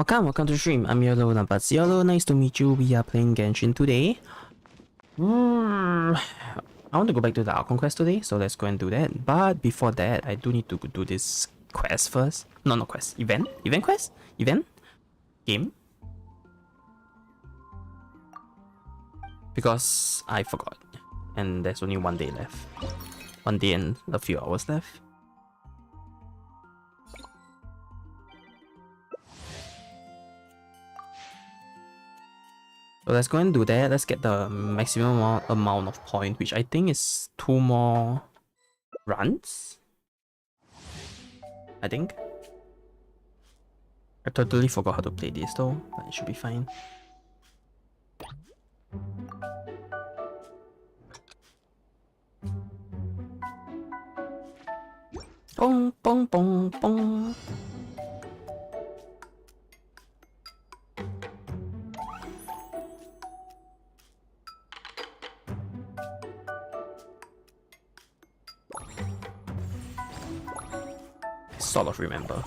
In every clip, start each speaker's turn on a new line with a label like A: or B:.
A: Welcome to the stream. I'm Yolo, Ranpatsu Yoru. Nice to meet you. We are playing Genshin today. I want to go back to the Archon quest today, so let's go and do that. But before that, I do need to do this quest first. No, not quest. Event? Event quest? Event? Game? Because I forgot. And there's only one day left. One day and a few hours left. So let's go and do that. Let's get the maximum amount of points, which I think is 2 more runs. I think. I totally forgot how to play this though, but it should be fine. Bong bong bong bong. Sort of remember.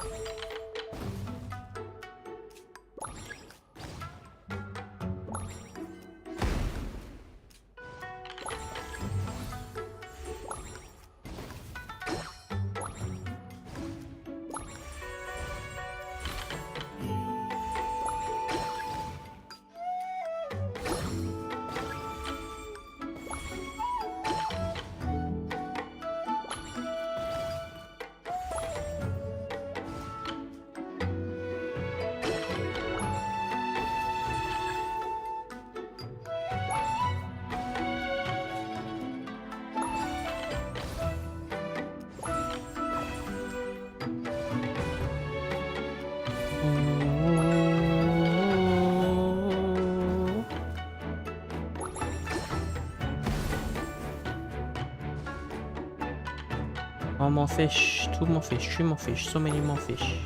A: One more fish, 2 more fish, 3 more fish, so many more fish.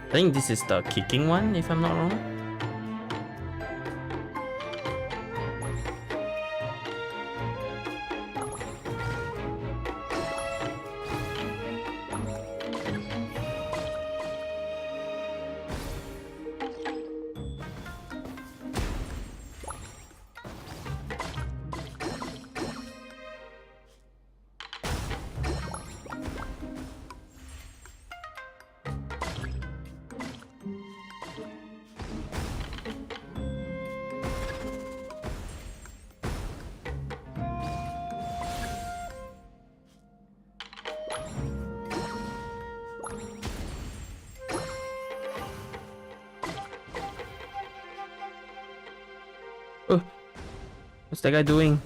A: I think this is the kicking one, if I'm not wrong. Oh, what's that guy doing?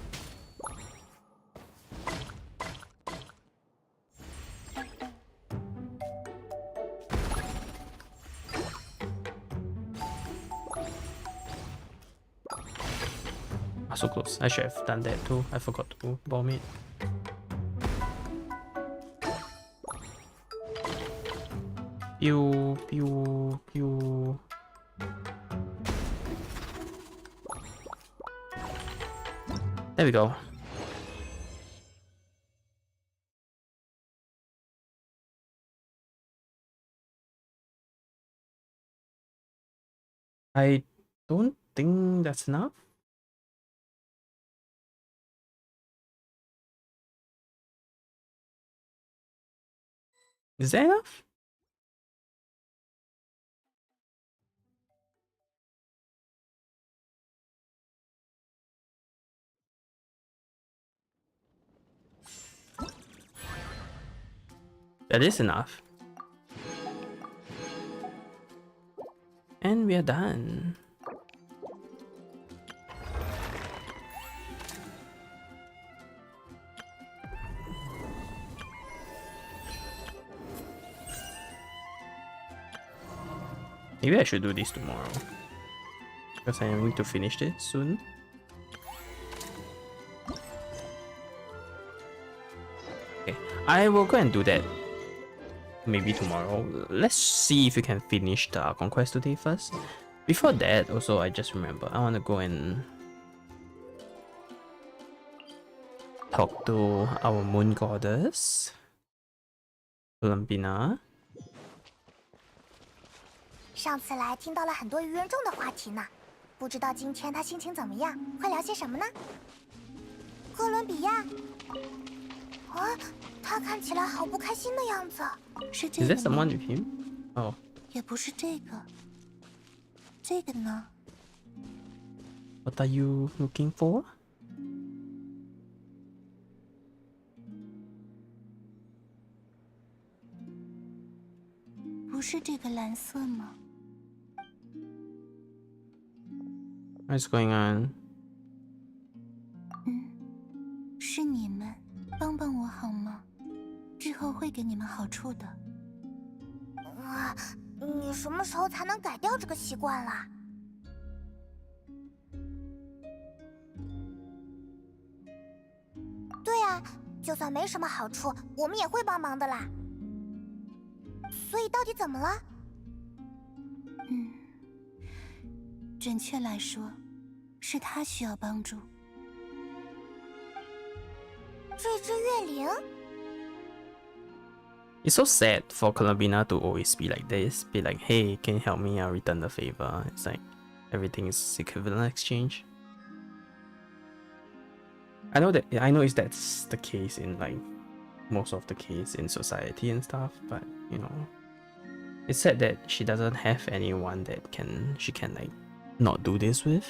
A: So close. I should have done that too. I forgot to bomb it. Pew, pew, pew. There we go. I don't think that's enough. Is that enough? That is enough. And we are done. Maybe I should do this tomorrow, because I am going to finish it soon. Okay, I will go and do that maybe tomorrow. Let's see if we can finish the conquest today first. Before that, also, I just remember I want to go and talk to our moon goddess, Columbina.
B: 上次来听到了很多愚人众的话题呢，不知道今天他心情怎么样，会聊些什么呢？哥伦比亚，啊，他看起来好不开心的样子。是这
A: Is
B: 个
A: there
B: 吗？
A: someone with him? Oh,
B: 也不是这个，这个呢？
A: what are you looking for?
B: 不是这个蓝色吗？
A: What's going on?
B: 是你们，帮帮我好吗？之后会给你们好处的。啊，你什么时候才能改掉这个习惯啦？对啊，就算没什么好处，我们也会帮忙的啦。所以到底怎么了？准确来说，是他需要帮助。这只月灵。
A: It's so sad for Columbina to always be like this. Be like, hey, can you help me? I'll return the favor. It's like everything is equivalent exchange. I know that's the case in like most of the case in society and stuff, but you know, it's sad that she doesn't have anyone that she can like not do this with.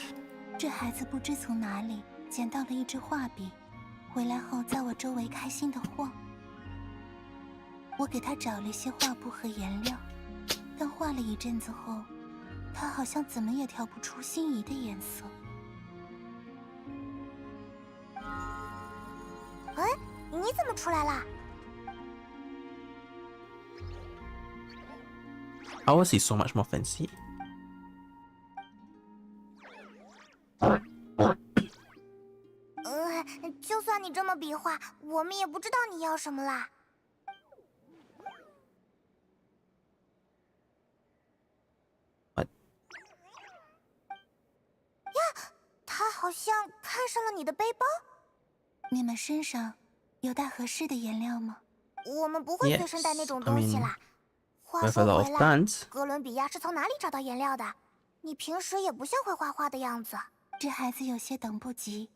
B: 这孩子不知从哪里捡到了一支画笔，回来后在我周围开心的晃。我给他找了些画布和颜料，但画了一阵子后，他好像怎么也挑不出心仪的颜色。哎，你怎么出来啦？
A: Ours is so much more fancy.
B: 就算你这么比划，我们也不知道你要什么啦。
A: What?
B: 呀，他好像看上了你的背包。你们身上有带合适的颜料吗？我们不会随身带那种东西啦。话说回来，哥伦比亚是从哪里找到颜料的？你平时也不像会画画的样子。这孩子有些等不及。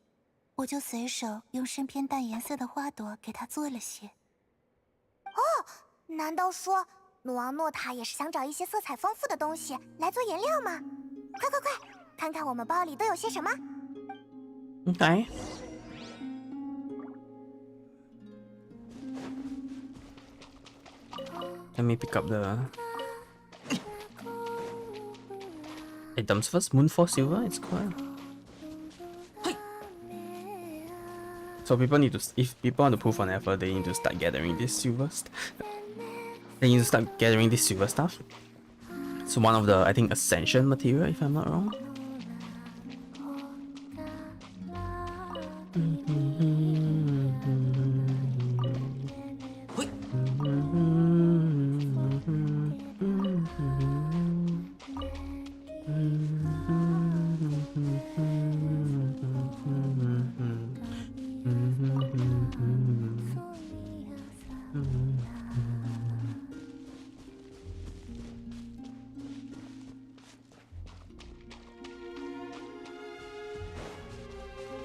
B: 我就随手用身边淡颜色的花朵给他做了些。哦，难道说努昂诺塔也是想找一些色彩丰富的东西来做颜料吗？快快快，看看我们包里都有些什么。
A: Okay. Let me pick up the items first. Moonfall Silver, it's cool. So people need to, if people want to pull for an effort, they need to start gathering this silver They need to start gathering this silver stuff. It's one of the, I think, ascension material, if I'm not wrong.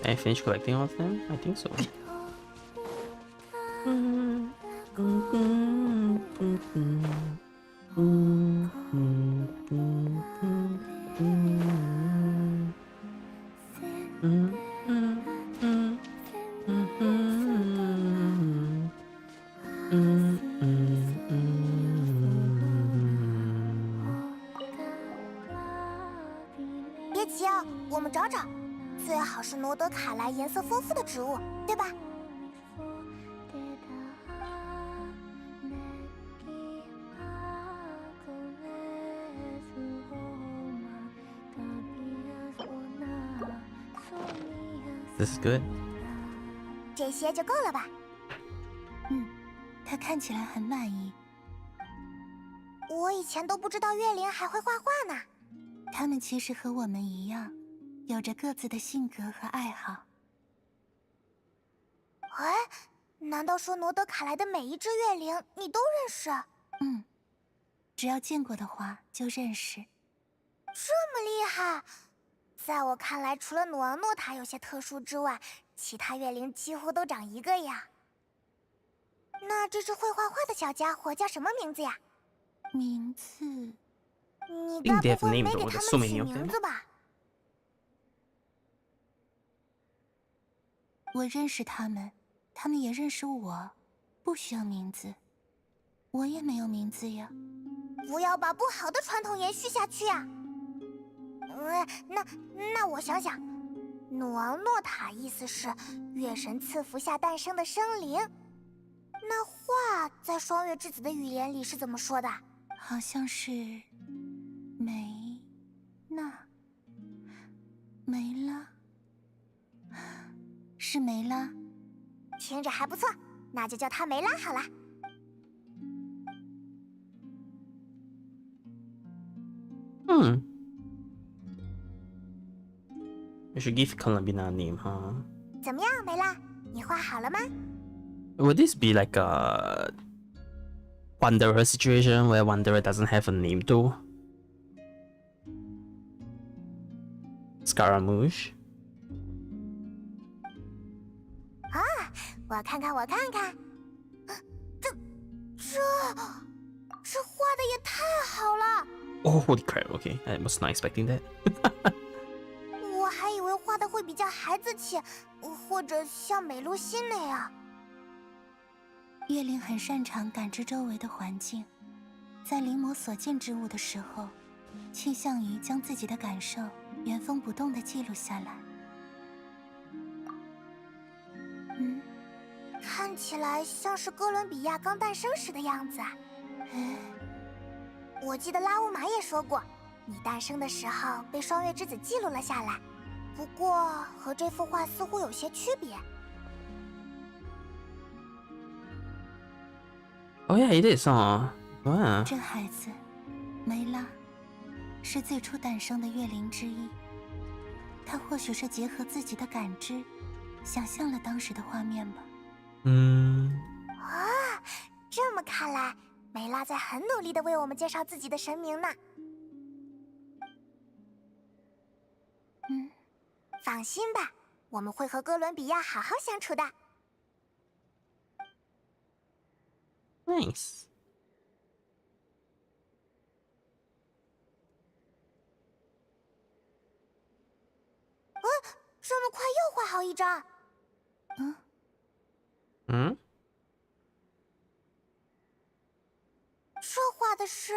A: I finished collecting all of them? I think so.
B: 别急啊，我们找找，最好是罗德卡莱颜色丰富的植物，对吧？This
A: is good.
B: 这些就够了吧？他看起来很满意。我以前都不知道月灵还会画画呢。他们其实和我们一样，有着各自的性格和爱好。哎，难道说罗德卡来的每一只月灵你都认识？嗯，只要见过的话就认识。这么厉害！在我看来，除了努昂诺塔有些特殊之外，其他月灵几乎都长一个样。那这只会画画的小家伙叫什么名字呀？名字？你该不会没给他们起名字吧？我认识他们，他们也认识我，不需要名字。我也没有名字呀。不要把不好的传统延续下去呀！那我想想，努昂诺塔意思是月神赐福下诞生的生灵。那话在双月之子的语言里是怎么说的？好像是梅拉，是梅拉，听着还不错，那就叫她梅拉好了。
A: We should give Columbina a name, huh?
B: 怎么样，梅拉？你画好了吗？
A: Would this be like a Wanderer situation where Wanderer doesn't have a name too? Scaramouche?
B: 啊，我看看，这画的也太好了！
A: Oh, holy crap! Okay, I was not expecting that.
B: 我还以为画的会比较孩子气，或者像美露心那样。月灵很擅长感知周围的环境，在临摹所见之物的时候，倾向于将自己的感受原封不动地记录下来。看起来像是哥伦比亚刚诞生时的样子。我记得拉乌玛也说过，你诞生的时候被双月之子记录了下来，不过和这幅画似乎有些区别。
A: Oh yeah, it is, huh? Wow.
B: 这孩子，梅拉，是最初诞生的月灵之一。他或许是结合自己的感知，想象了当时的画面吧。这么看来，梅拉在很努力地为我们介绍自己的神明呢。放心吧，我们会和哥伦比亚好好相处的。
A: Nice.
B: 这么快又画好一张？这画的是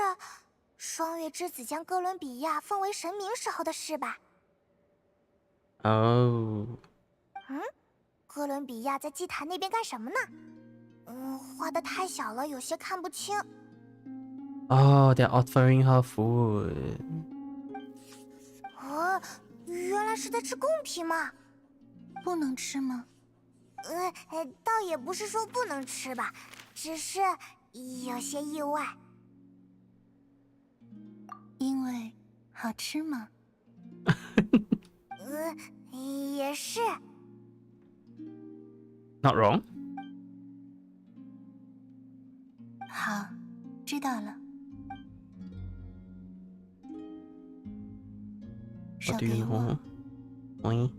B: 双月之子将哥伦比亚奉为神明时候的事吧？
A: Oh.
B: 哥伦比亚在祭坛那边干什么呢？画的太小了，有些看不清。
A: Oh, they're offering her food.
B: 原来是在吃贡品吗？不能吃吗？倒也不是说不能吃吧，只是有些意外。因为好吃吗？也是。
A: Not wrong.
B: 好，知道了。
A: What do you know? Oi.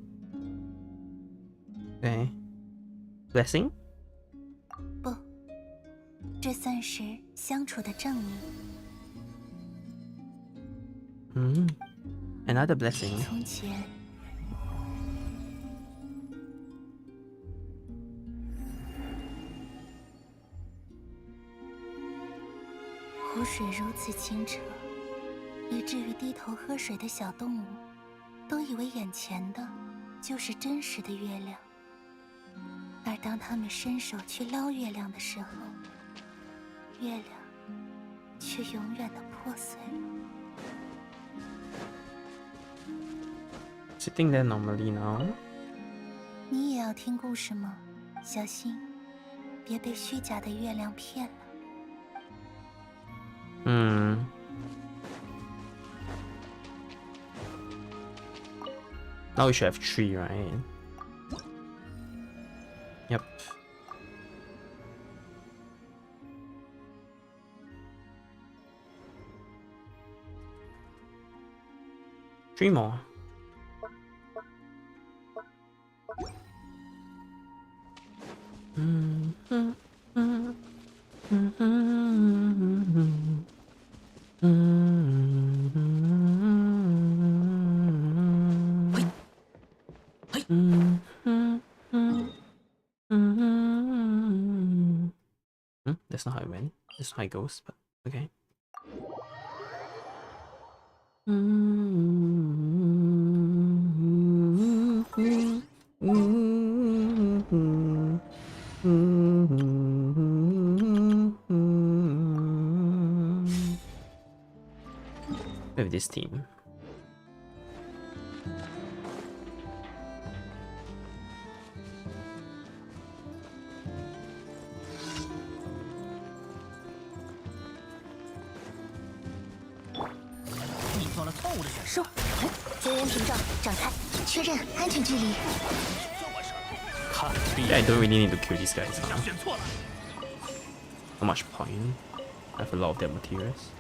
A: Okay. Blessing?
B: 不，这算是相处的证明。
A: Another blessing.
B: 从前，湖水如此清澈，以至于低头喝水的小动物都以为眼前的就是真实的月亮，而当他们伸手去捞月亮的时候，月亮却永远的破碎了。
A: Sitting there normally now.
B: 你也要听故事吗？小心，别被虚假的月亮骗了。
A: Now we should have 3, right? Yep. Three more. That's not how it went. That's not how it goes, but okay. With this team.
B: 收，绝缘屏障展开，确认安全距离。
A: Yeah, I don't really need to kill these guys. Huh? Not much point. I have a lot of their materials.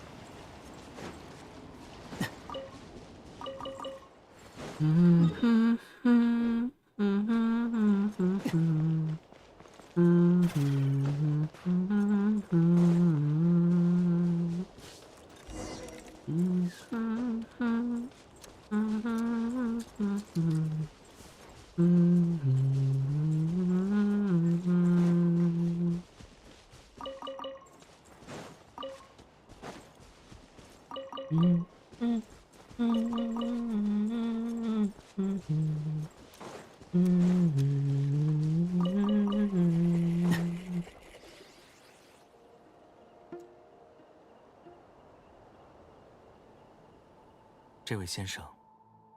C: 这位先生，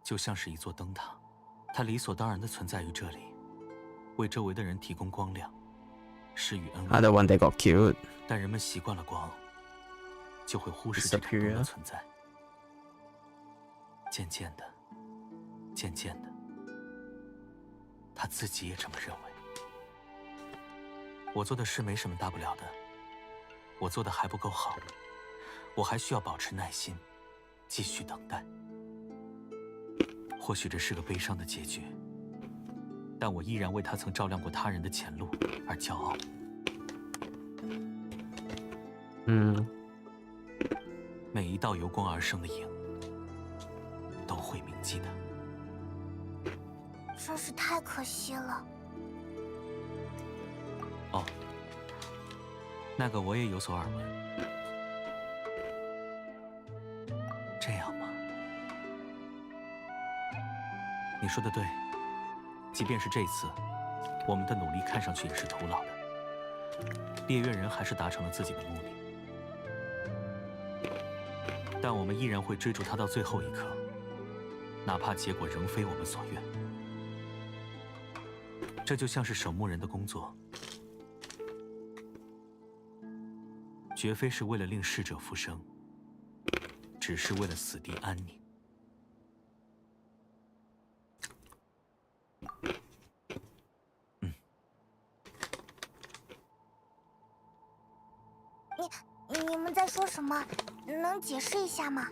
C: 就像是一座灯塔，他理所当然地存在于这里，为周围的人提供光亮，施予恩惠。
A: The one that got killed.
C: 但人们习惯了光，就会忽视这盏灯的存在。渐渐的，他自己也这么认为。我做的事没什么大不了的，我做的还不够好，我还需要保持耐心，继续等待。或许这是个悲伤的结局，但我依然为他曾照亮过他人的前路而骄傲。每一道由光而生的影，都会铭记的。
B: 真是太可惜了。
C: 哦，那个我也有所耳闻。这样吗？你说的对，即便是这次，我们的努力看上去也是徒劳的。猎月人还是达成了自己的目的，但我们依然会追逐他到最后一刻，哪怕结果仍非我们所愿。这就像是守墓人的工作，绝非是为了令逝者复生，只是为了死地安宁。
B: 你们在说什么？能解释一下吗？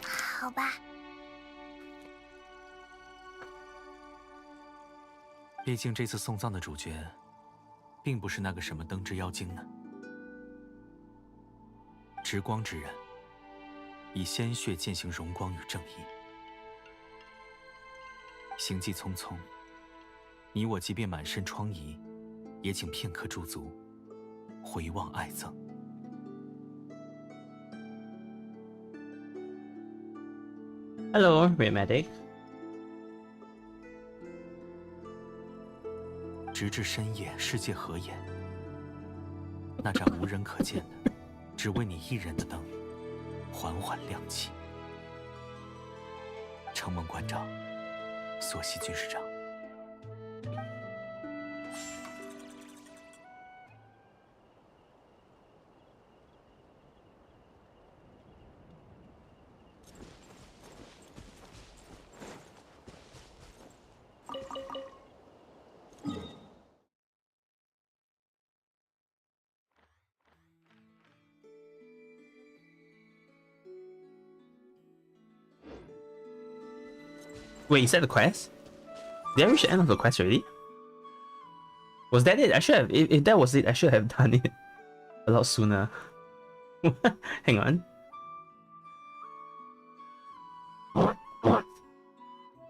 B: 好吧。
C: 毕竟这次送葬的主角，并不是那个什么灯之妖精呢。执光之人，以鲜血践行荣光与正义。行迹匆匆，你我即便满身疮痍，也请片刻驻足，回望爱憎。
A: Hello, Medic.
C: 直至深夜，世界合眼，那盏无人可见的，只为你一人的灯，缓缓亮起。承蒙关照，索系军师长。
A: Wait, is that the quest? Did I reach the end of the quest already? Was that it? I should have. If that was it, I should have done it a lot sooner. Hang on.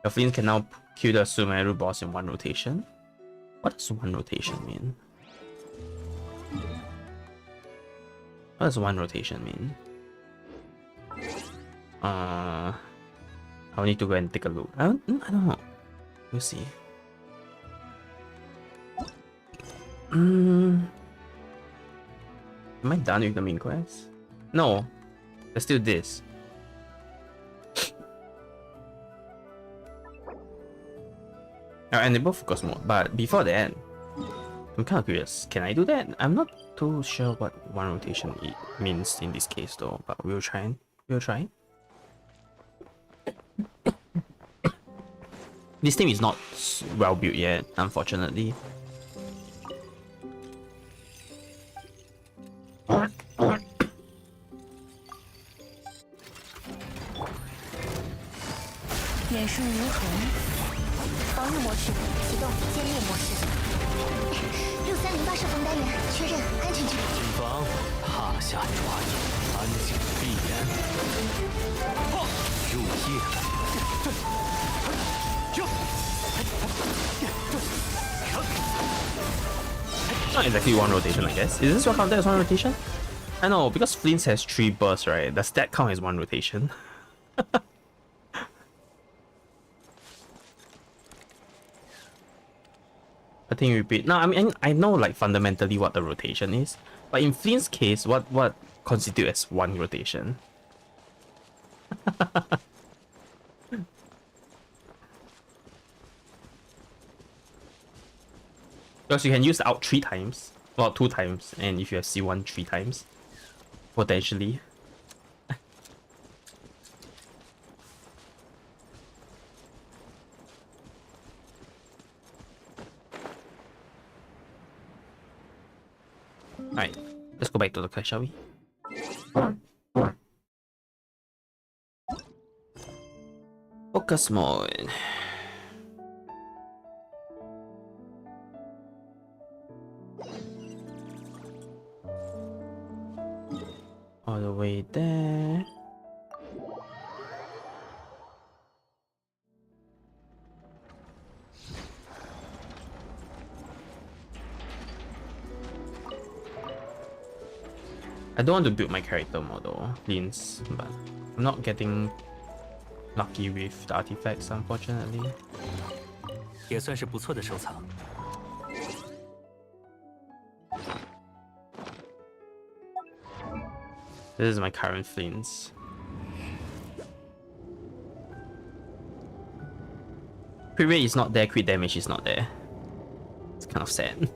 A: Your Flint can now kill the Sumeru boss in one rotation. What does one rotation mean? What does one rotation mean? I'll need to go and take a look. I don't know. We'll see. Am I done with the main quest? No. There's still this. And they both focus mode, but before that, I'm kind of curious. Can I do that? I'm not too sure what one rotation means in this case though, but we'll try. We'll try. This team is not well built yet, unfortunately. Not exactly one rotation, I guess. Is this what counted as one rotation? I know, because Flint has 3 bursts, right? Does that count as one rotation? I think repeat. No, I mean I know like fundamentally what the rotation is, but in Flint's case, what constitutes as one rotation? Because you can use out 3 times, well 2 times, and if you have C1 3 times, potentially. Alright, let's go back to the quest, shall we? Focus mode. All the way there. I don't want to build my character model, Lins, but I'm not getting lucky with the artifacts, unfortunately.
C: 也算是不错的收藏。
A: This is my current Flints. Crit rate is not there, crit damage is not there. It's kind of sad.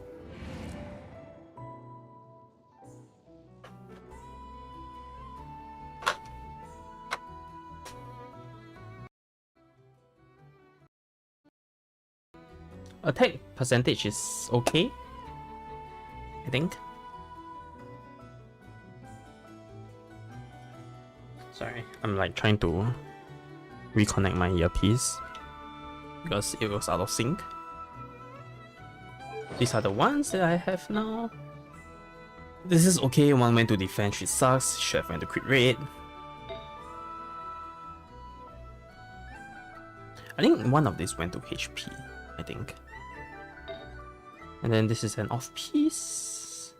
A: Attack percentage is okay, I think. Sorry, I'm like trying to reconnect my earpiece because it was out of sync. These are the ones that I have now. This is okay. One went to defense, it sucks. Should have went to crit rate. I think one of these went to HP, I think. And then this is an off piece.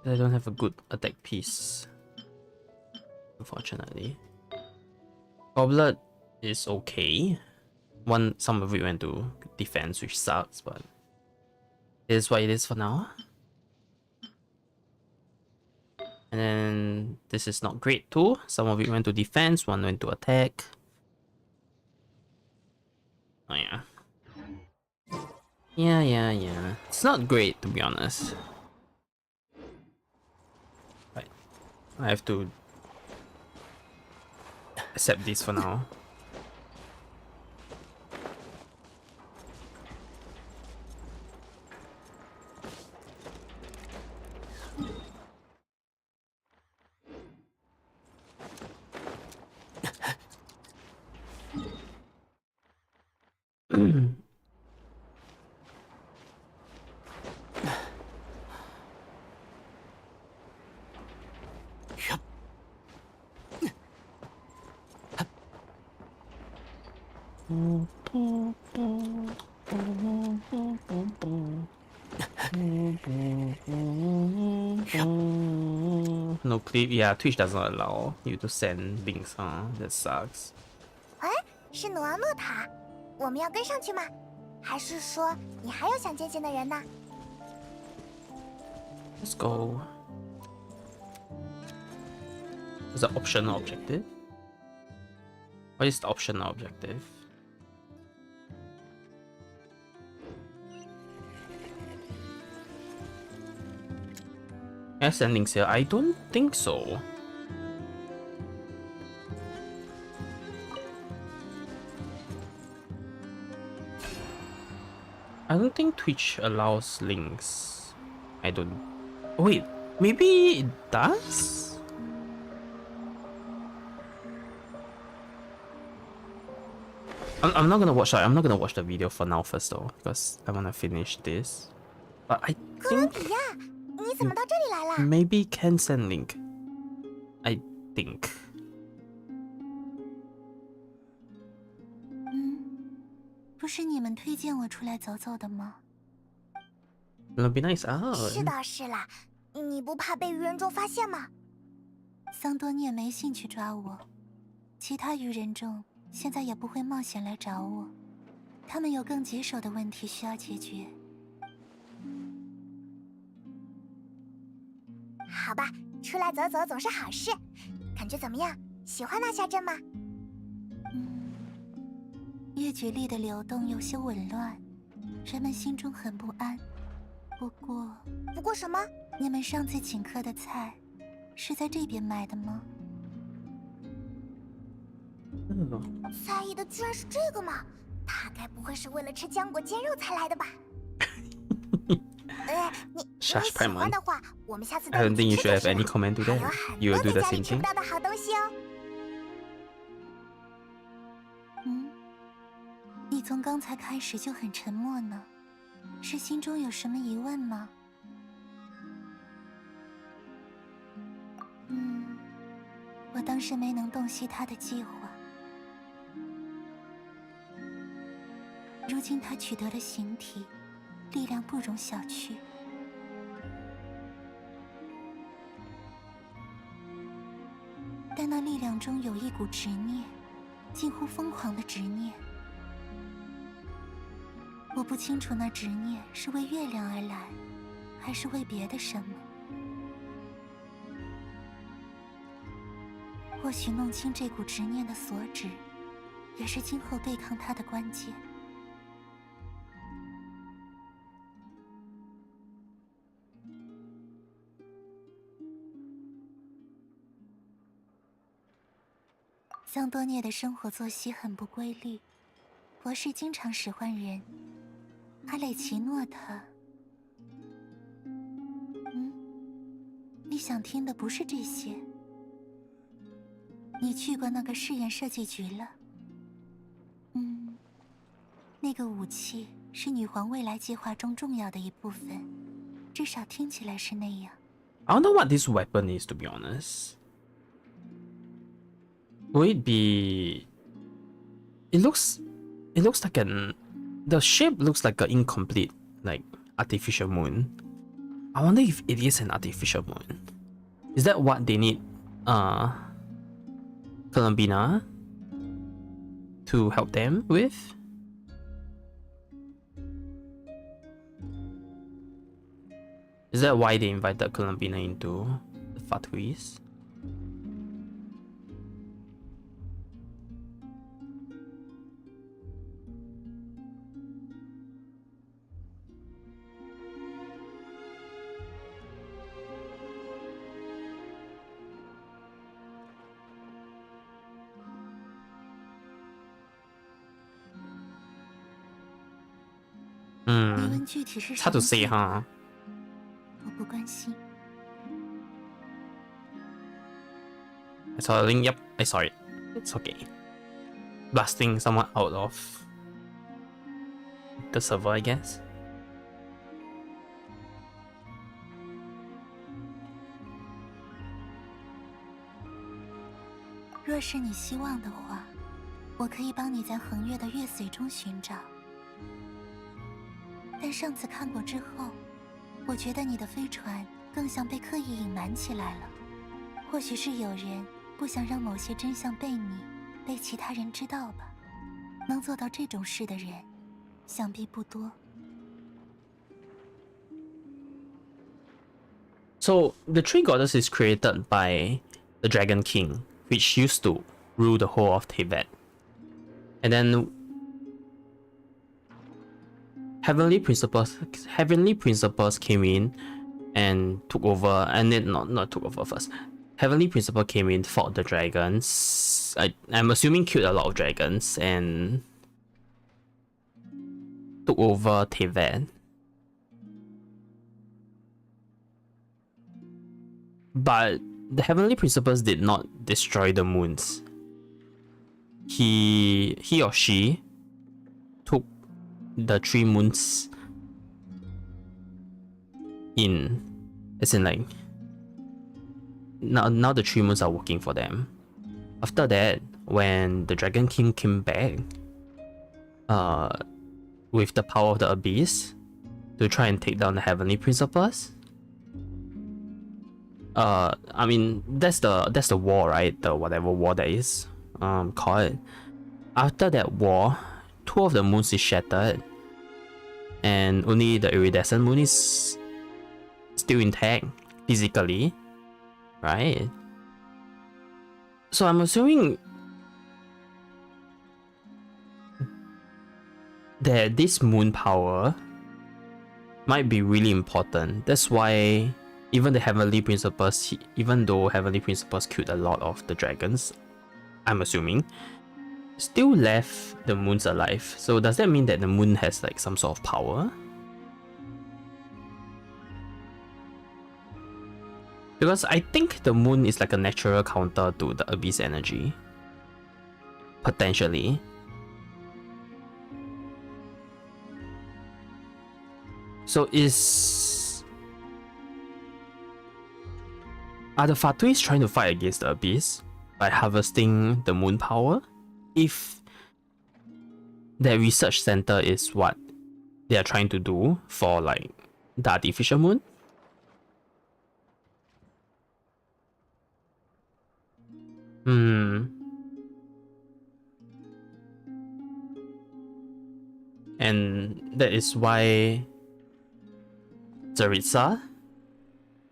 A: I don't have a good attack piece, unfortunately. Goblet is okay. Some of it went to defense, which sucks, but it is what it is for now. And then this is not great too. Some of it went to defense, one went to attack. Oh yeah. Yeah. It's not great, to be honest. Right. I have to accept this for now. No clip. Yeah, Twitch doesn't allow you to send links. That sucks.
B: 哎，是努阿诺塔，我们要跟上去吗？还是说你还有想接近的人呢？
A: Let's go. Is the optional objective? What is the optional objective? Can I send links here? I don't think so. I don't think Twitch allows links. I don't. Oh, wait, maybe it does? I'm not gonna watch. Sorry, I'm not gonna watch the video for now first though, because I wanna finish this. But I
B: 哥伦
A: think
B: 比亚，你怎么到这里来了？
A: maybe can send link. I think.
B: 不是你们推荐我出来走走的吗？
A: It'll be nice.
B: 是倒是啦，你不怕被愚人众发现吗？桑多涅没兴趣抓我，其他愚人众现在也不会冒险来找我，他们有更棘手的问题需要解决。好吧，出来走走总是好事。感觉怎么样？喜欢那下镇吗？月举力的流动有些紊乱，人们心中很不安。不过什么？你们上次请客的菜是在这边买的吗？在意的居然是这个吗？他该不会是为了吃浆果煎肉才来的吧？你喜欢的话，我们下次
A: I don't think you should have any comment to that. You will do the same
B: 吃
A: thing.
B: 不到的好东西哦。你从刚才开始就很沉默呢，是心中有什么疑问吗？我当时没能洞悉他的计划。如今他取得了形体，力量不容小觑。但那力量中有一股执念，近乎疯狂的执念。我不清楚那执念是为月亮而来，还是为别的什么。或许弄清这股执念的所指，也是今后对抗它的关键。桑多涅的生活作息很不规律，博士经常使唤人。阿蕾奇诺他……你想听的不是这些。你去过那个试验设计局了？那个武器是女皇未来计划中重要的一部分，至少听起来是那样。
A: I don't know what this weapon is, to be honest. Will it be? It looks like the shape looks like an incomplete, like artificial moon. I wonder if it is an artificial moon. Is that what they need? Columbina to help them with? Is that why they invited Columbina into the Fatuis? It's hard to say, huh?
B: 我不关心。
A: I saw a link. Yep, I saw it. It's okay. Blasting someone out of the server, I guess.
B: 若是你希望的话，我可以帮你在横越的月髓中寻找。但上次看过之后，我觉得你的飞船更像被刻意隐瞒起来了。或许是有人不想让某些真相被你、被其他人知道吧。能做到这种事的人，想必不多。
A: So the Tree Goddess is created by the Dragon King, which used to rule the whole of Tibet. And then Heavenly Principles came in and took over, and then not took over first. Heavenly Principle came in, fought the dragons. I'm assuming killed a lot of dragons and took over Tibet. But the Heavenly Principles did not destroy the moons. He or she took the 3 moons in, as in like now the 3 moons are working for them. After that, when the Dragon King came back with the power of the Abyss to try and take down the Heavenly Principles, I mean that's the war, right? The whatever war that is called. After that war, 2 of the moons is shattered, and only the iridescent moon is still intact physically, right? So I'm assuming that this moon power might be really important. That's why even the Heavenly Principles, even though Heavenly Principles killed a lot of the dragons, I'm assuming, still left the moons alive. So does that mean that the moon has like some sort of power? Because I think the moon is like a natural counter to the Abyss energy. Potentially. So are the Fatuis trying to fight against the Abyss by harvesting the moon power? If their research center is what they are trying to do for like the artificial moon? And that is why Tsaritsa,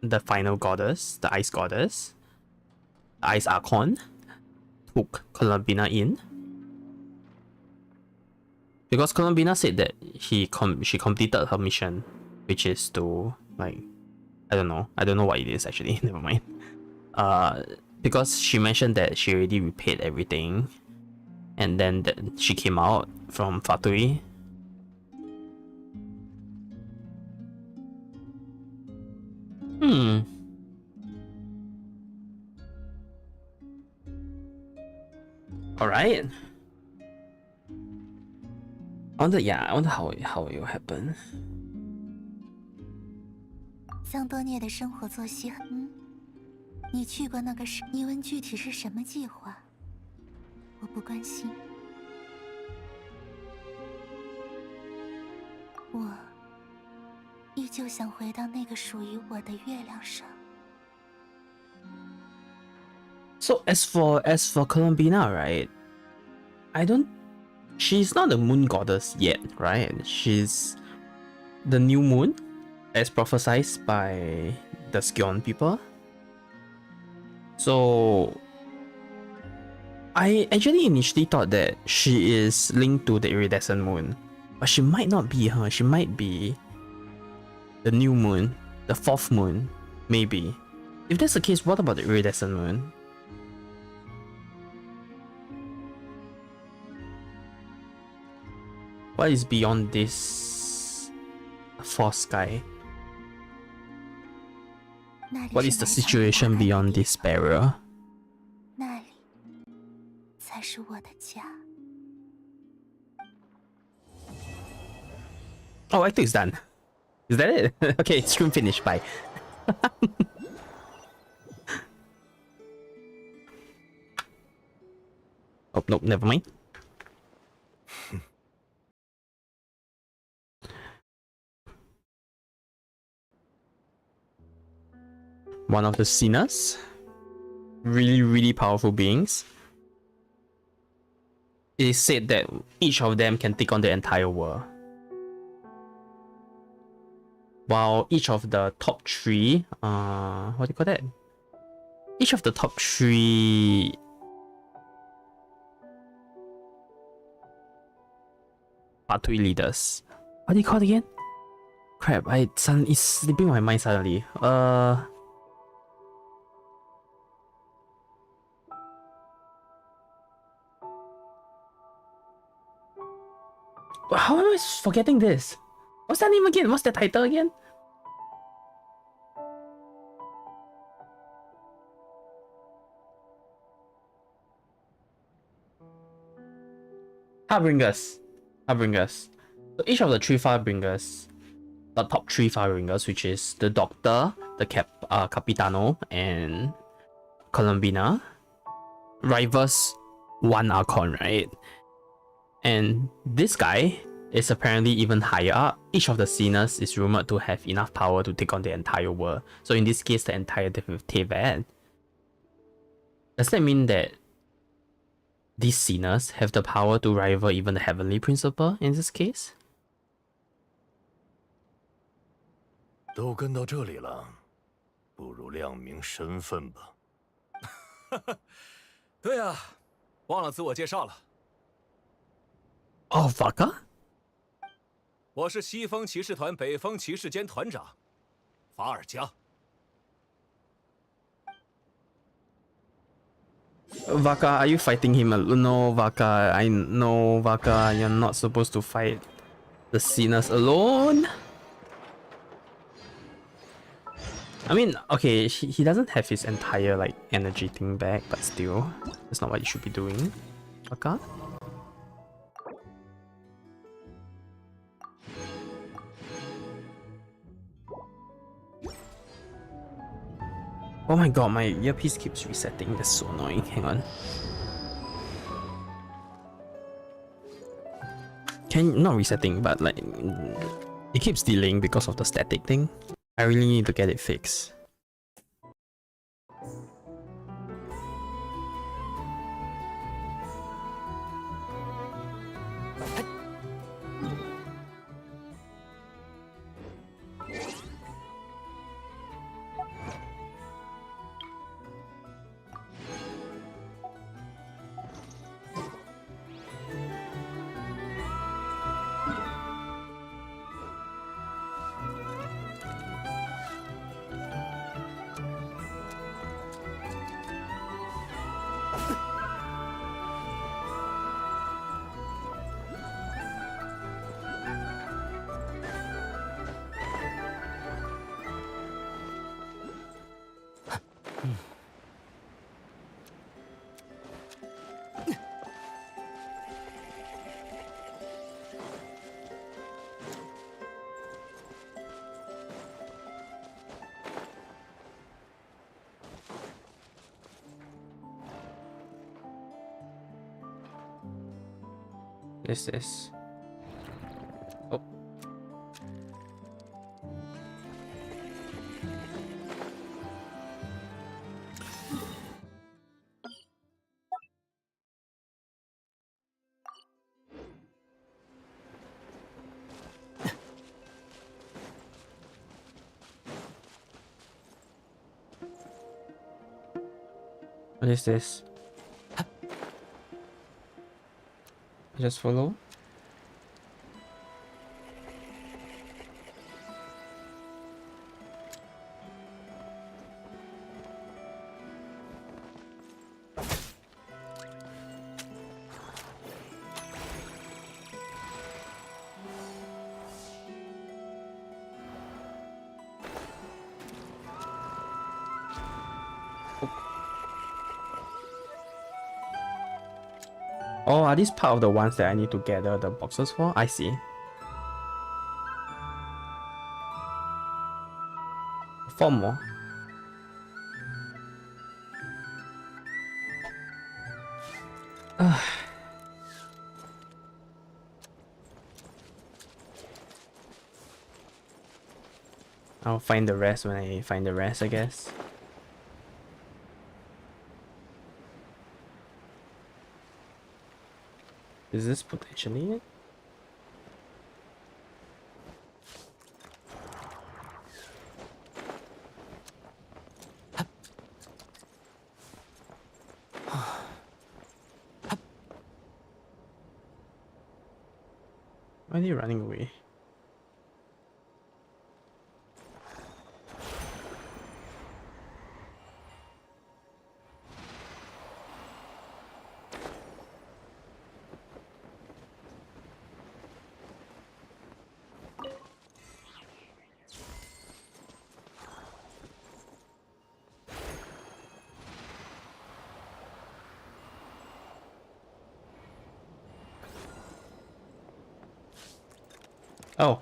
A: the final goddess, the ice goddess, the ice archon, took Columbina in. Because Columbina said that she completed her mission, which is to like, I don't know what it is actually. Never mind. Because she mentioned that she already repaid everything, and then she came out from Fatui. Alright. I wonder how it will happen.
B: 桑多涅的生活作息你去过那个时，你问具体是什么计划？我不关心。我依旧想回到那个属于我的月亮上。
A: So as for Columbina, right? She's not the moon goddess yet, right? She's the new moon, as prophesied by the Skion people. So I actually initially thought that she is linked to the iridescent moon, but she might not be, huh? She might be the new moon, the 4th moon, maybe. If that's the case, what about the iridescent moon? What is beyond this false sky? What is the situation beyond this barrier?
B: 那里才是我的家。
A: Oh, Act 2 is done. Is that it? Okay, stream finished. Bye. Oh, nope, never mind. one of the sinners. Really, really powerful beings. It is said that each of them can take on the entire world. While each of the top 3, what do you call that? Each of the top 3 part 3 leaders. What do you call it again? Crap, it's slipping my mind suddenly. How am I forgetting this? What's that name again? What's the title again? Harbingers. So each of the 3 Farbringers, the top 3 Farbringers, which is the Doctor, the Capitano, and Columbina, rivals 1 Archon, right? And this guy is apparently even higher up. Each of the sinners is rumored to have enough power to take on the entire world. So in this case, the entire Tevat. Does that mean that these sinners have the power to rival even the Heavenly Principal in this case?
D: 都跟到这里了，不如亮明身份吧。
E: 对啊，忘了自我介绍了。
A: Oh, Vaka?
E: 我是西风骑士团北风骑士监团长，法尔加。
A: Vaka, are you fighting him alone? No, Vaka, I know, Vaka, you're not supposed to fight the sinners alone. I mean, okay, he doesn't have his entire like energy thing back, but still, that's not what you should be doing. Vaka? Oh my god, my earpiece keeps resetting. That's so annoying. Hang on. Not resetting, but like it keeps delaying because of the static thing. I really need to get it fixed. What is this? Oh. What is this? Just follow. Oh, are these part of the ones that I need to gather the boxes for? I see. 4 more. I'll find the rest when I find the rest, I guess. Is this potentially it? Why are you running away? Oh.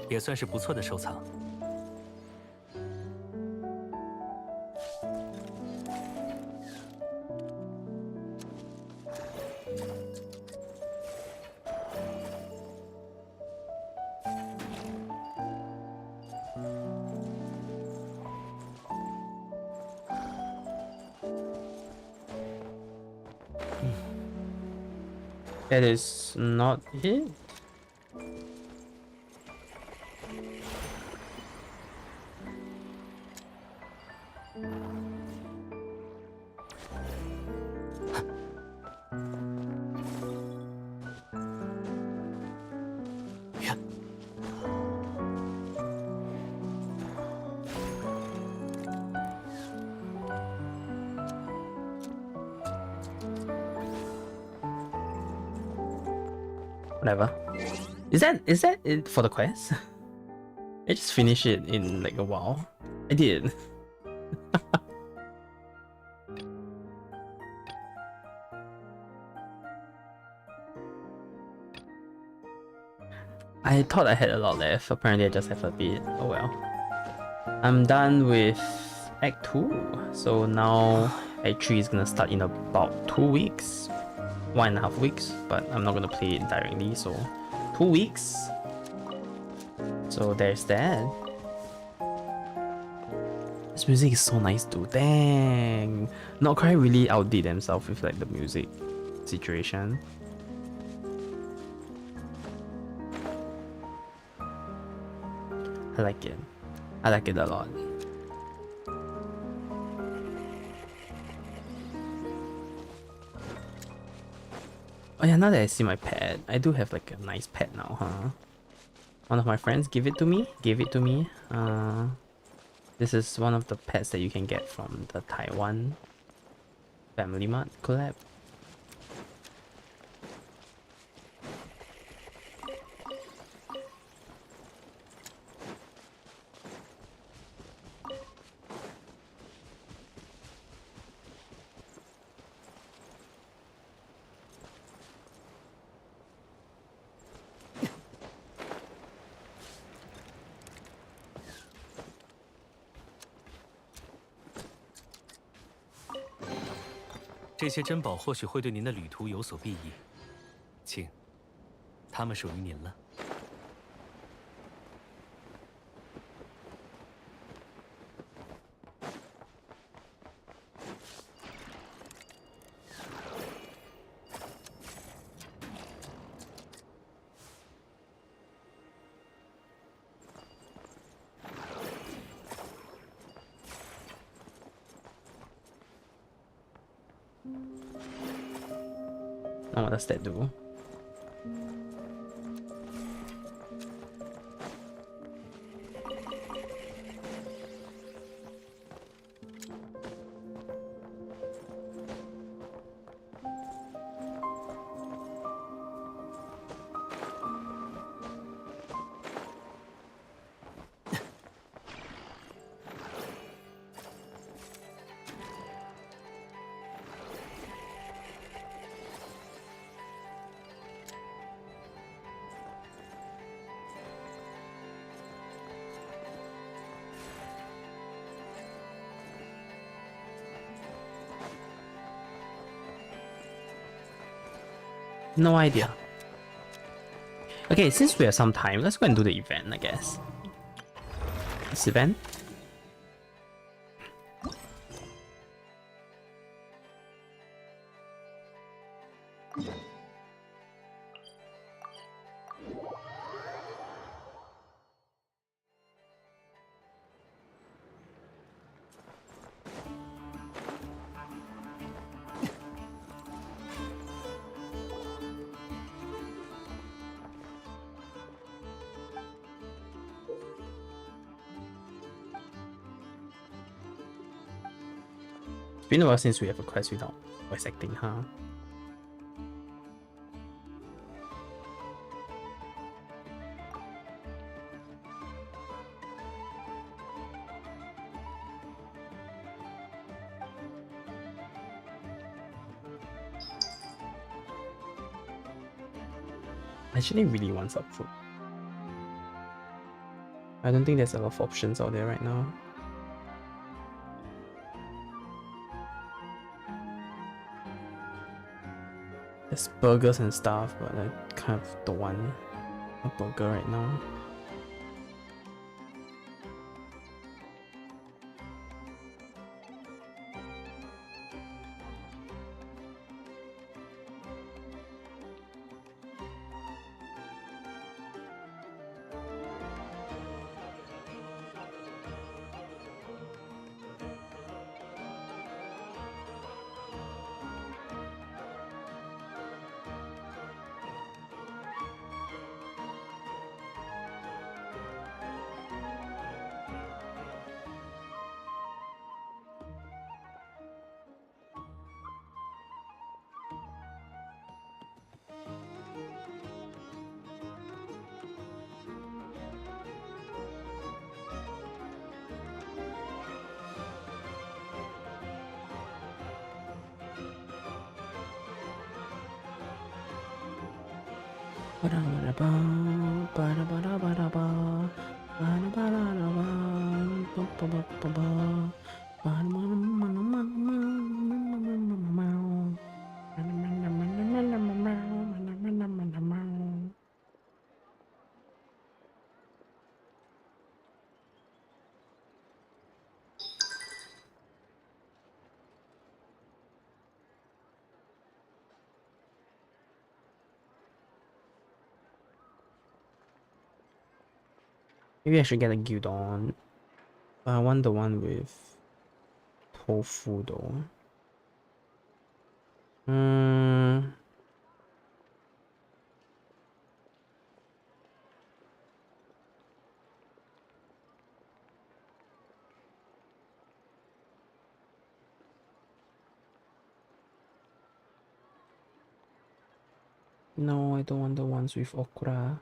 C: 也算是不错的收藏。
A: That is not it. Whatever. Is that it for the quest? I just finished it in like a while. I did. I thought I had a lot left. Apparently I just have a bit. Oh well. I'm done with Act 2. So now Act 3 is gonna start in about 2 weeks. 1.5 weeks, but I'm not gonna play it directly, so 2 weeks. So there's that. This music is so nice too. Dang, Notcry really outdid themselves with like the music situation. I like it. I like it a lot. Oh yeah, now that I see my pet, I do have like a nice pet now, huh? One of my friends gave it to me. This is one of the pets that you can get from the Taiwan Family Mart collab.
C: 这些珍宝或许会对您的旅途有所裨益，请，它们属于您了。
A: Now what does that do? No idea. Okay, since we have some time, let's go and do the event, I guess. This event. It's been a while since we have a quest without voice acting, huh? I actually really want some food. I don't think there's a lot of options out there right now. There's burgers and stuff, but I kind of don't want a burger right now. Maybe I should get a gyudon. I want the one with tofu though. No, I don't want the ones with okra.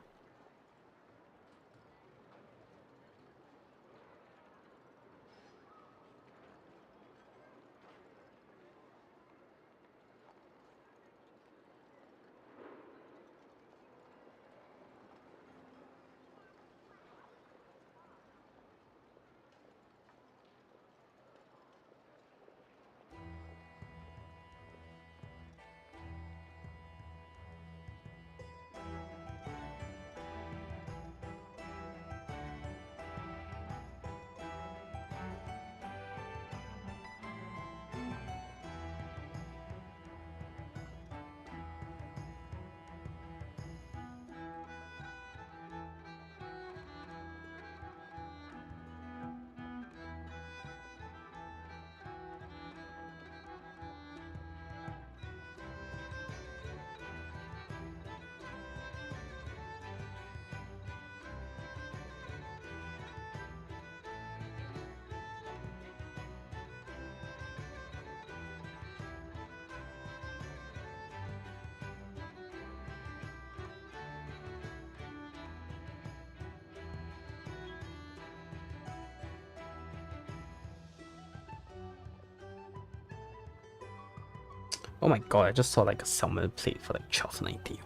A: Oh my god, I just saw like a salmon plate for like 12.90.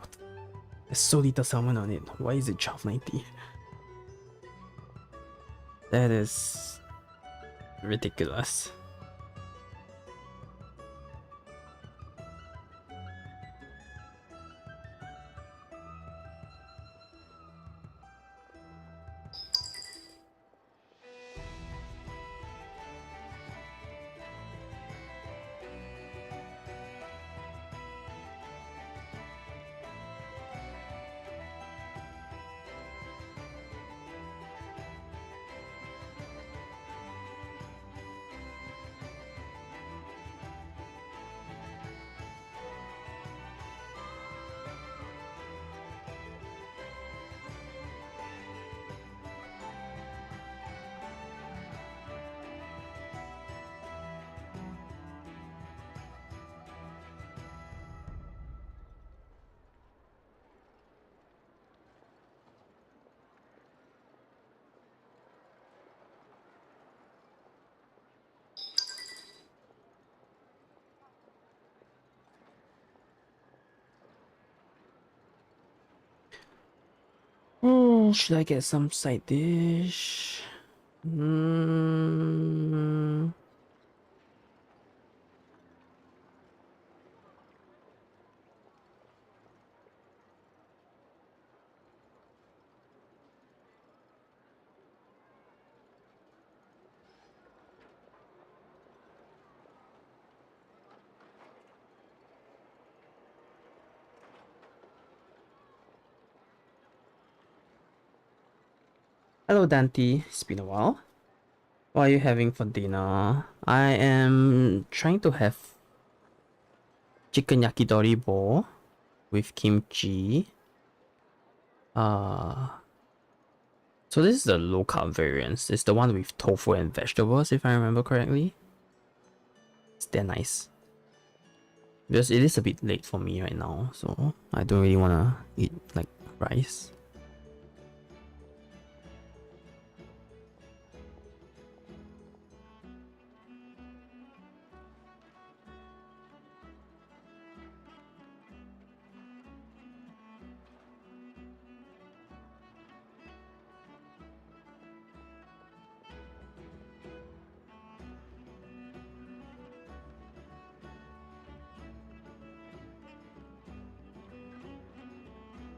A: There's so little salmon on it. Why is it 12.90? That is ridiculous. Should I get some side dish? Mm. Hello, Dante. It's been a while. What are you having for dinner? I am trying to have chicken yakitori bowl with kimchi. So this is the low carb variant. It's the one with tofu and vegetables, if I remember correctly. It's damn nice. Because it is a bit late for me right now, so I don't really wanna eat like rice.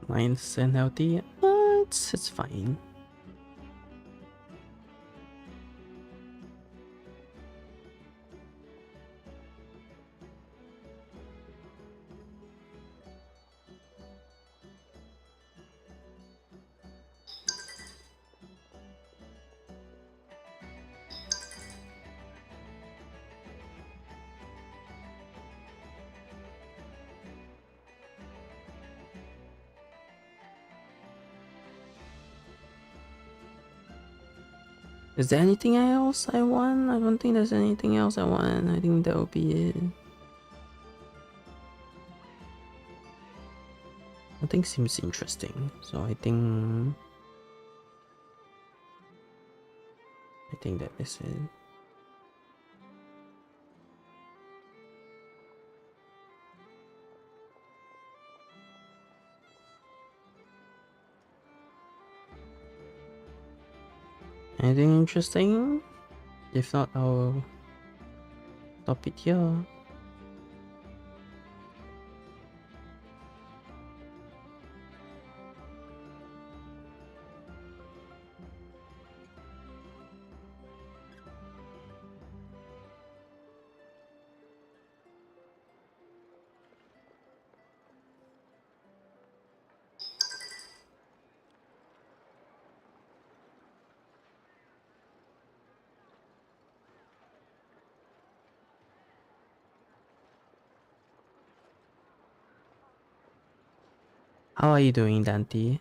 A: Nice and healthy, but it's fine. Is there anything else I want? I don't think there's anything else I want. I think that will be it. Nothing seems interesting, so I think that is it. Anything interesting? If not, I'll stop it here. How are you doing, Dante?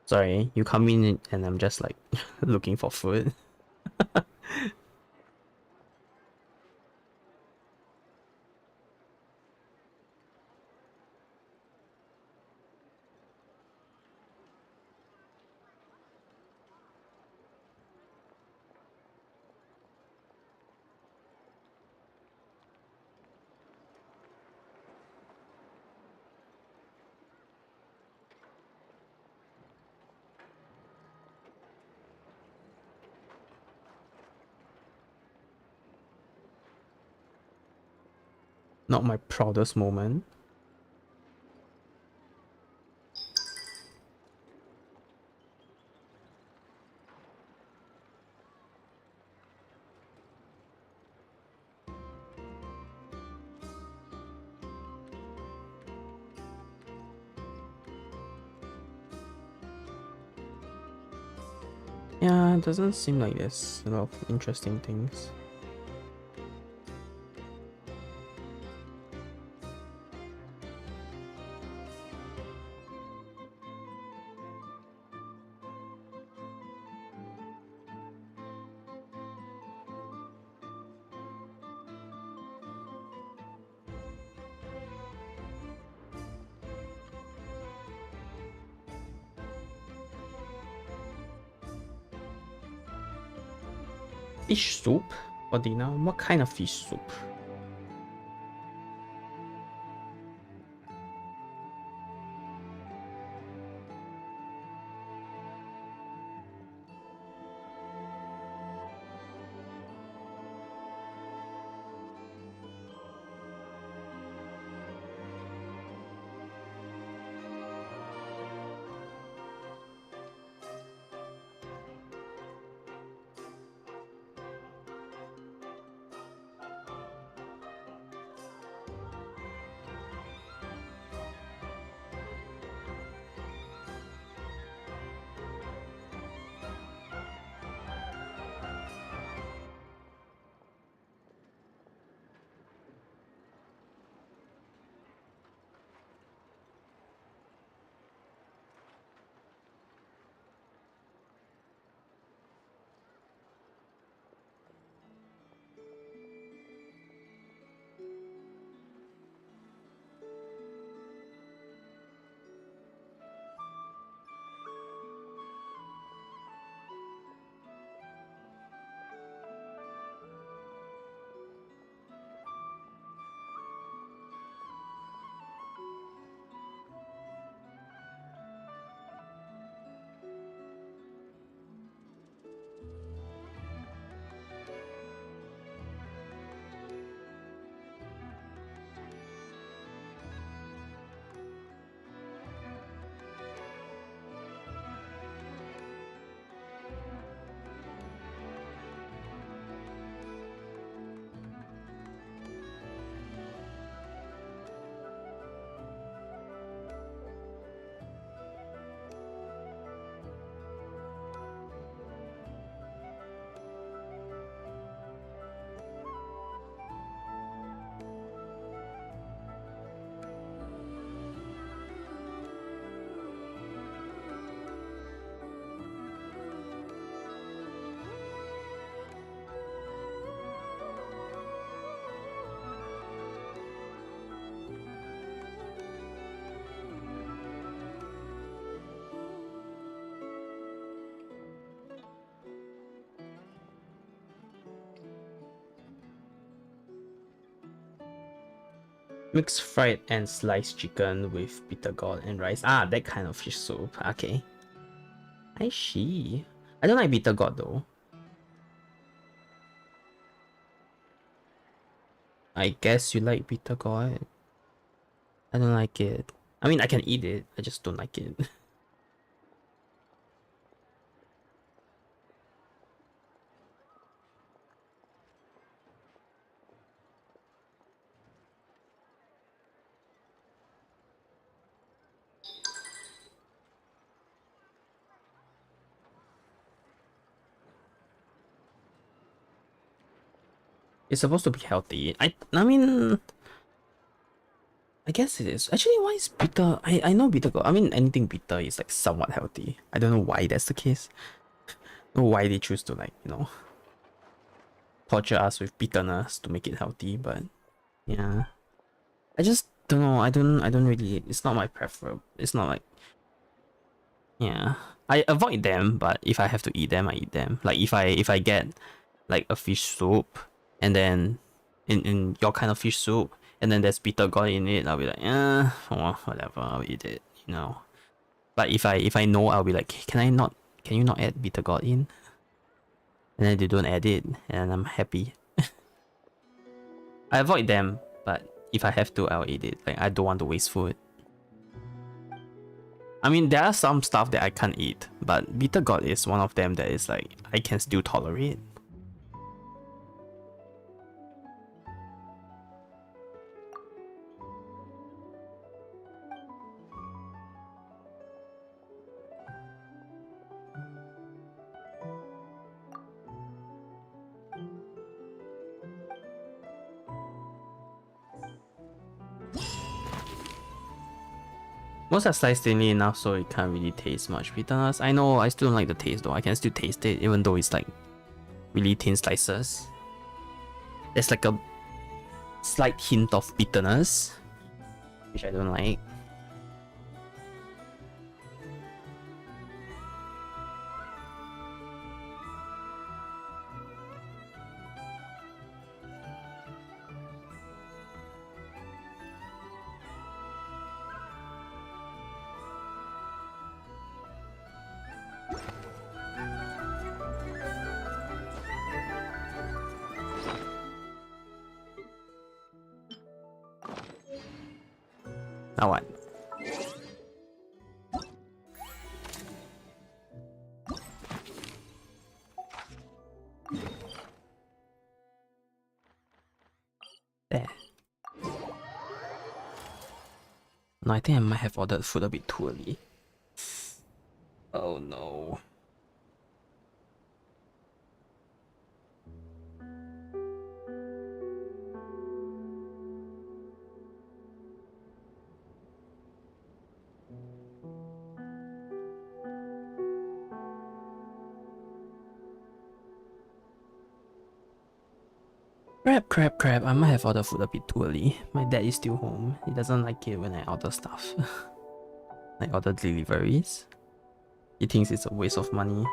A: Sorry, you come in and I'm just like looking for food. Not my proudest moment. Yeah, it doesn't seem like there's a lot of interesting things. Fish soup for dinner? What kind of fish soup? Mixed fried and sliced chicken with bitter gourd and rice. Ah, that kind of fish soup. Okay. I see. I don't like bitter gourd though. I guess you like bitter gourd. I don't like it. I mean, I can eat it. I just don't like it. It's supposed to be healthy. I mean, I guess it is. Actually, why is bitter? I know bitter gourd. I mean, anything bitter is like somewhat healthy. I don't know why that's the case. I don't know why they choose to like, you know, torture us with bitterness to make it healthy, but yeah. I just don't know. I don't really, it's not my prefer. It's not like, yeah. I avoid them, but if I have to eat them, I eat them. Like if I get like a fish soup and then in your kind of fish soup and then there's bitter gourd in it, I'll be like, oh, whatever, I'll eat it, you know. But if I know, I'll be like, can you not add bitter gourd in? And then they don't add it and I'm happy. I avoid them, but if I have to, I'll eat it. Like, I don't want to waste food. I mean, there are some stuff that I can't eat, but bitter gourd is one of them that is like, I can still tolerate. Most are sliced thinly enough so it can't really taste much bitterness. I know, I still don't like the taste though. I can still taste it even though it's like really thin slices. There's like a slight hint of bitterness, which I don't like. Now what? There. No, I think I might have ordered food a bit too early. Oh no. Crap. I might have ordered food a bit too early. My dad is still home. He doesn't like it when I order stuff. I order deliveries. He thinks it's a waste of money.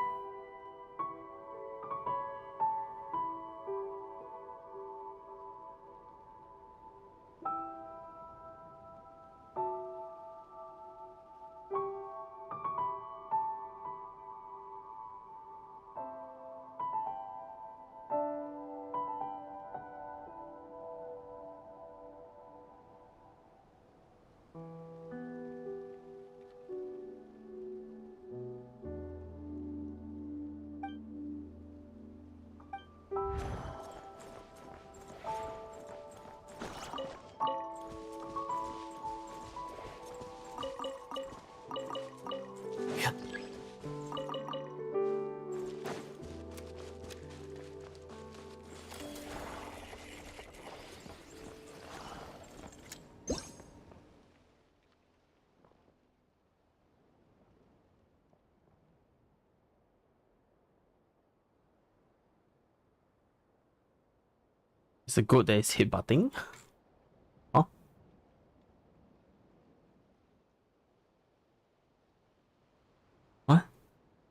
A: Is it good that it's hit butting? Huh? What?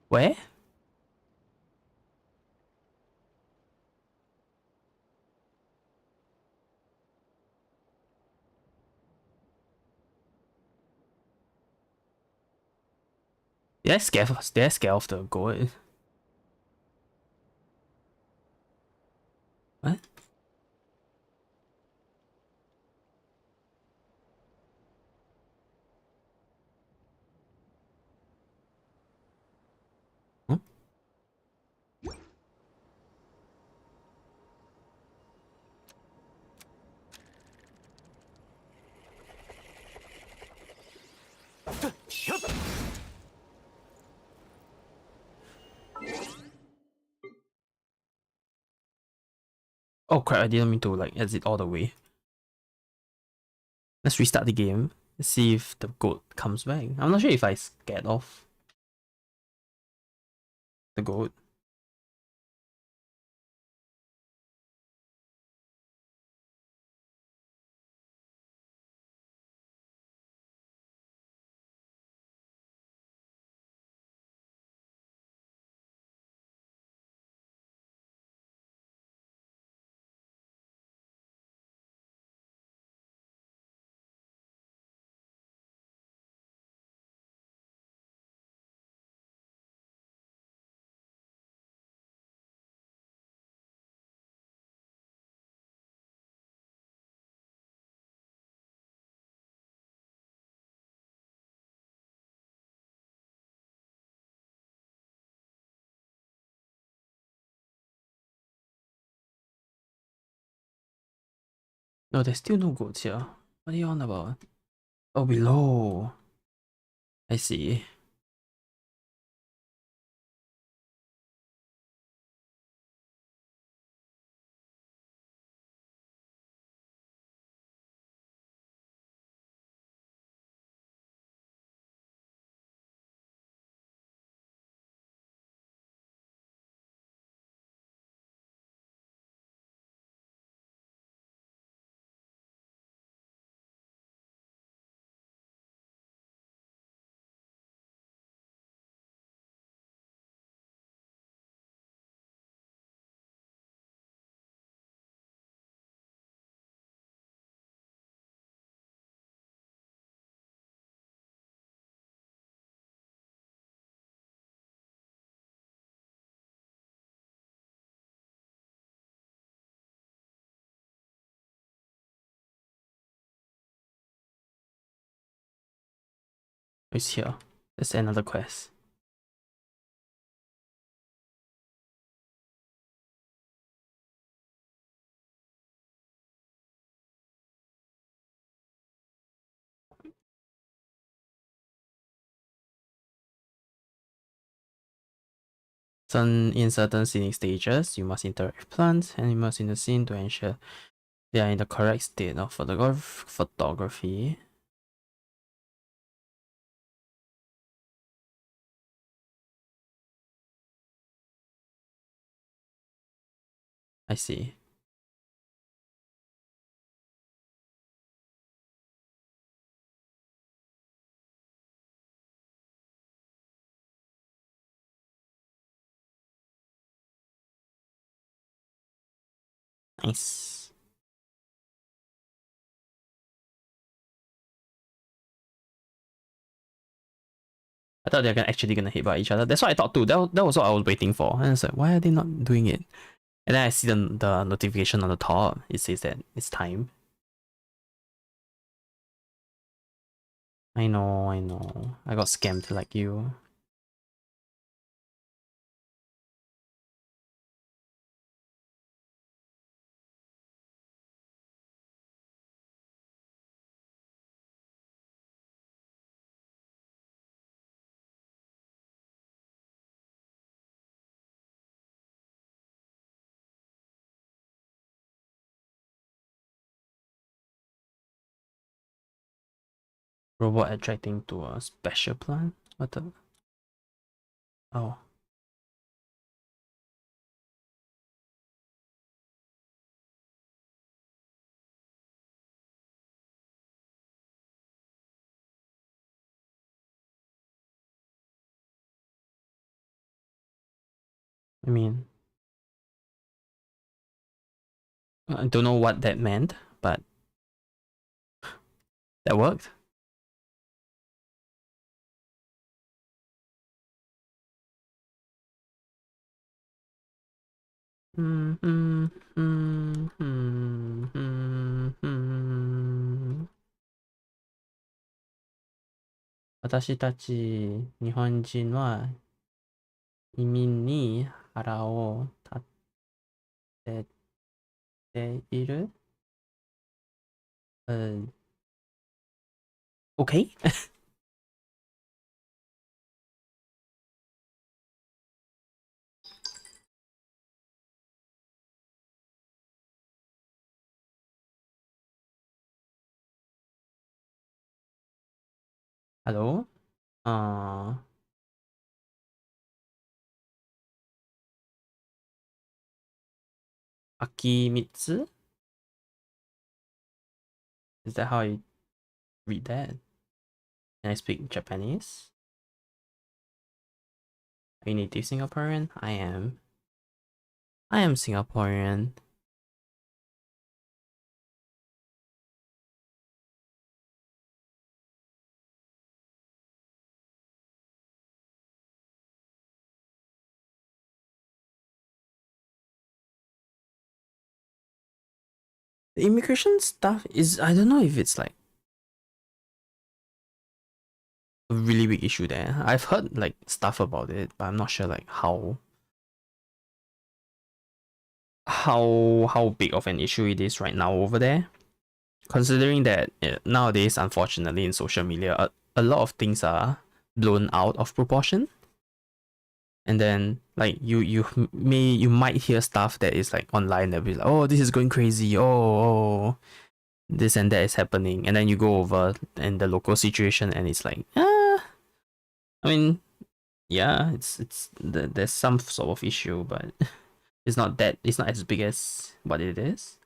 A: Where? Did I scare off the goat? What? Hmm? Oh crap, I didn't mean to like exit all the way. Let's restart the game. Let's see if the goat comes back. I'm not sure if I scared off the goat. No, there's still no goats here. What are you on about? Oh, below. I see. It's here. That's another quest. In certain scenic stages, you must interact with plants, animals in the scene to ensure they are in the correct state of photography. I see. Nice. I thought they're actually gonna hit by each other. That's what I thought too. That was what I was waiting for. And it's like, why are they not doing it? And then I see the notification on the top. It says that it's time. I know. I got scammed like you. Robot attracting to a special plant? What the? Oh. I mean, I don't know what that meant, but that worked. 私たち日本人は移民に腹を立てている。Okay. Hello? Akimitsu? Is that how I read that? Can I speak Japanese? Are you native Singaporean? I am. I am Singaporean. The immigration stuff is, I don't know if it's like a really big issue there. I've heard like stuff about it, but I'm not sure like how big of an issue it is right now over there. Considering that nowadays, unfortunately, in social media, a lot of things are blown out of proportion. And then like you might hear stuff that is like online that be like, oh, this is going crazy, oh, this and that is happening, and then you go over and the local situation and it's like, I mean, yeah, there's some sort of issue, but it's not as big as what it is.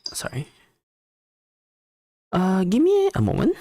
A: Sorry. Give me a moment.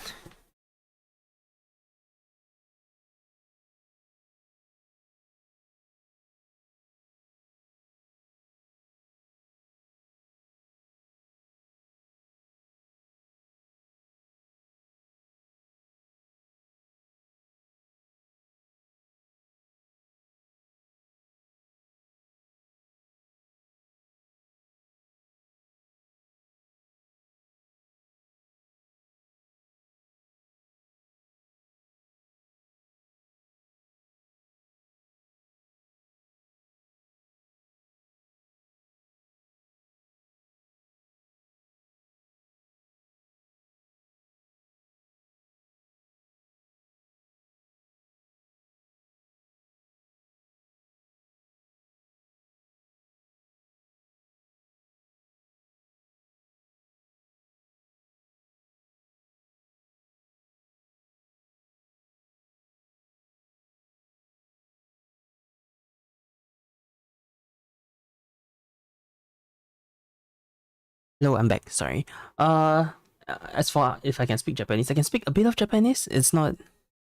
A: Hello, I'm back. Sorry. As for if I can speak Japanese, I can speak a bit of Japanese. It's not,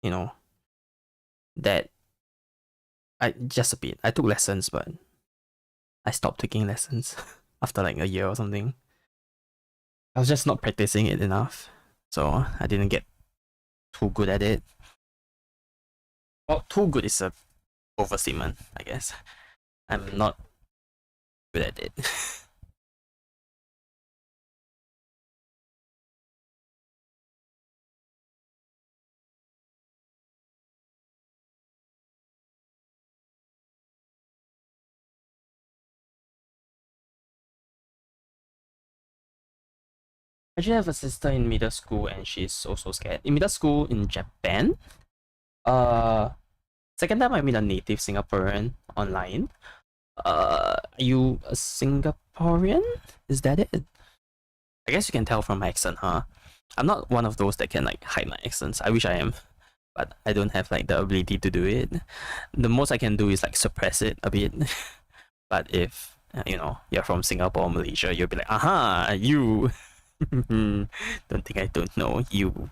A: you know, that I just a bit. I took lessons, but I stopped taking lessons after like a year or something. I was just not practicing it enough, so I didn't get too good at it. Well, too good is a overstatement, I guess. I'm not good at it. I actually have a sister in middle school and she's also scared. In middle school in Japan, uh, second time I meet a native Singaporean online. Are you a Singaporean? Is that it? I guess you can tell from my accent, huh? I'm not one of those that can like hide my accents. I wish I am, but I don't have like the ability to do it. The most I can do is like suppress it a bit. But if you know you're from Singapore or Malaysia, you'll be like, aha, you. Don't think I don't know you.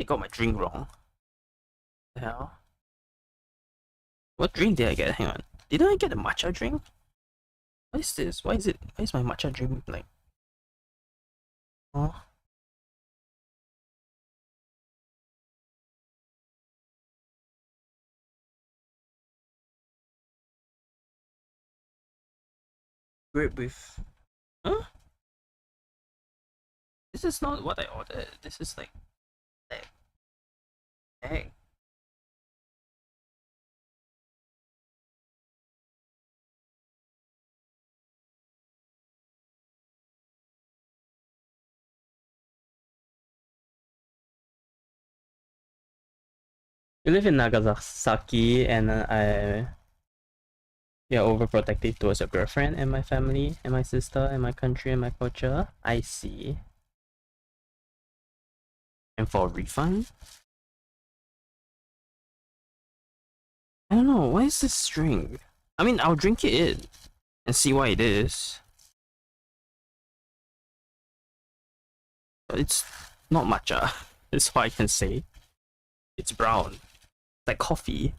A: I got my drink wrong. The hell? What drink did I get? Hang on. Didn't I get a matcha drink? What is this? Why is my matcha drink like... Oh. Grape with... Huh? This is not what I ordered. This is like... Egg. We live in Nagasaki and you're overprotective towards your girlfriend and my family and my sister and my country and my culture. I see. And for a refund? I don't know, what is this drink? I mean, I'll drink it and see what it is. But it's not matcha, that's all I can say. It's brown. It's like coffee.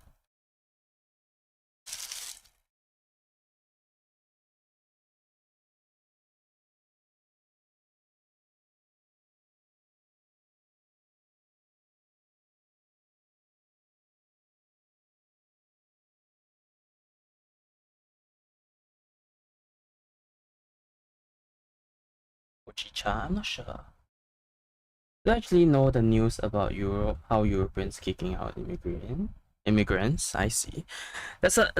A: Ochicha, I'm not sure. Do you actually know the news about Europe? How Europeans kicking out immigrants? I see. There's a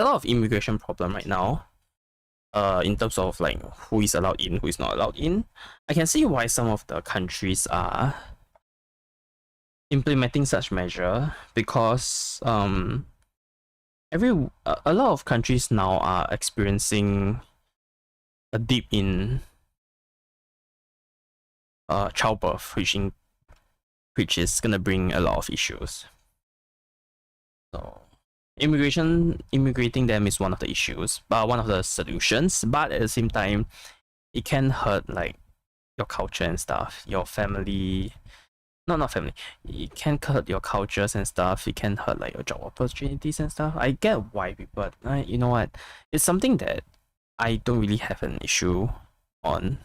A: lot of immigration problem right now. In terms of like who is allowed in, who is not allowed in. I can see why some of the countries are implementing such measure because a lot of countries now are experiencing a dip in childbirth, which is gonna bring a lot of issues. So immigrating them is one of the issues, but one of the solutions. But at the same time, it can hurt like your culture and stuff, your family. Not family. It can hurt your cultures and stuff. It can hurt like your job opportunities and stuff. I get why, but you know what? It's something that I don't really have an issue on.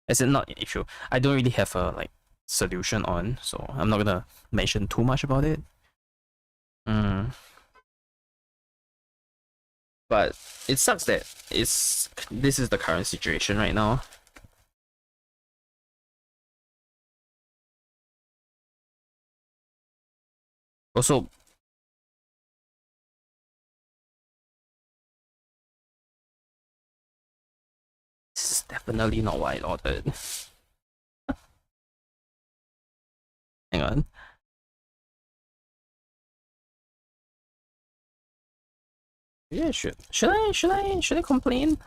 A: As in, not an issue. I don't really have a like solution on, so I'm not gonna mention too much about it. But it sucks that this is the current situation right now. Also, this is definitely not what I ordered. Hang on. Yeah, should I complain?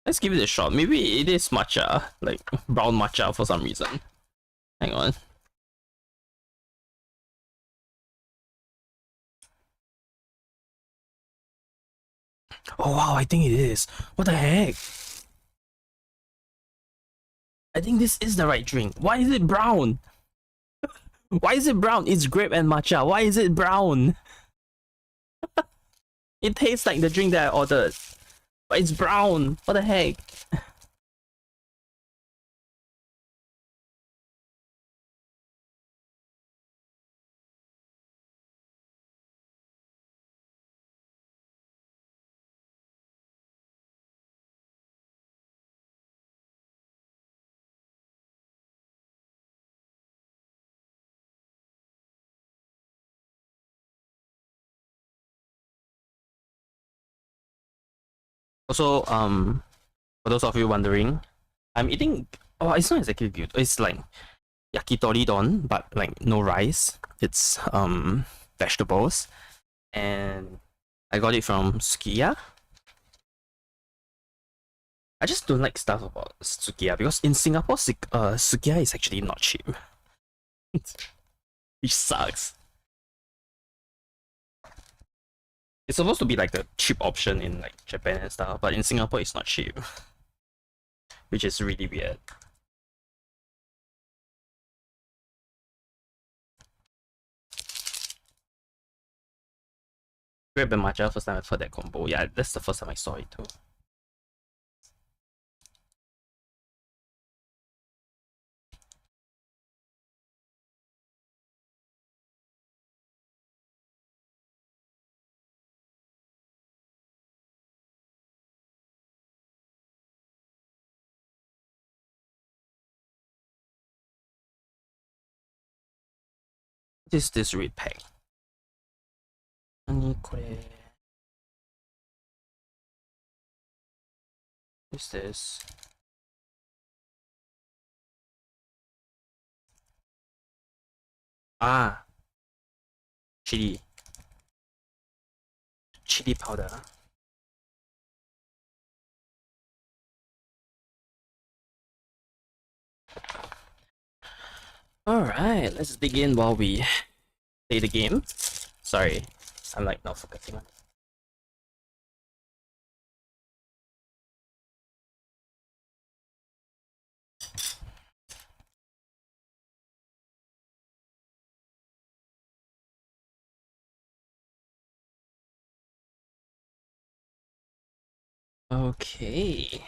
A: Let's give it a shot. Maybe it is matcha, like brown matcha for some reason. Hang on. Oh wow, I think it is. What the heck? I think this is the right drink. Why is it brown? Why is it brown? It's grape and matcha. Why is it brown? It tastes like the drink that I ordered, but it's brown. What the heck? Also, for those of you wondering, I'm eating. Oh, it's not exactly good. It's like yakitori don, but like no rice. It's vegetables, and I got it from Sukiya. I just don't like stuff about Sukiya because in Singapore, Sukiya is actually not cheap, which sucks. It's supposed to be like the cheap option in like Japan and stuff, but in Singapore it's not cheap. which is really weird. Grab and matcha, first time I've heard that combo. Yeah, that's the first time I saw it too. What is this red pack? What is this? Ah, chili powder. Alright, let's dig in while we play the game. Sorry, I'm like not focusing on it. Okay.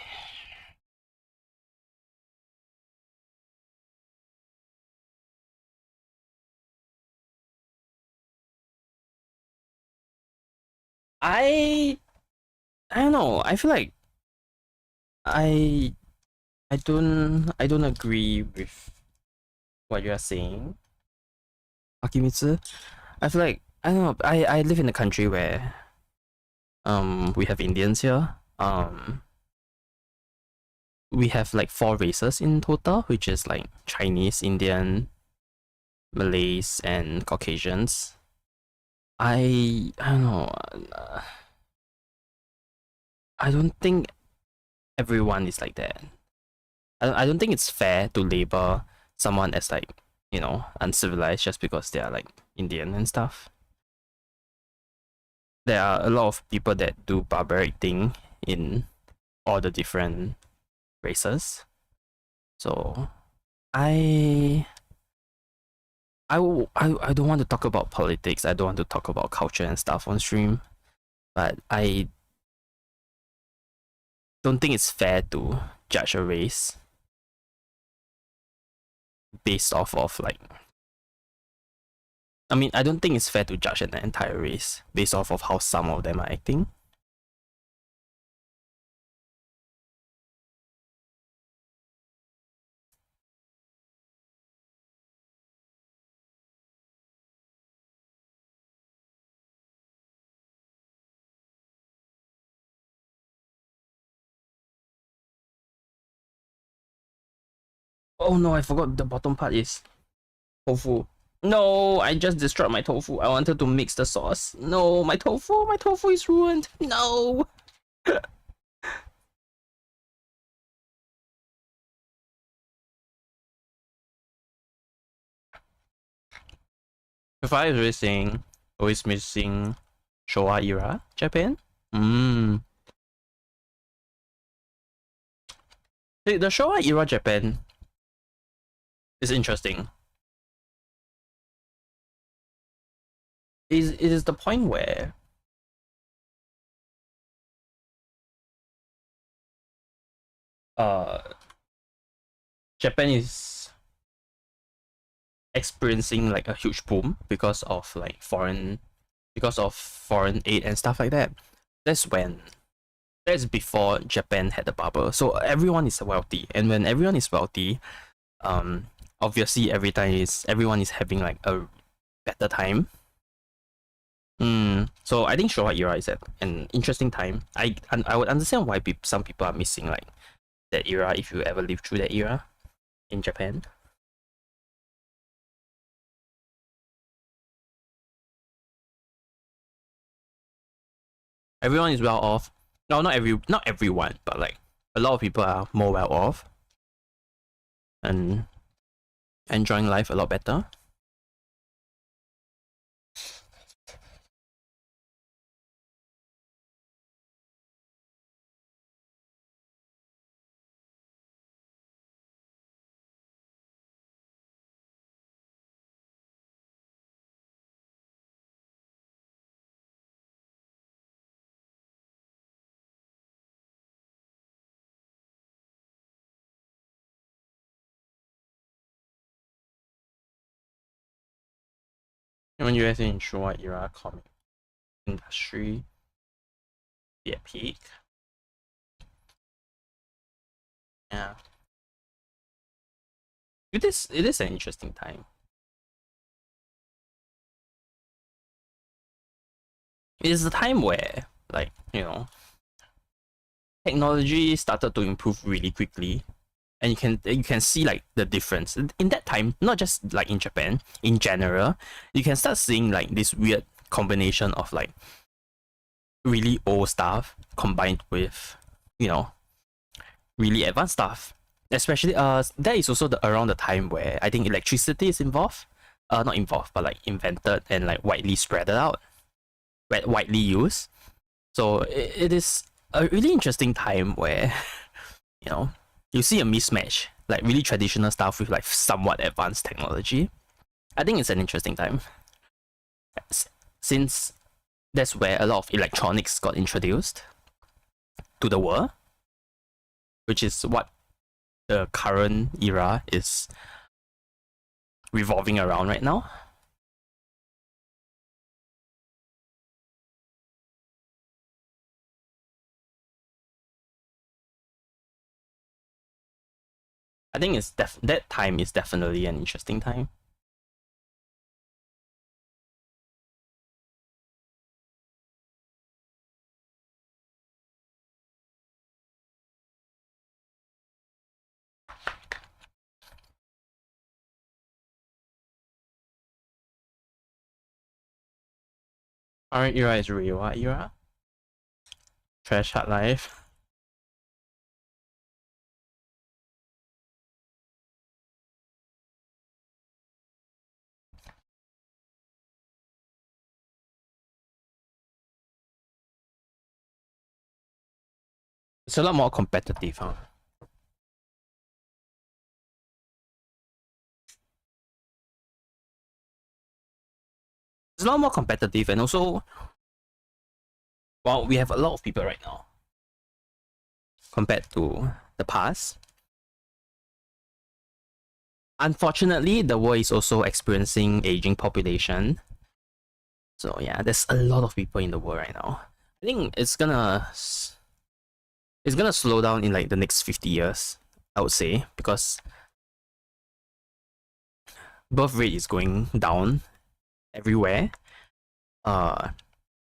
A: I don't know. I feel like I don't agree with what you are saying, Akimitsu. I feel like I don't know. I live in a country where we have Indians here. We have like 4 races in total, which is like Chinese, Indian, Malays, and Caucasians. I don't know. I don't think everyone is like that. I don't think it's fair to label someone as like, you know, uncivilized just because they are like Indian and stuff. There are a lot of people that do barbaric thing in all the different races. So I don't want to talk about politics. I don't want to talk about culture and stuff on stream. But I don't think it's fair to judge a race based off of like, I mean, I don't think it's fair to judge an entire race based off of how some of them are acting. Oh no, I forgot the bottom part is tofu. No, I just destroyed my tofu. I wanted to mix the sauce. No, my tofu is ruined. No. If I was really saying, always missing Showa era Japan. The Showa era Japan is interesting. It is the point where Japan is experiencing like a huge boom because of foreign aid and stuff like that. That's before Japan had the bubble. So everyone is wealthy, and when everyone is wealthy, obviously everyone is having like a better time. So I think Showa era is an interesting time. I would understand why some people are missing like that era if you ever lived through that era in Japan. Everyone is well off. No, not everyone, but like a lot of people are more well off and enjoying life a lot better. When USA in Showa era comic industry be at peak. Yeah. It is an interesting time. It is a time where, like, you know, technology started to improve really quickly, and you can see like the difference in that time. Not just like in Japan, in general, you can start seeing like this weird combination of like really old stuff combined with, you know, really advanced stuff. Especially that is also around the time where I think electricity is involved. Not involved, but like invented and like widely spread out, widely used. So it is a really interesting time where, you know, you see a mismatch, like really traditional stuff with like somewhat advanced technology. I think it's an interesting time, since that's where a lot of electronics got introduced to the world, which is what the current era is revolving around right now. I think that time is definitely an interesting time. Current era is Reiwa era. Trash hard life. It's a lot more competitive, huh? It's a lot more competitive, and also, well, we have a lot of people right now compared to the past. Unfortunately, the world is also experiencing aging population. So yeah, there's a lot of people in the world right now. I think it's gonna slow down in like the next 50 years, I would say, because birth rate is going down everywhere.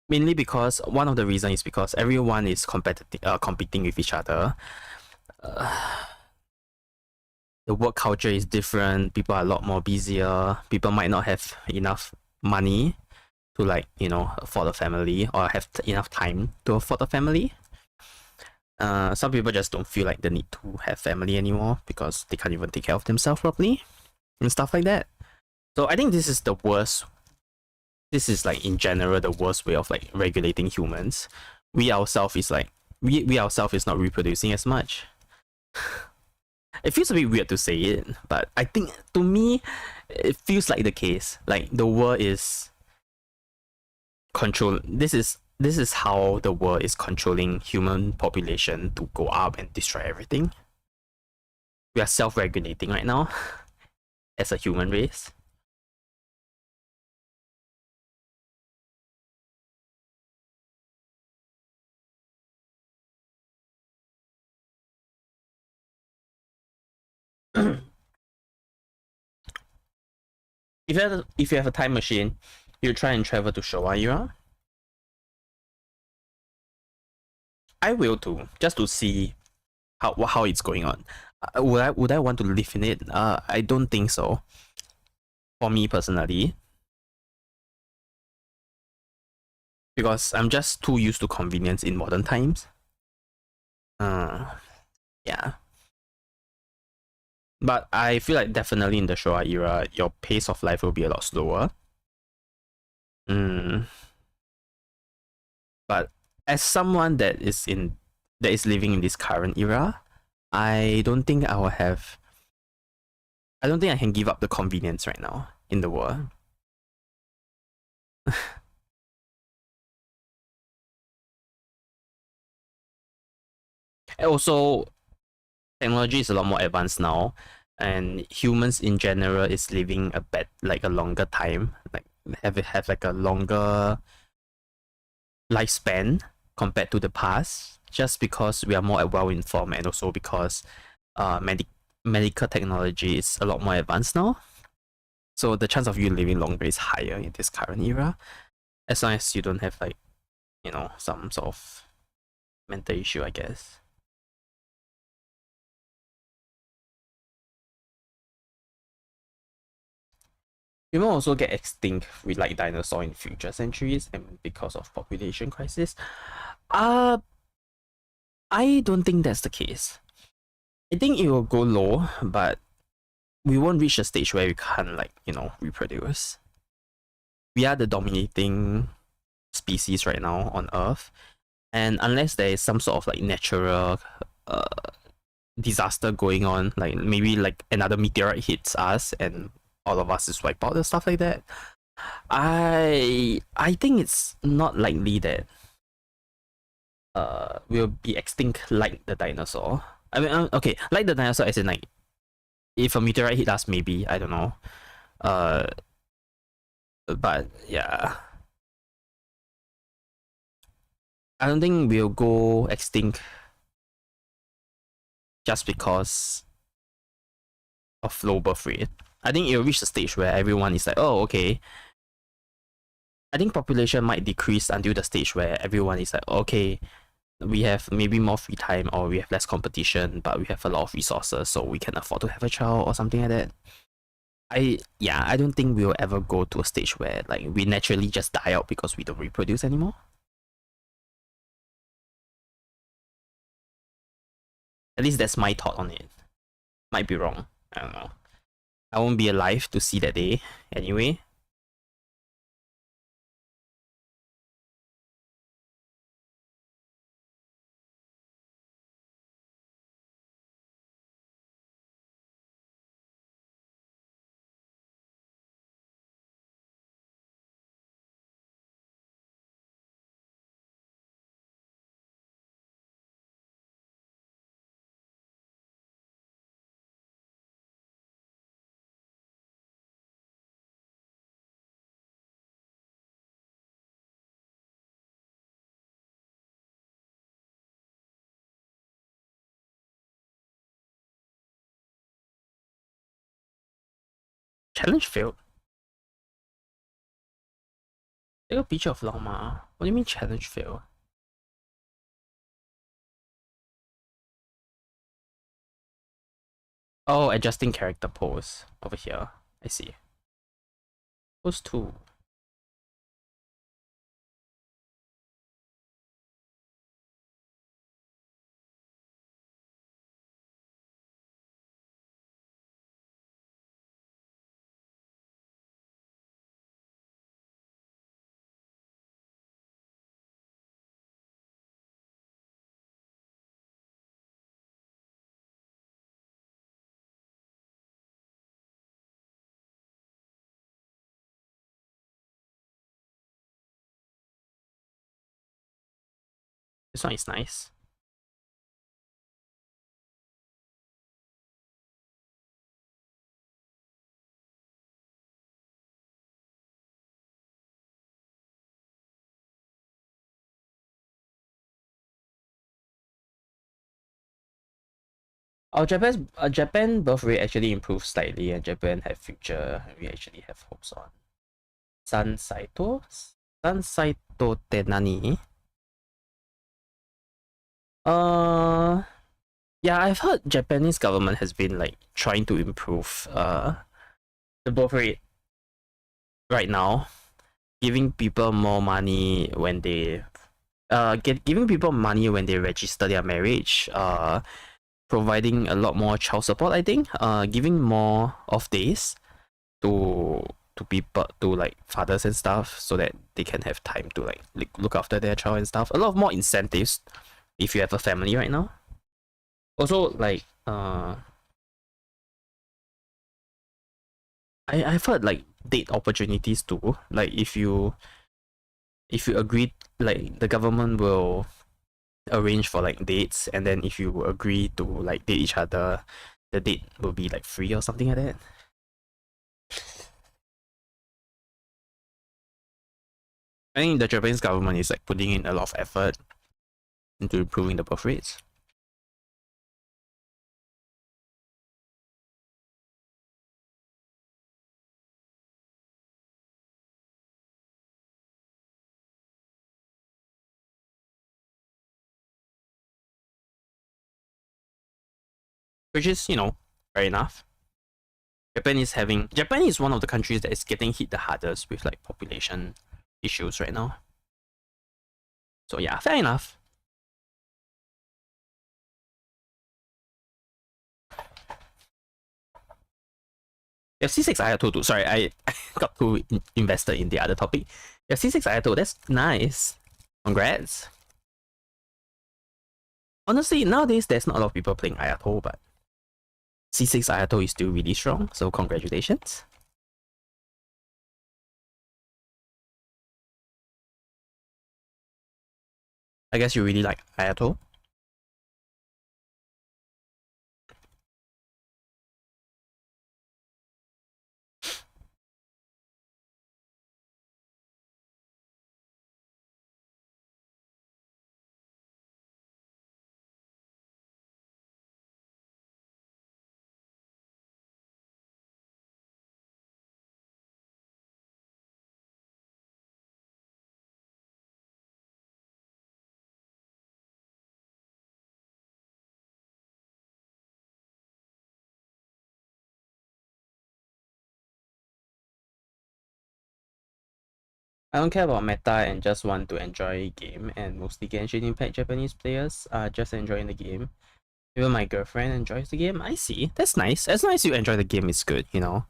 A: Mainly because one of the reasons is because everyone is competing with each other. The work culture is different. People are a lot more busier. People might not have enough money to, like, you know, afford a family, or have enough time to afford a family. Some people just don't feel like the need to have family anymore because they can't even take care of themselves properly and stuff like that. So I think this is the worst. This is like in general the worst way of like regulating humans. We ourselves is like we ourselves is not reproducing as much. It feels a bit weird to say it, but I think to me it feels like the case. Like the world is control. This is how the world is controlling human population to go up and destroy everything. We are self-regulating right now as a human race. If you have a time machine, you try and travel to Showa era. I will too, just to see how it's going on. Would I want to live in it? I don't think so. For me personally, because I'm just too used to convenience in modern times. Yeah. But I feel like definitely in the Showa era, your pace of life will be a lot slower. But as someone that is living in this current era, I don't think I can give up the convenience right now in the world. And also, technology is a lot more advanced now, and humans in general is living a longer time. Like have like a longer lifespan compared to the past, just because we are more well informed, and also because medical technology is a lot more advanced now. So the chance of you living longer is higher in this current era, as long as you don't have like, you know, some sort of mental issue, I guess. Humans also get extinct with like dinosaur in future centuries and because of population crisis. I don't think that's the case. I think it will go low, but we won't reach a stage where we can't like, you know, reproduce. We are the dominating species right now on Earth, and unless there is some sort of like natural disaster going on, like maybe like another meteorite hits us and all of us is wiped out and stuff like that, I think it's not likely that will be extinct like the dinosaur. I mean, okay, like the dinosaur as in like, if a meteorite hit us, maybe, I don't know. But yeah, I don't think we'll go extinct just because of low birth rate. I think it'll reach the stage where everyone is like, oh, okay. I think population might decrease until the stage where everyone is like, okay, we have maybe more free time, or we have less competition, but we have a lot of resources, so we can afford to have a child or something like that. I don't think we'll ever go to a stage where like we naturally just die out because we don't reproduce anymore. At least that's my thought on it. Might be wrong. I don't know. I won't be alive to see that day anyway. Challenge failed. Take a picture of llama. What do you mean challenge failed? Oh, adjusting character pose over here. I see. Pose 2. This one is nice. Our Japan birth rate actually improved slightly, and Japan have future we actually have hopes on. Sansaito? Sansaito te nani? Yeah, I've heard Japanese government has been like trying to improve the birth rate right now, giving people more money when they giving people money when they register their marriage, providing a lot more child support, I think, giving more off days to people, to like fathers and stuff, so that they can have time to like look after their child and stuff. A lot of more incentives if you have a family right now. Also, like I've heard like date opportunities too. Like if you agree, like the government will arrange for like dates, and then if you agree to like date each other, the date will be like free or something like that. I think the Japanese government is like putting in a lot of effort into improving the birth rates. Which is, you know, fair enough. Japan is one of the countries that is getting hit the hardest with like population issues right now. So yeah, fair enough. You have C6 Ayato too. Sorry, I got too invested in the other topic. You have C6 Ayato, that's nice. Congrats. Honestly, nowadays there's not a lot of people playing Ayato, but C6 Ayato is still really strong, so congratulations. I guess you really like Ayato. I don't care about meta and just want to enjoy a game, and mostly Genshin Impact Japanese players are just enjoying the game. Even my girlfriend enjoys the game. I see. That's nice. As long as you enjoy the game, it's good, you know.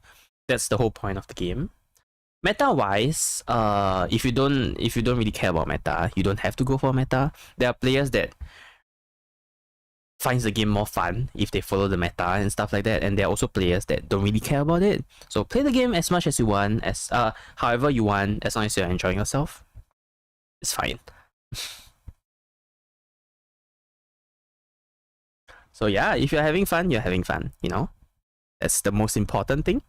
A: That's the whole point of the game. Meta wise, if you don't really care about meta, you don't have to go for meta. There are players that finds the game more fun if they follow the meta and stuff like that, and there are also players that don't really care about it. So play the game as much as you want, as however you want, as long as you're enjoying yourself. It's fine. So yeah, if you're having fun, you're having fun, you know? That's the most important thing.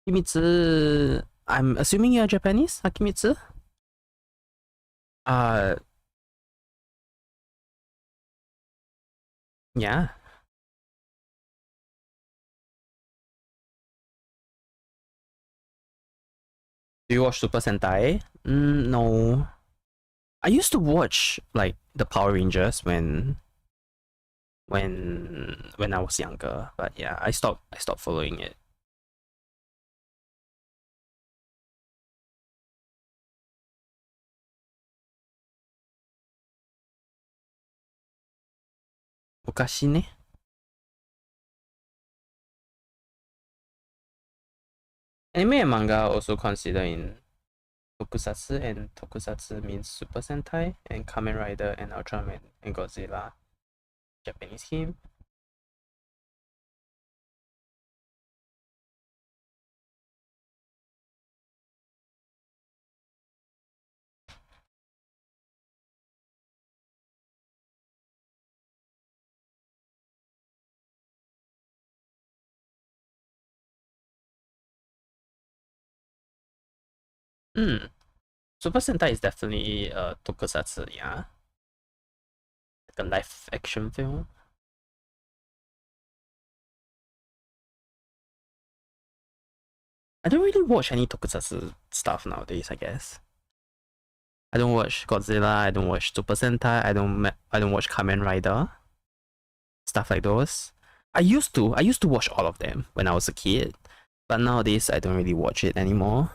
A: Hakimitsu, I'm assuming you're Japanese, Hakimitsu? Yeah. Do you watch Super Sentai? No. I used to watch like the Power Rangers when I was younger, but yeah, I stopped following it. Mukashi ne. Anime and manga are also considered in tokusatsu, and tokusatsu means Super Sentai, and Kamen Rider and Ultraman and Godzilla, Japanese game. Super Sentai is definitely tokusatsu, yeah. Like a live action film. I don't really watch any tokusatsu stuff nowadays, I guess. I don't watch Godzilla, I don't watch Super Sentai, I don't watch Kamen Rider. Stuff like those. I used to watch all of them when I was a kid, but nowadays I don't really watch it anymore.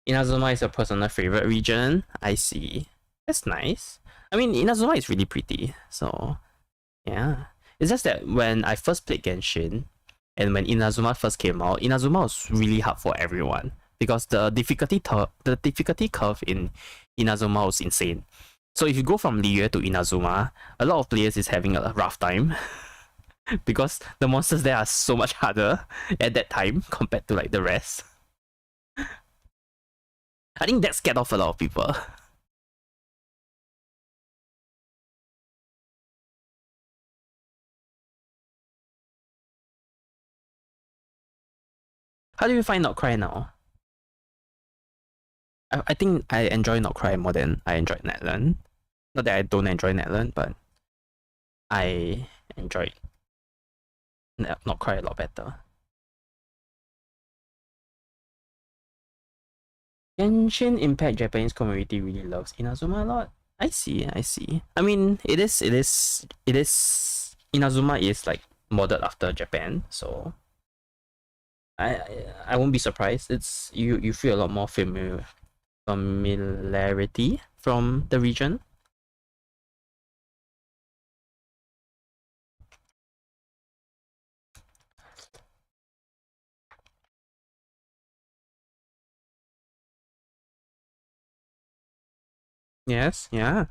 A: Inazuma is your personal favorite region. I see. That's nice. I mean, Inazuma is really pretty, so yeah. It's just that when I first played Genshin, And when Inazuma first came out, Inazuma was really hard for everyone because the difficulty curve in Inazuma was insane. So if you go from Liyue to Inazuma, a lot of players is having a rough time because the monsters there are so much harder at that time compared to like the rest. I think that scared off a lot of people. How do you find Not Cry now? I think I enjoy Not Cry more than I enjoyed Netland. Not that I don't enjoy Netland, but I enjoy Not Cry a lot better. GenshinImpact Japanese community really loves Inazuma a lot. I see. I mean, it is. Inazuma is like modeled after Japan, so I won't be surprised. It's you feel a lot more familiarity from the region. Yes, yeah.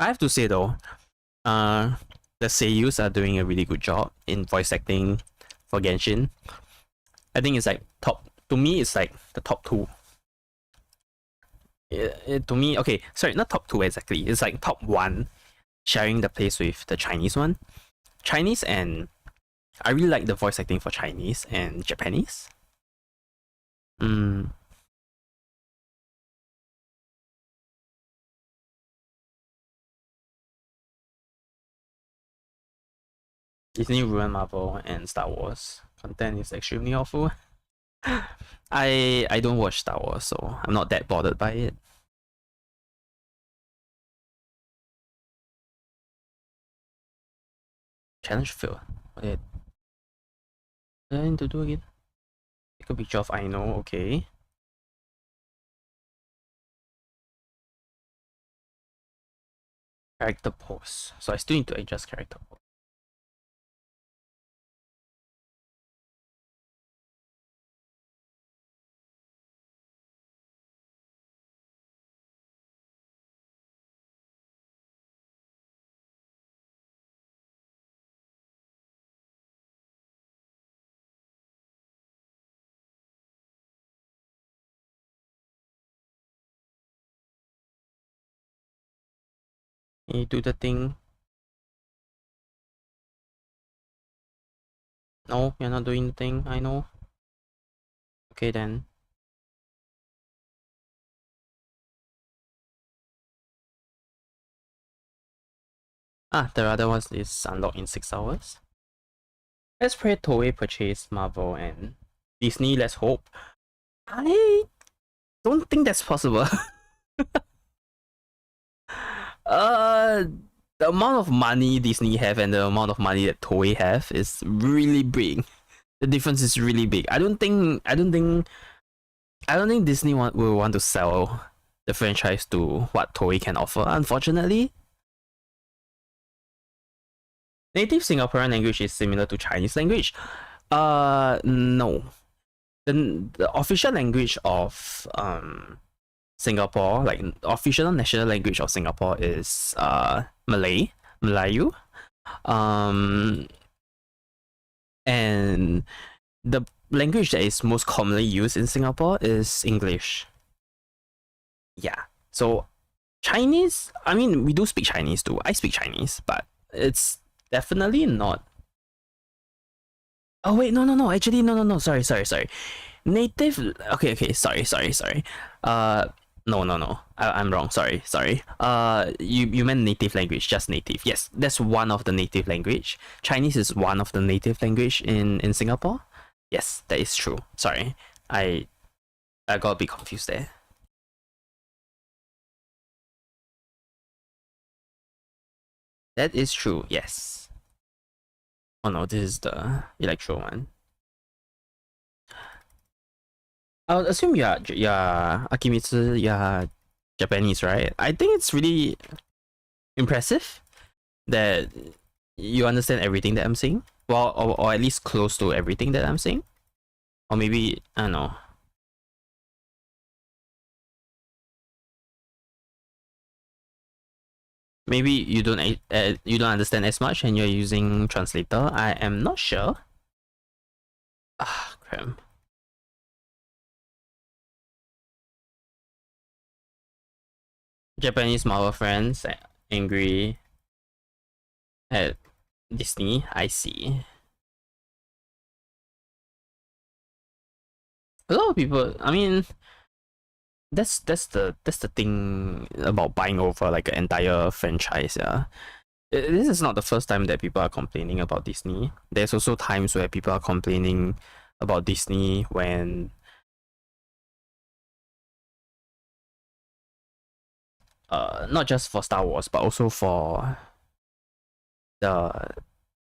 A: I have to say though, the seiyus are doing a really good job in voice acting for Genshin. I think it's like to me it's like the top two. To me, okay, sorry, not top two exactly. It's like top one, sharing the place with the Chinese one. Chinese, and I really like the voice acting for Chinese and Japanese. Disney ruined Marvel and Star Wars. Content is extremely awful. I don't watch Star Wars, so I'm not that bothered by it. Challenge failed. What did I need to do again? Take a picture of I know, okay. Character pose. So I still need to adjust character pose. Can you do the thing? No, you're not doing the thing, I know. Okay then. Ah, the other one is unlocked in 6 hours. Let's pray Toei purchase Marvel and Disney, let's hope. I don't think that's possible. The amount of money Disney have and the amount of money that Toei have is really big. The difference is really big. I don't think Disney will want to sell the franchise to what Toei can offer, unfortunately. Native Singaporean language is similar to Chinese language. No. The official language of Singapore, like official national language of Singapore is Melayu. And the language that is most commonly used in Singapore is English. Yeah. So Chinese, I mean, we do speak Chinese too. I speak Chinese, but it's definitely not. Oh wait, no. Actually, no. Sorry. Native. Okay. Sorry. No. I'm wrong. Sorry. You meant native language, just native. Yes, that's one of the native language. Chinese is one of the native language in Singapore. Yes, that is true. Sorry, I got a bit confused there. That is true. Yes. Oh no, this is the Electro one. I would assume you're Akimitsu, you're Japanese, right? I think it's really impressive that you understand everything that I'm saying. Well, or at least close to everything that I'm saying. Or maybe, I don't know. Maybe you don't understand as much and you're using translator. I am not sure. Ah, crap. Japanese Marvel friends angry at Disney. I see. A lot of people. I mean, that's the thing about buying over like an entire franchise. Yeah, this is not the first time that people are complaining about Disney. There's also times where people are complaining about Disney when not just for Star Wars but also for the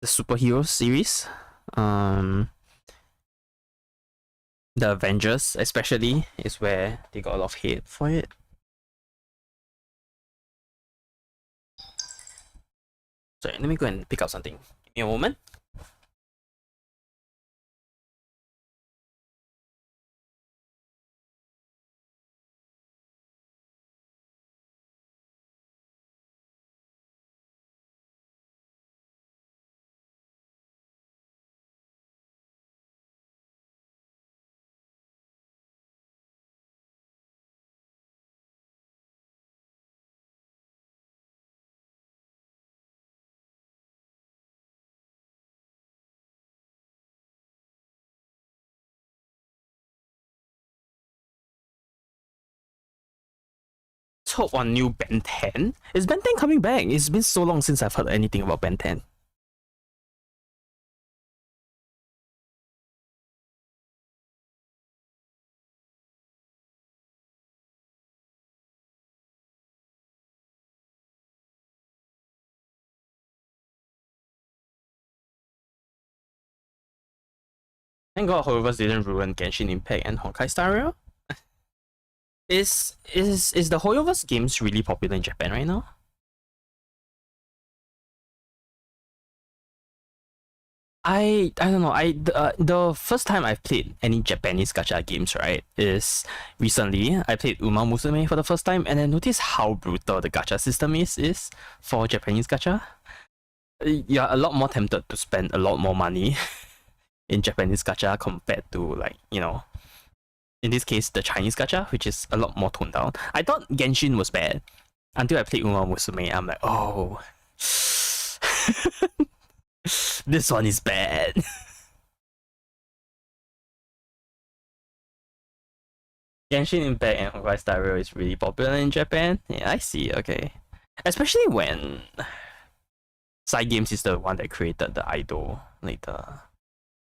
A: superhero series, the Avengers especially is where they got a lot of hate for it. Sorry, let me go and pick up something. Give me a moment. Hope on new Ben 10. Is Ben 10 coming back? It's been so long since I've heard anything about Ben 10. Thank God Hoyoverse didn't ruin Genshin Impact and Honkai Star Rail. Is the Hoyoverse games really popular in Japan right now? I don't know. The first time I've played any Japanese gacha games, right, is recently. I played Uma Musume for the first time, and I noticed how brutal the gacha system is for Japanese gacha. You're a lot more tempted to spend a lot more money in Japanese gacha compared to, like, you know, in this case the Chinese gacha, which is a lot more toned down. I thought Genshin was bad until I played Uma Musume. I'm like, oh. This one is bad. Genshin Impact and Honkai Star Rail is really popular in Japan. Yeah, I see. Okay, especially when Side Games is the one that created the Idol, like the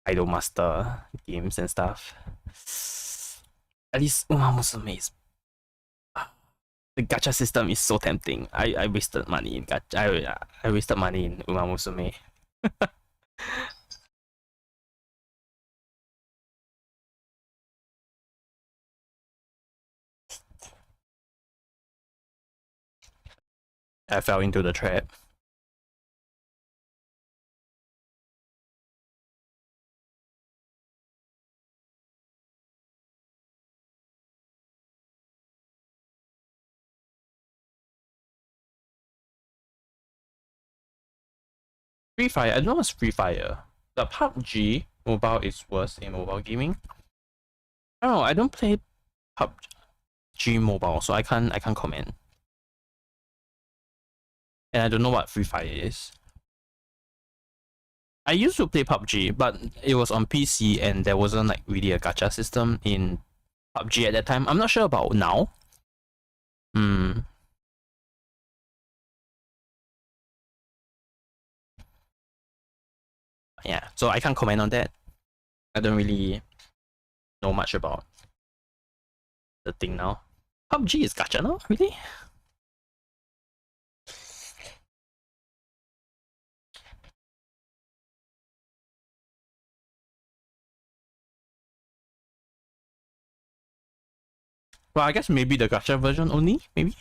A: Idol Master games and stuff. At least Uma Musume is. The gacha system is so tempting. I wasted money in gacha. I wasted money in Uma Musume. I fell into the trap. Free Fire. I don't know what's Free Fire. The PUBG mobile is worse in mobile gaming. I don't know. I don't play PUBG mobile, so I can't comment. And I don't know what Free Fire is. I used to play PUBG, but it was on PC and there wasn't like really a gacha system in PUBG at that time. I'm not sure about now. Yeah, so I can't comment on that. I don't really know much about the thing now. PUBG is gacha now? Really? Well, I guess maybe the gacha version only, maybe?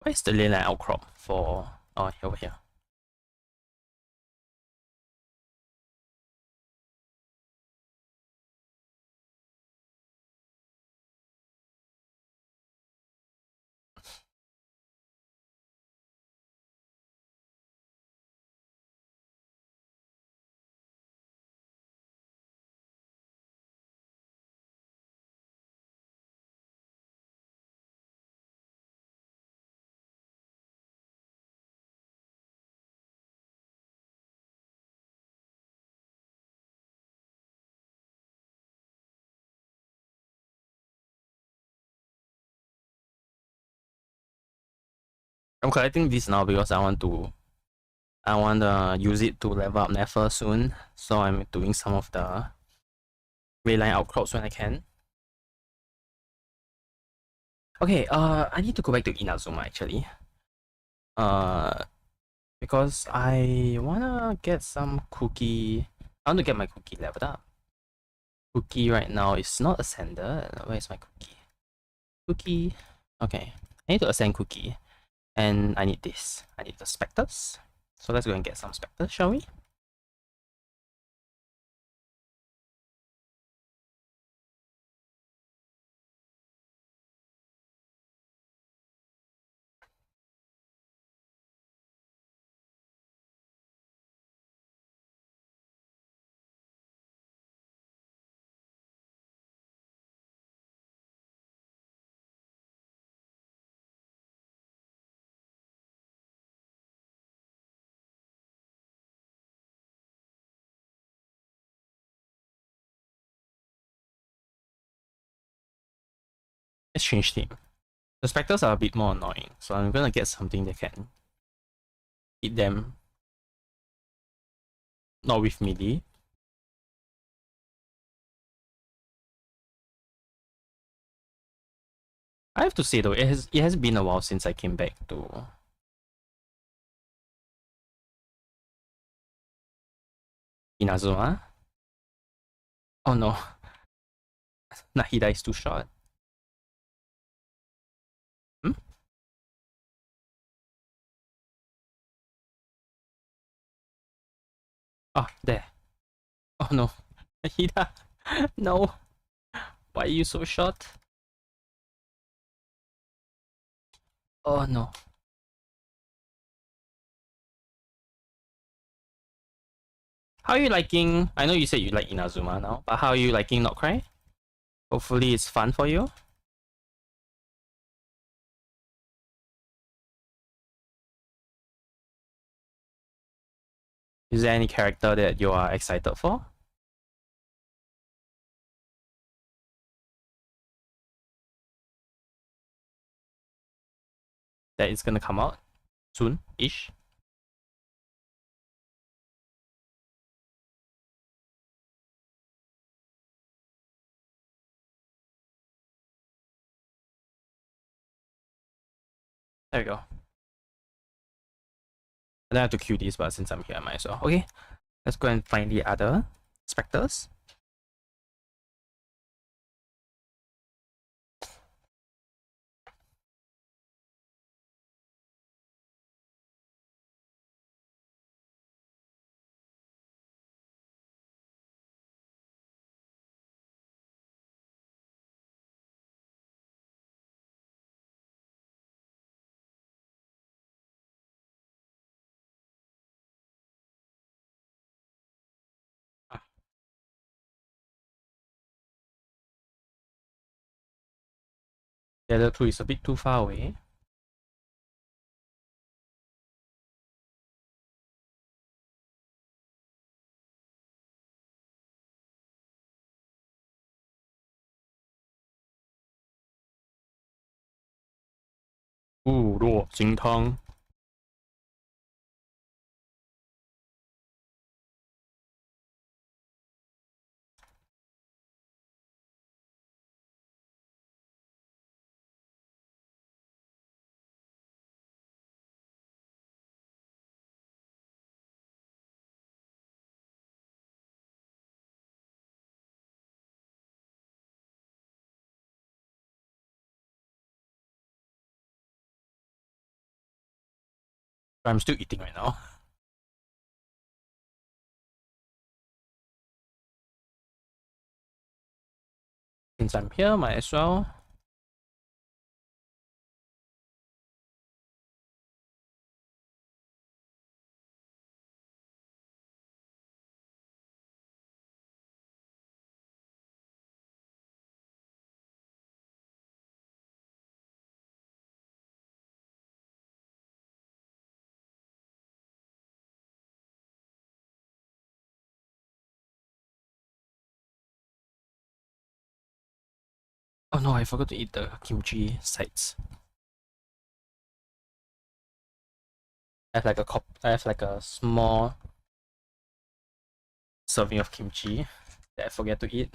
A: Where's the ley line outcrop for... Oh, over here. I'm collecting this now because I want to use it to level up Nefer soon. So I'm doing some of the ley line outcrops when I can. Okay, I need to go back to Inazuma actually. Because I wanna get some cookie. I want to get my cookie leveled up. Cookie right now is not ascended. Where's my cookie? Cookie. Okay, I need to ascend cookie. And I need this. I need the specters. So let's go and get some specters, shall we? Let's change team. The specters are a bit more annoying, so I'm gonna get something that can hit them. Not with melee. I have to say though, it has been a while since I came back to Inazuma. Oh no. Nahida is too short. Hmm? Oh, there. Oh no. Nahida. No. Why are you so short? Oh no. How are you liking... I know you said you like Inazuma now, but how are you liking Not Cry? Hopefully it's fun for you. Is there any character that you are excited for? That is gonna come out soon-ish? There we go. I don't have to queue this, but since I'm here, I might as well. Okay, let's go and find the other specters. The other two is a bit too far away. 部落金汤。I'm still eating right now. Since I'm here, might as well. Oh no, I forgot to eat the kimchi sides. I have like a small serving of kimchi that I forgot to eat.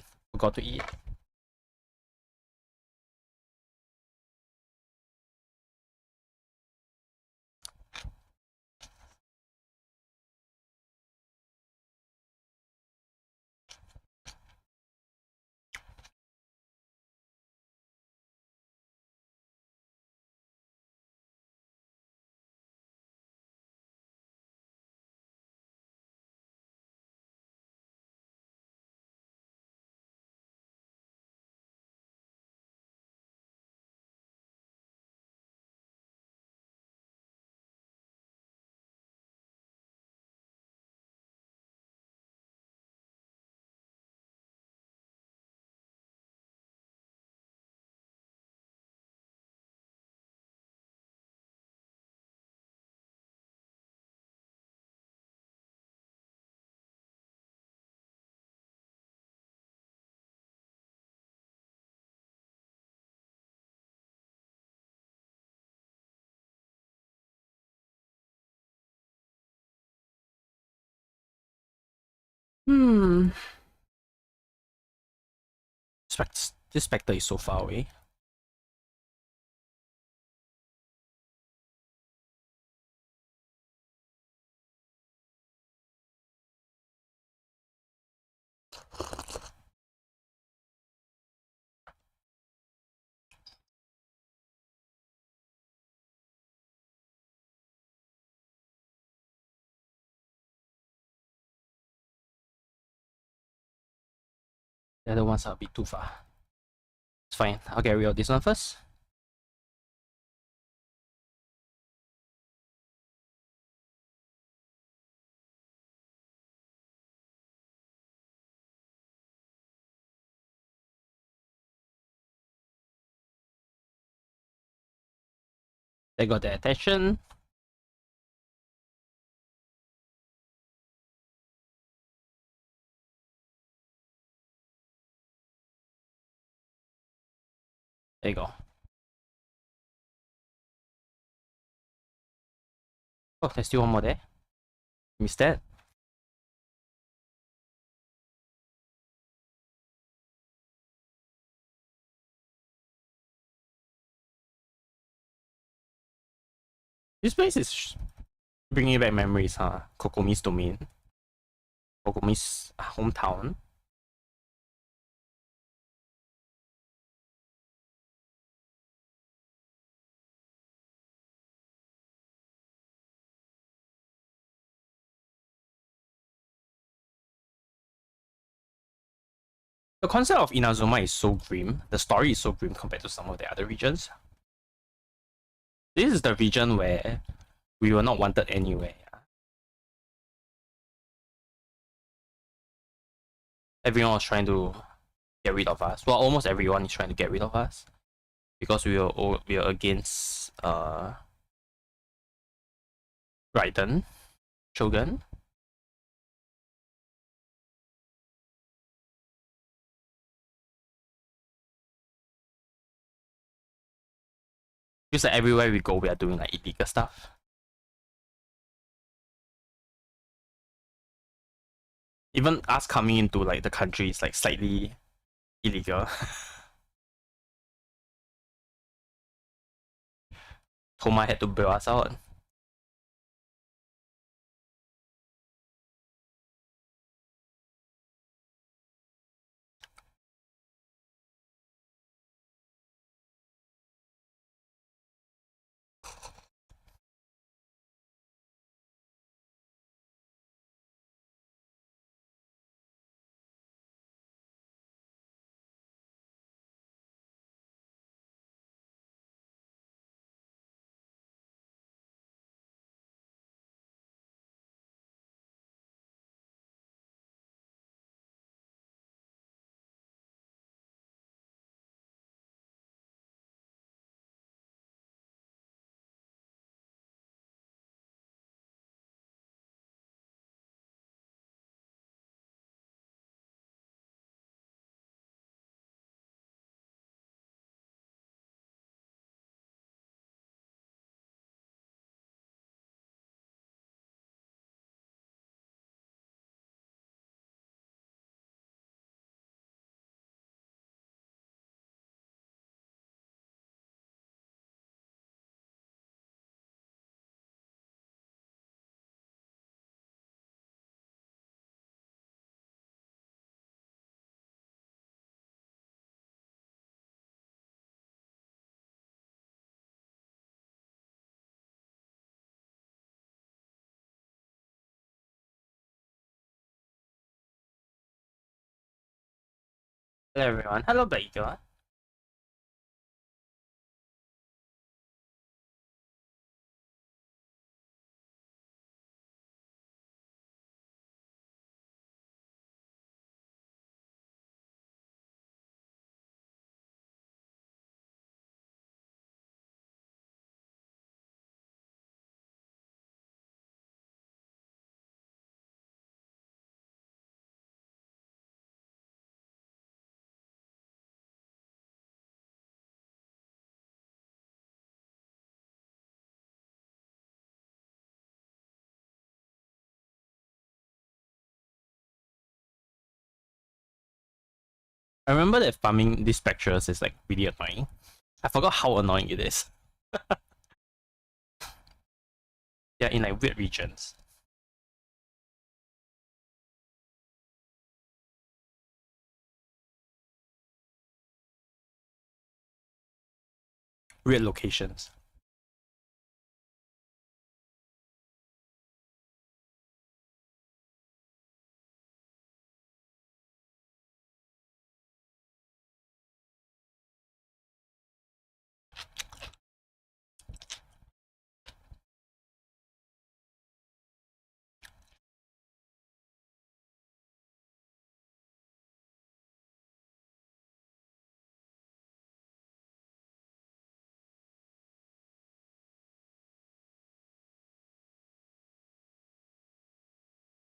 A: This spectre is so far away. The other ones are a bit too far. It's fine. I'll get rid of this one first. They got their attention. There you go. Oh, there's still one more there. Missed that. This place is bringing back memories, huh? Kokomi's domain. Kokomi's hometown. The concept of Inazuma is so grim. The story is so grim compared to some of the other regions. This is the region where we were not wanted anywhere. Everyone was trying to get rid of us. Well, almost everyone is trying to get rid of us because we are against Raiden, Shogun. Because like, everywhere we go, we are doing like illegal stuff. Even us coming into like the country is like slightly illegal. Toma had to bail us out. Hello everyone. Hello Baker. I remember that farming these spectres is like really annoying. I forgot how annoying it is. They're in like weird regions. Weird locations.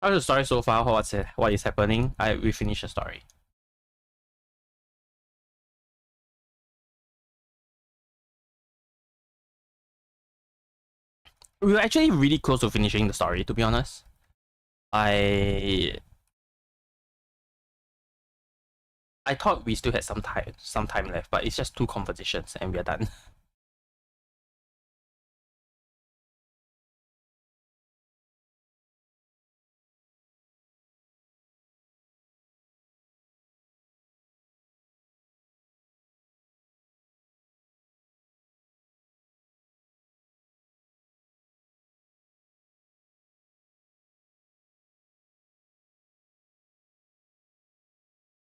A: How's the story so far? What is happening? We finished the story. We were actually really close to finishing the story, to be honest. I thought we still had some time left, but it's just 2 conversations and we are done.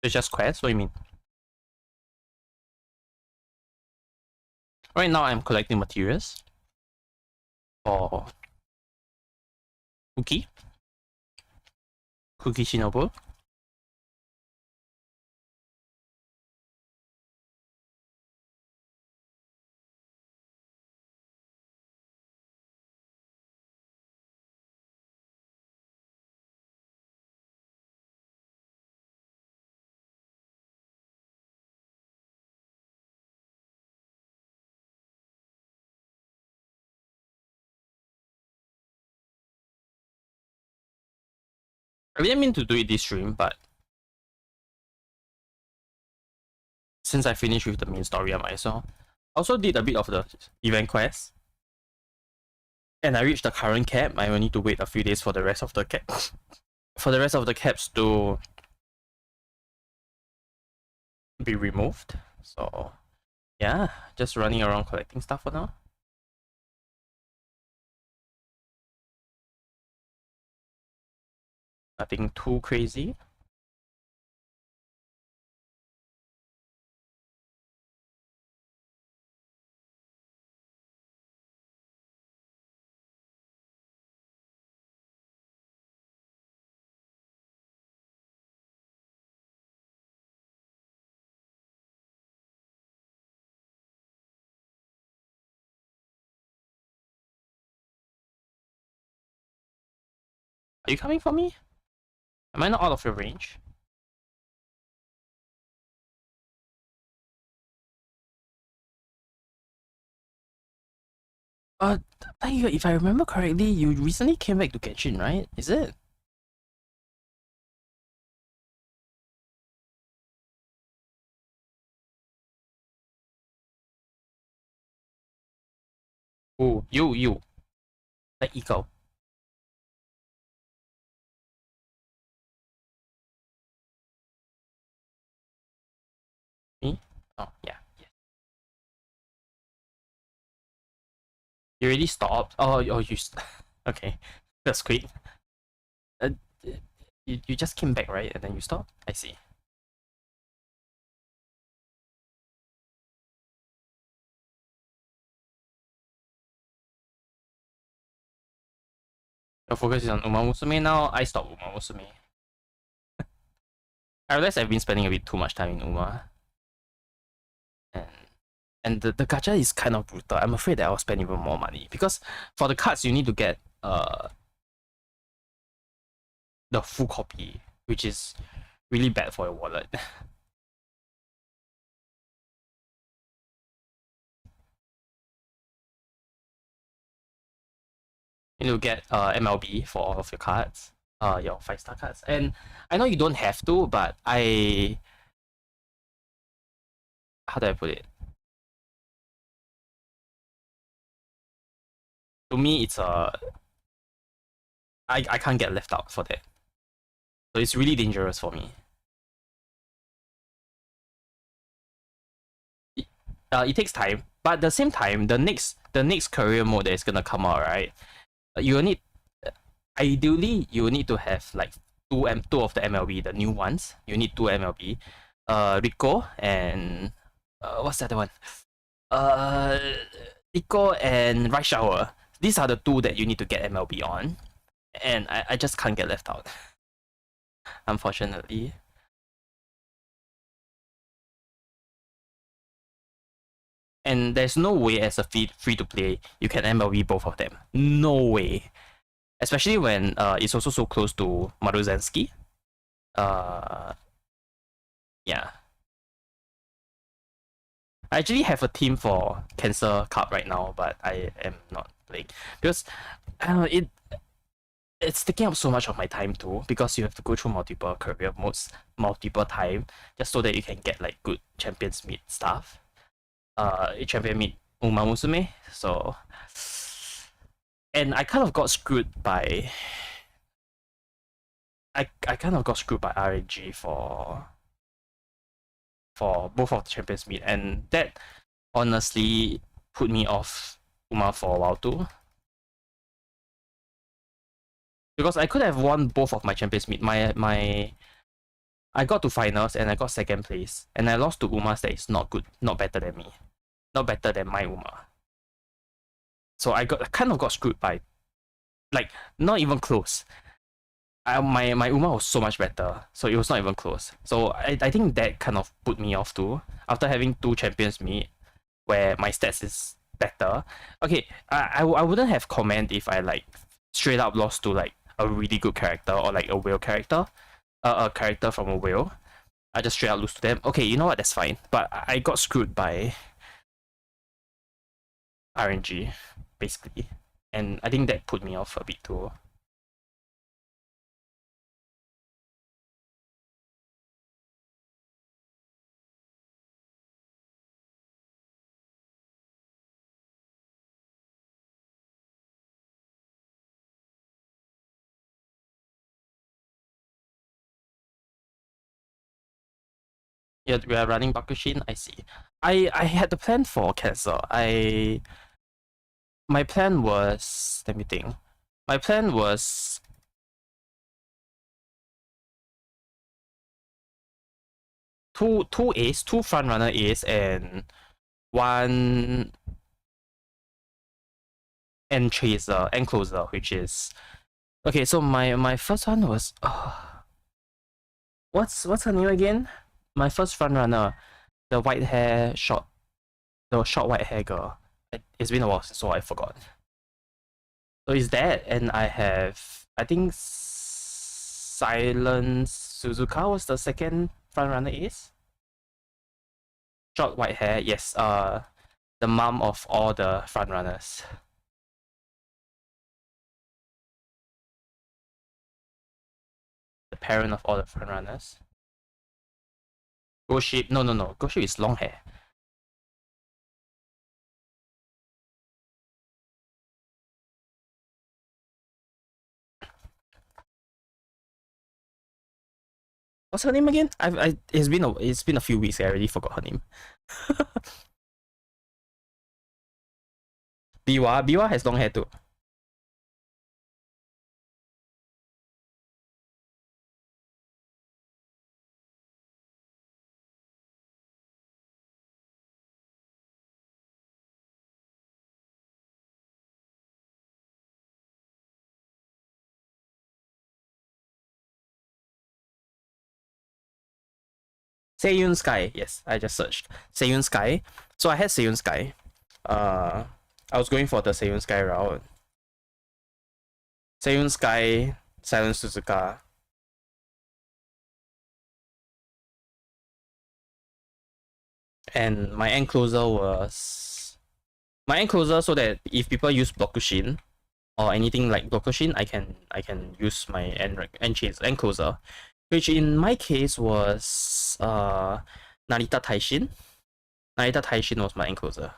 A: It's just quests? What do you mean? Right now I'm collecting materials for Kuki Shinobu. I didn't mean to do it this stream, but since I finished with the main story, I might as well. I also did a bit of the event quest. And I reached the current cap. I will need to wait a few days for the rest of the cap. For the rest of the caps to be removed. So yeah, just running around collecting stuff for now. Nothing too crazy. Are you coming for me? Am I not out of your range? If I remember correctly, you recently came back to Genshin, right? Is it? Oh, you. Like Eco. Me? Oh, yeah. You already stopped? Oh, okay. That's quick. Uh, you just came back, right? And then you stopped? I see. Your focus is on Uma Musume now. I stopped Uma Musume. I realized I've been spending a bit too much time in Uma. And the gacha is kind of brutal. I'm afraid that I'll spend even more money. Because for the cards, you need to get the full copy, which is really bad for your wallet. You need to get MLB for all of your cards, your 5-star cards. And I know you don't have to, but how do I put it? To me, it's I can't get left out for that. So it's really dangerous for me. It takes time, but at the same time, the next career mode that is gonna come out, right? You will need, ideally, you will need to have like two of the MLB, the new ones. You need two MLB, Rico and what's the other one? Rico and Right Shower. These are the two that you need to get MLB on, and I just can't get left out, unfortunately. And there's no way as a free to play you can MLB both of them. No way. Especially when it's also so close to Maruzensky. Yeah. I actually have a team for Cancer Cup right now, but I am not playing because I don't know, it's taking up so much of my time too, because you have to go through multiple career modes multiple time just so that you can get like good champions meet stuff. Champion meet Uma Musume, so and I kind of got screwed by I kind of got screwed by RNG for both of the champions meet, and that honestly put me off Uma for a while too. Because I could have won both of my champions meet. I got to finals and I got second place, and I lost to Uma's that is not good, not better than me, not better than my Uma. So I kind of got screwed by, like, not even close. My Uma was so much better, so it was not even close. So I think that kind of put me off too. After having two champions meet, where my stats is better. Okay, I wouldn't have comment if I like straight up lost to like a really good character or like a whale character, a character from a whale. I just straight up lose to them. Okay, you know what? That's fine. But I got screwed by RNG, basically, and I think that put me off a bit too. Yeah, we are running Bakushin. I see. I had the plan for cancel. My plan was, let me think. My plan was two A's, two frontrunner A's, and one end chaser, end closer, which is okay. So my first one was what's her name again? My first frontrunner, the white hair the short white hair girl. It's been a while so I forgot. So it's that, and I have, I think Silence Suzuka was the second frontrunner Ace. Short white hair, yes. The mom of all the frontrunners. The parent of all the frontrunners. Goship, no. Goship is long hair. What's her name again? It's been a few weeks. I already forgot her name. Biwa has long hair too. Seiyun Sky, yes, I just searched Seiyun Sky. So I had Seiyun Sky. I was going for the Seiyun Sky route. Seiyun Sky, Silent Suzuka. And my end closer was so that if people use Blokushin or anything like Blokushin, I can use my end closer, which in my case was Narita Taishin. Narita Taishin was my end closer.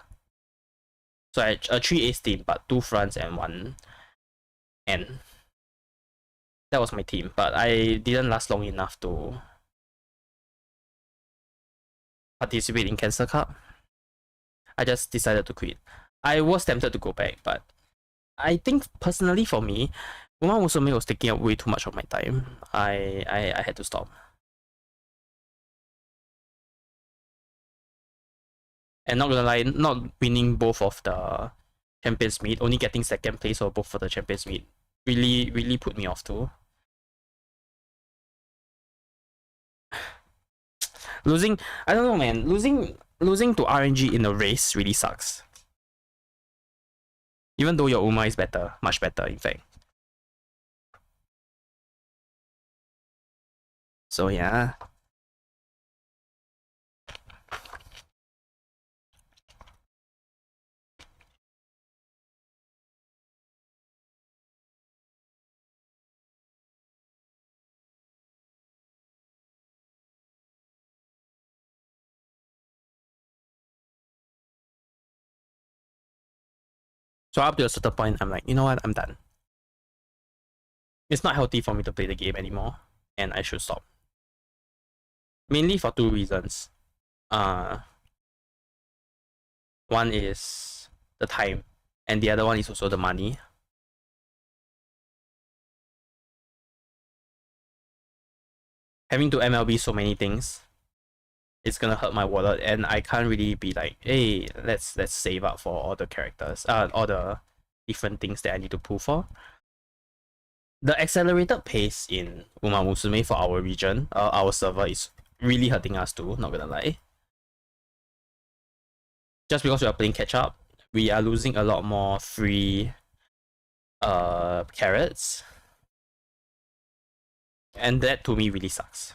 A: So I had a 3 ace team, but 2 fronts and 1 end. That was my team, but I didn't last long enough to participate in Cancer Cup. I just decided to quit. I was tempted to go back, but I think personally for me, Uma Musume was taking up way too much of my time. I had to stop. And not gonna lie, not winning both of the Champions Meet, only getting second place or both for the Champions Meet, really put me off too. Losing, I don't know, man. Losing to RNG in a race really sucks. Even though your Uma is better, much better, in fact. So yeah. So up to a certain point, I'm like, you know what, I'm done. It's not healthy for me to play the game anymore, and I should stop. Mainly for 2 reasons. One is the time, and the other one is also the money. Having to MLB so many things, it's gonna hurt my wallet, and I can't really be like, hey, let's save up for all the characters, all the different things that I need to pull for. The accelerated pace in Uma Musume for our region, our server, is really hurting us too, not gonna lie. Just because we are playing catch up, we are losing a lot more free carrots. And that to me really sucks.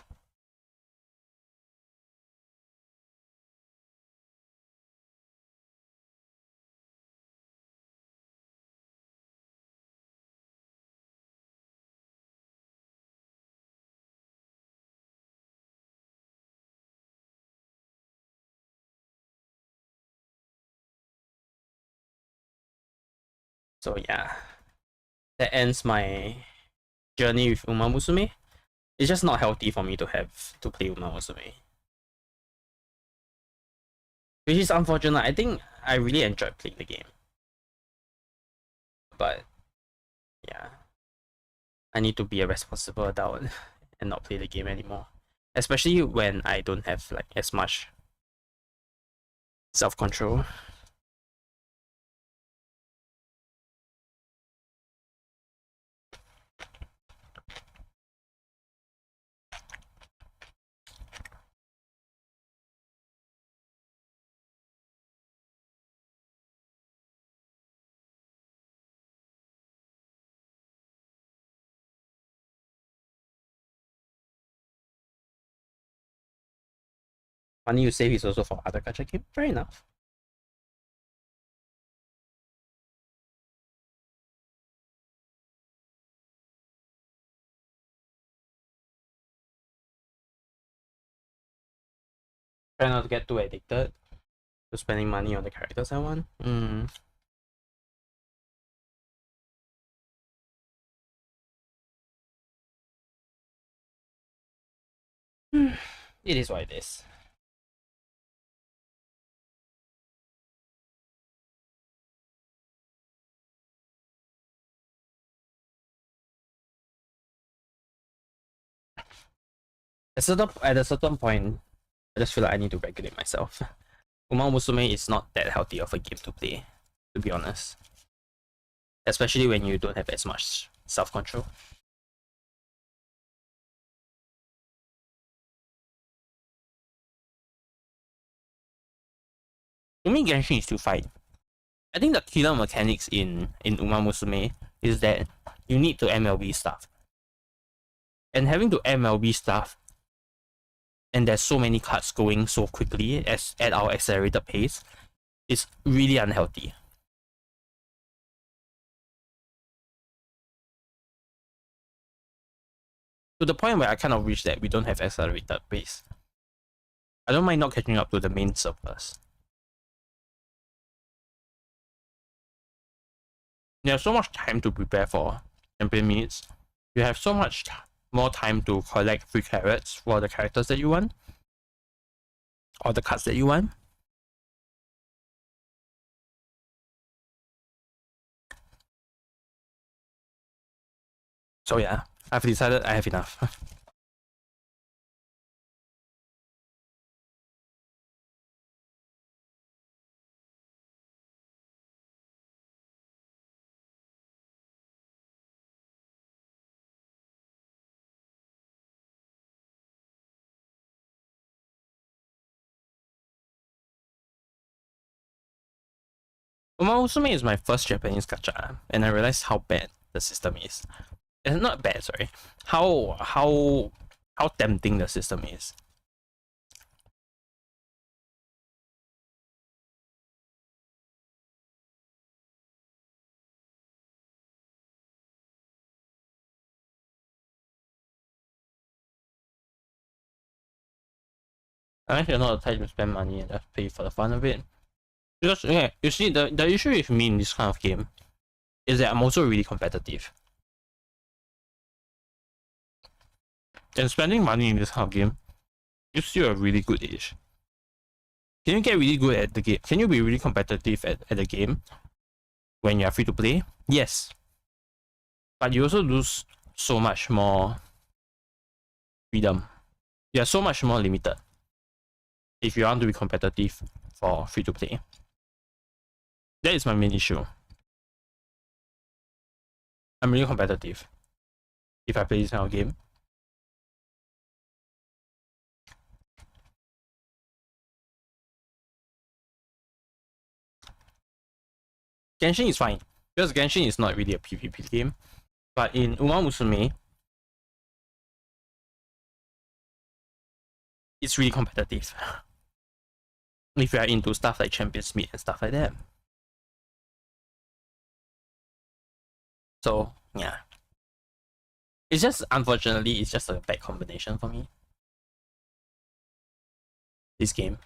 A: So yeah, that ends my journey with Uma Musume. It's just not healthy for me to have to play Uma Musume. which is unfortunate. I think I really enjoyed playing the game, but yeah, I need to be a responsible adult and not play the game anymore. Especially when I don't have like as much self-control. Money you save is also for other gacha game. Fair enough. Try not to get too addicted to spending money on the characters I want. It is what it is. At a certain point, I just feel like I need to regulate myself. Uma Musume is not that healthy of a game to play, to be honest. Especially when you don't have as much self-control. To me, Genshin is still fine. I think the killer mechanics in Uma Musume is that you need to MLB stuff. And having to MLB stuff, and there's so many cards going so quickly at our accelerated pace, is really unhealthy. To the point where I kind of wish that we don't have accelerated pace. I don't mind not catching up to the main servers. You have so much time to prepare for champion meets. You have so much more time to collect free carrots for the characters that you want. Or the cards that you want. So yeah, I've decided I have enough. Uma Musume is my first Japanese gacha, and I realized how bad the system is. It's not bad, sorry. How tempting the system is. I'm actually not the type to spend money and just pay for the fun of it. Because yeah, you see, the issue with me in this kind of game is that I'm also really competitive. And spending money in this kind of game gives you a really good edge. Can you get really good at the game? Can you be really competitive at the game when you're free to play? Yes. But you also lose so much more freedom. You're so much more limited if you want to be competitive for free to play. That is my main issue. I'm really competitive if I play this kind of game. Genshin is fine, because Genshin is not really a PvP game. But in Uma Musume, it's really competitive. If you are into stuff like Champions Meet and stuff like that. So, yeah. It's just, unfortunately, it's just a bad combination for me. This game.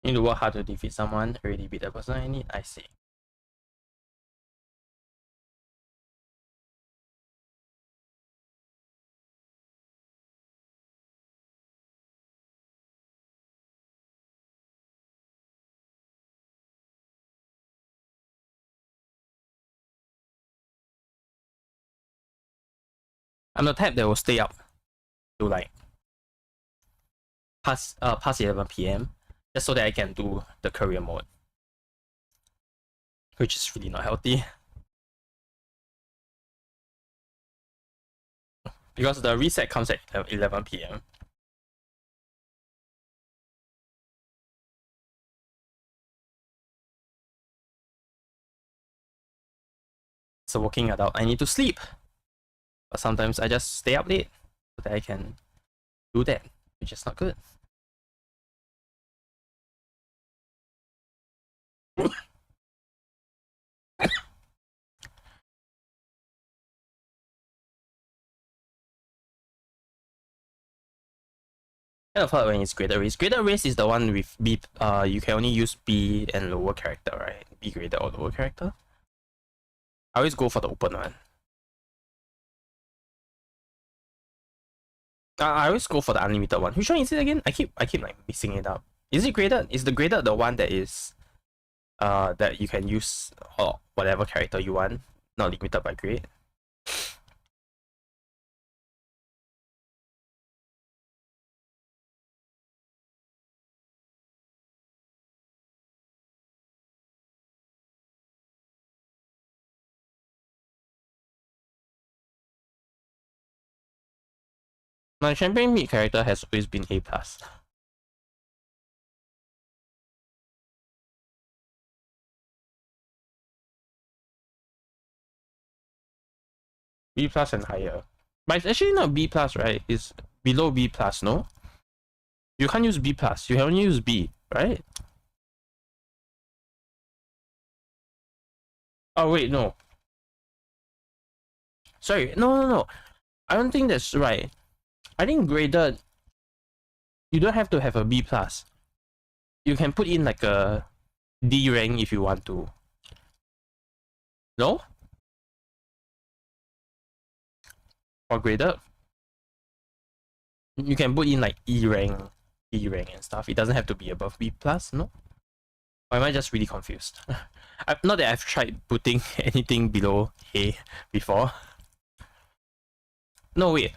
A: Need to work hard to defeat someone, already beat the person I need, I see. I'm the type that will stay up to like past 11 PM just so that I can do the career mode, which is really not healthy. Because the reset comes at 11 PM. As a working adult, I need to sleep. But sometimes I just stay up late so that I can do that, which is not good. Kind of hard when it's greater race. Greater race is the one with B. You can only use B and lower character, right? B greater or lower character. I always go for the open one. I always go for the unlimited one. Which one is it again? I keep like mixing it up. Is it graded? Is the graded the one that is that you can use or whatever character you want, not limited by grade? My champion mid character has always been A+. B+ and higher. But it's actually not B+, right? It's below B+, no? You can't use B+, you can only use B, right? Oh wait, no. Sorry, no. I don't think that's right. I think graded, you don't have to have a B+. You can put in like a D rank if you want to. No? For graded? You can put in like E rank, D rank and stuff. It doesn't have to be above B+, no? Or am I just really confused? Not that I've tried putting anything below A before. No, wait.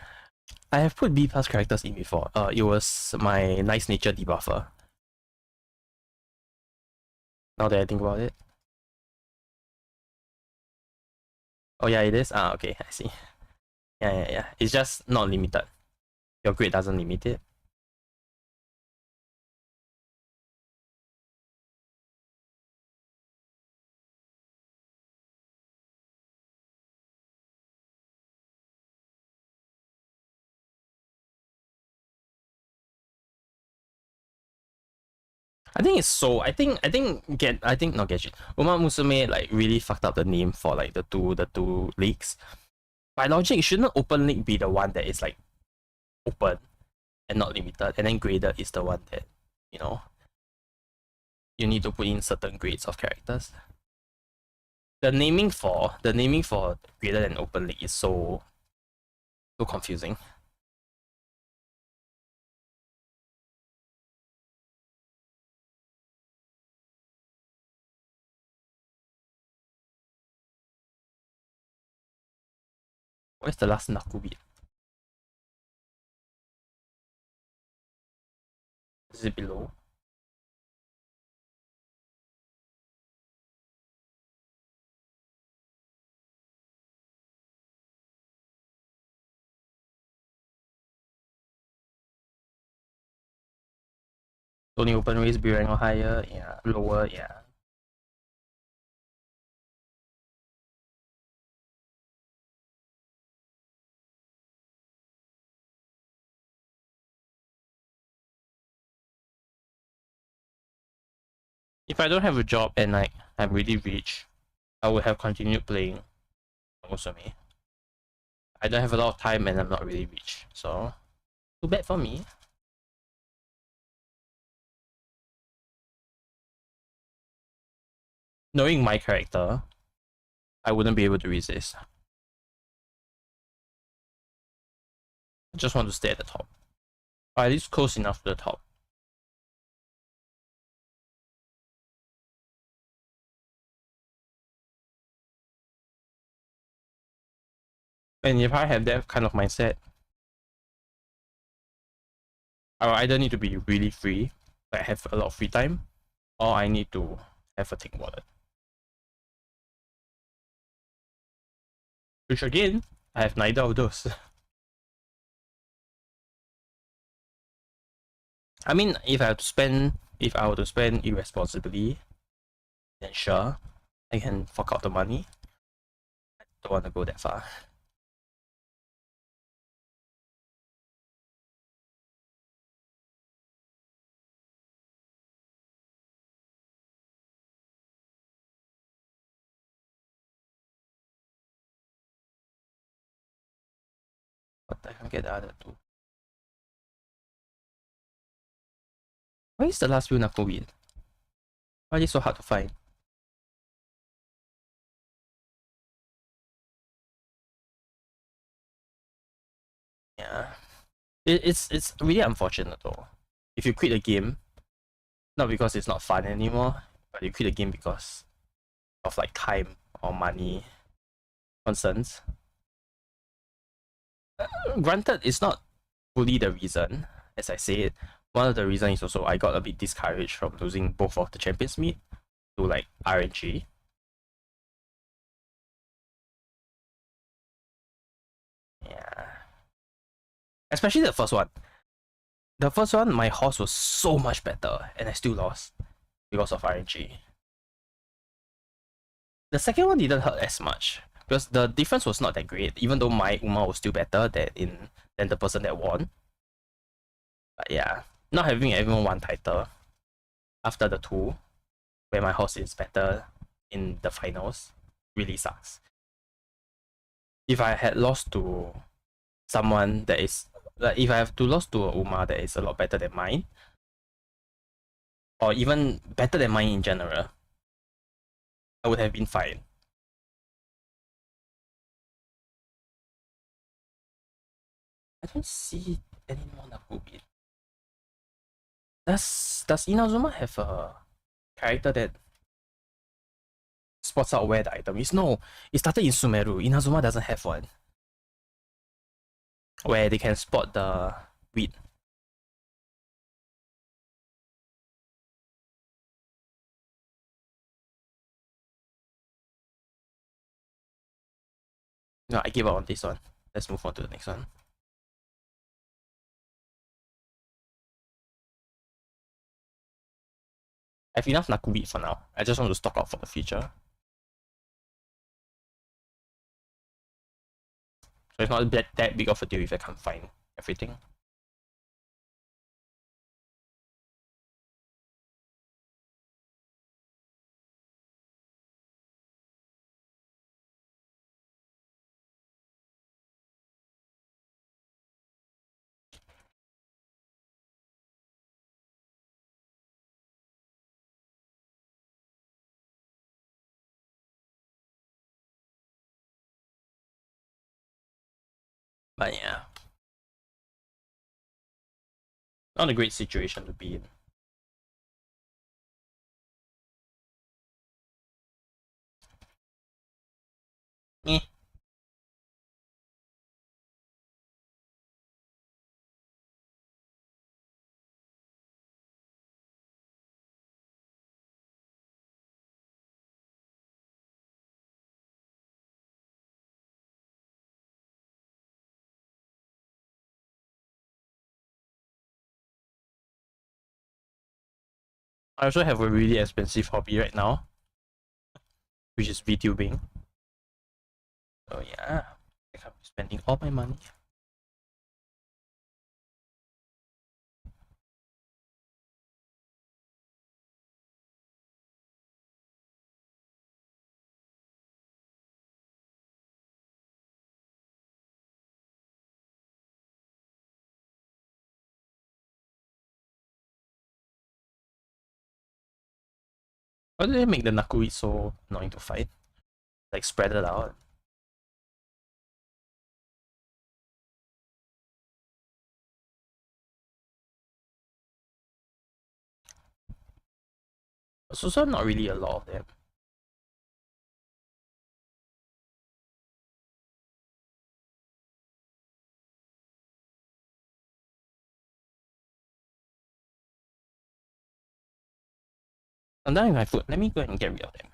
A: I have put B+ characters in before. It was my nice nature debuffer. Now that I think about it. Oh yeah, it is? Ah, okay, I see. Yeah. It's just not limited. Your grade doesn't limit it. I think it's so. I think not Genshin. Uma Musume like really fucked up the name for like the two leagues. By logic, shouldn't open league be the one that is like open and not limited, and then graded is the one that, you know, you need to put in certain grades of characters. The naming for graded and open league is so confusing. Where's the last Naku bit? Is it below? Only open race, B rank or higher, yeah. Lower, yeah. If I don't have a job and like I'm really rich, I would have continued playing Musume. I don't have a lot of time and I'm not really rich, so too bad for me. Knowing my character, I wouldn't be able to resist. I just want to stay at the top. Or at least close enough to the top. And if I have that kind of mindset, I will either need to be really free, like have a lot of free time, or I need to have a thick wallet. Which again, I have neither of those. I mean, if I were to spend irresponsibly, then sure, I can fork out the money. I don't want to go that far. But I can get the other two. Why is the last few Nakobi? Why is it so hard to find? Yeah. It's really unfortunate though. If you quit the game, not because it's not fun anymore, but you quit the game because of like time or money concerns. Granted, it's not fully the reason, as I said. One of the reasons is also I got a bit discouraged from losing both of the champions meet to like RNG. Yeah. Especially the first one. The first one, my horse was so much better, and I still lost because of RNG. The second one didn't hurt as much because the difference was not that great, even though my Uma was still better than the person that won. But yeah, not having everyone one title after the two, where my horse is better in the finals, really sucks. If I had lost to someone that is like, if I have to lose to a Uma that is a lot better than mine, or even better than mine in general, I would have been fine. I don't see any more Nakubi. Does Inazuma have a character that spots out where the item is? No, it started in Sumeru. Inazuma doesn't have one. Where they can spot the weed. No, I give up on this one. Let's move on to the next one. I have enough Nakubi for now. I just want to stock up for the future. So it's not that big of a deal if I can't find everything. But yeah. Not a great situation to be in. Eh. I also have a really expensive hobby right now, which is VTubing. So yeah, I can't be spending all my money. Why do they make the Nakui so annoying to fight? Like spread it out. There's also not really a lot of them. I'm done with my food. Let me go and get rid of them.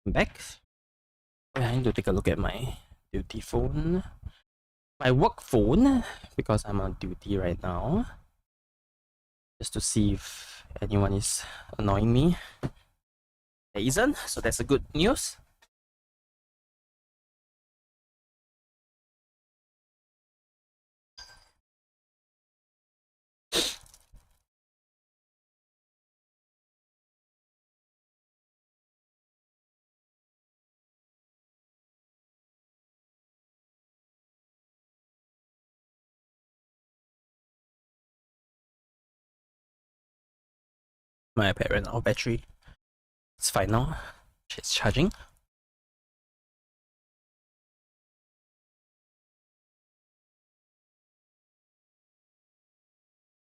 A: I'm back. I need to take a look at my duty phone. My work phone, because I'm on duty right now. Just to see if anyone is annoying me. There isn't, so that's a good news. My iPad ran out of battery. It's fine now. It's charging.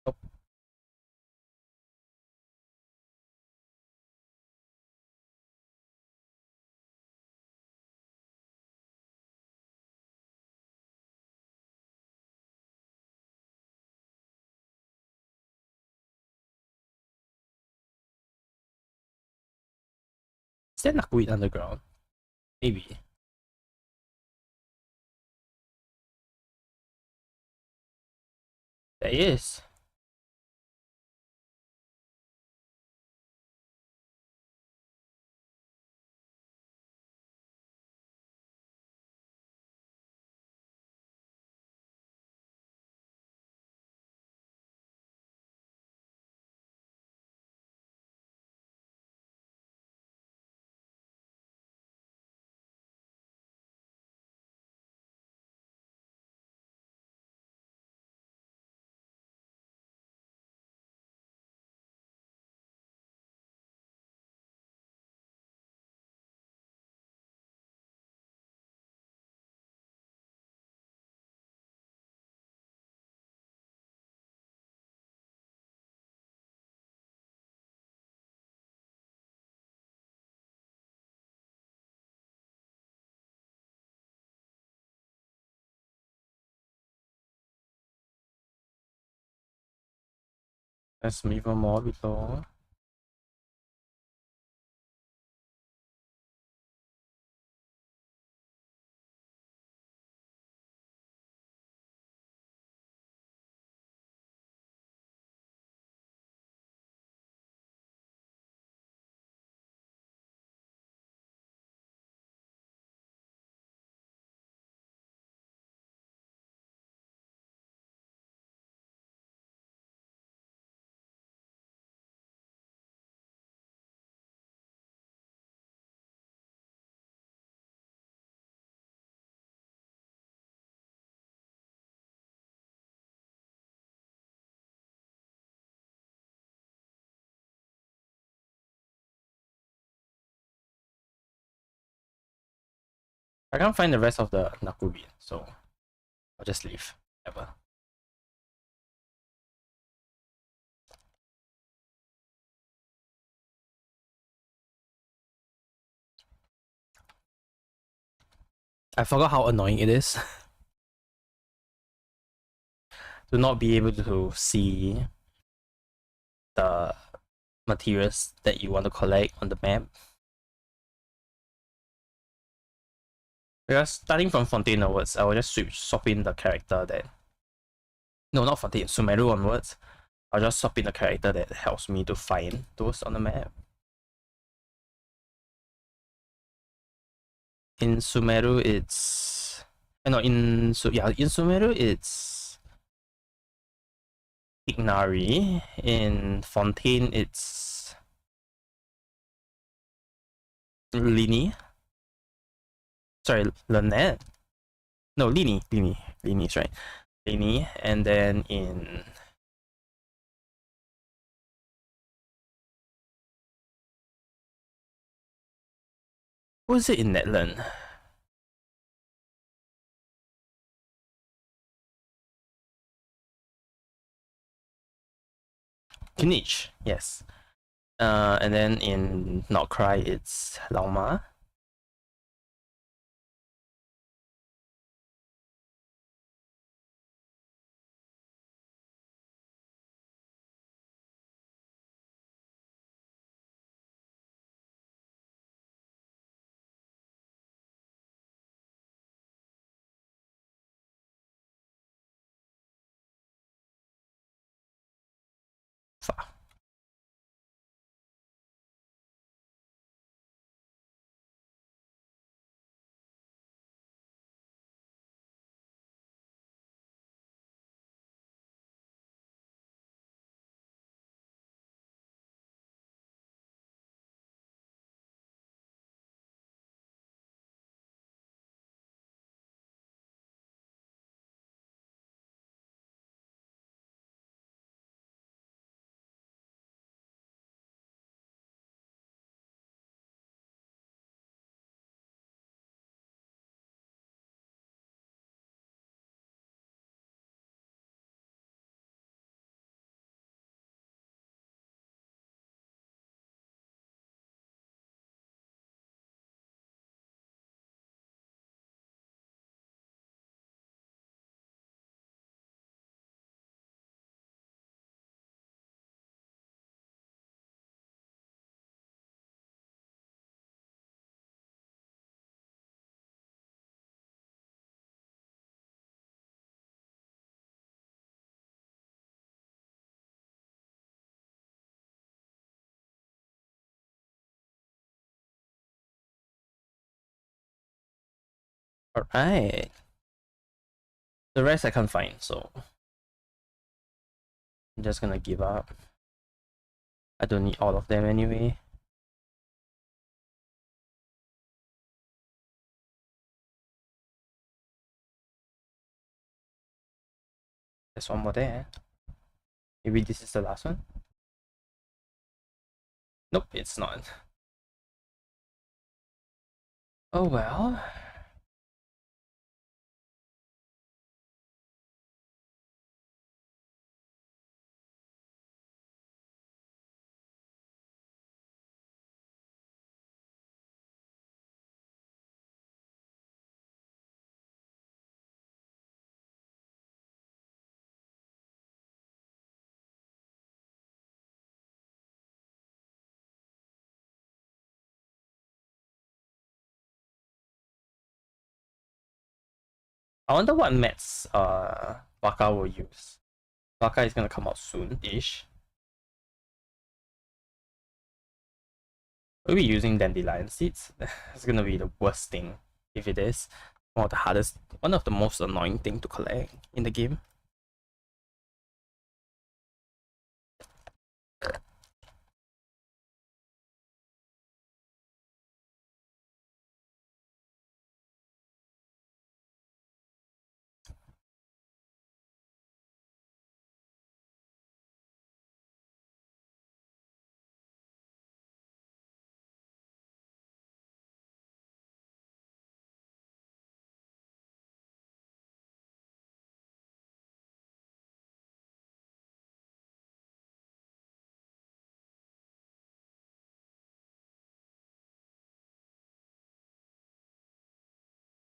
A: Oh. Is there Nakui underground? Maybe. There is. There's even more below. I can't find the rest of the Nakubi, so I'll just leave. Ever. I forgot how annoying it is to not be able to see the materials that you want to collect on the map. Because starting from Fontaine onwards, I will just swap in the character that... No, not Fontaine, Sumeru onwards. I'll just swap in the character that helps me to find those on the map. In Sumeru, it's... No, in Sumeru, it's... Ignari. In Fontaine, it's... Lini. Sorry, Lynette. No, Lini. Lini's right. Lini, and then in... Who is it in Netland? Kinich, yes. And then in Not Cry, it's Laoma. Fuck. Alright. The rest I can't find, so I'm just gonna give up. I don't need all of them anyway. There's one more there. Maybe this is the last one? Nope, it's not. Oh well. I wonder what mats Baka will use. Baka is gonna come out soon-ish. We'll be using dandelion seeds. It's gonna be the worst thing if it is. One of the hardest, one of the most annoying thing to collect in the game.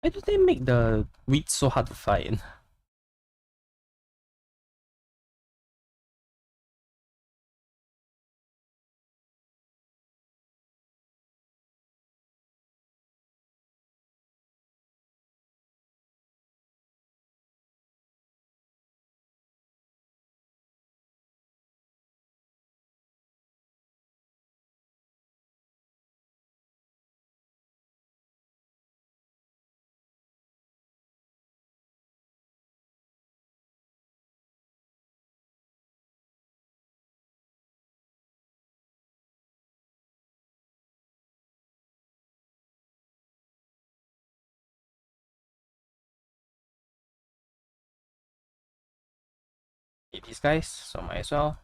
A: Why do they make the weeds so hard to find? Need these guys, so might as well.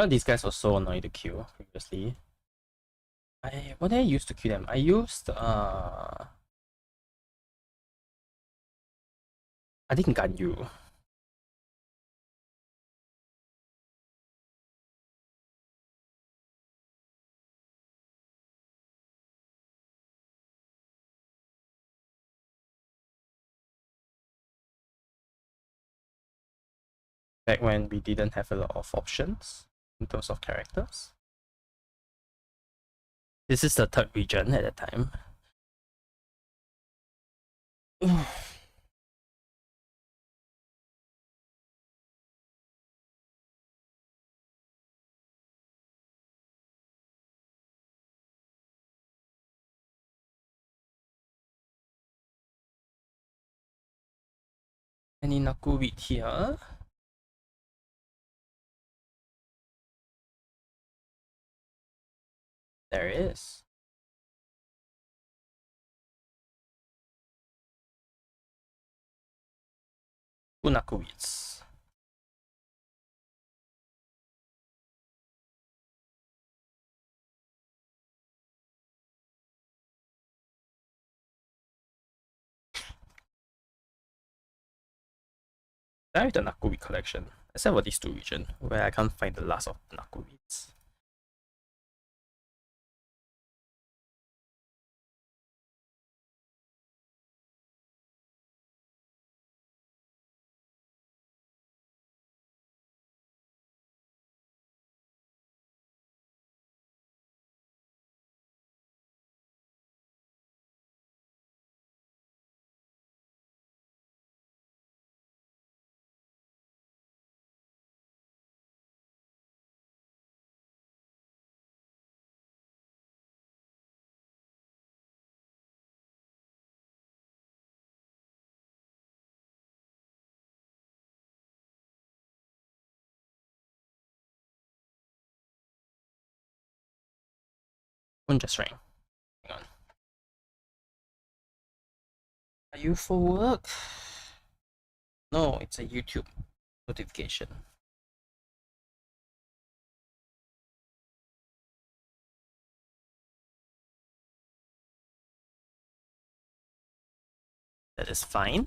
A: These guys were so annoying to kill previously. What did I use to kill them? I used I think Ganyu. Back when we didn't have a lot of options in terms of characters. This is the third region at that time. Any Nakuwit here? There is. Two Nakuwits. I have the Nakuwit collection, except for these two regions, where I can't find the last of the Nakuwits. just rang. Hang on. Are you for work? No, it's a YouTube notification. That is fine.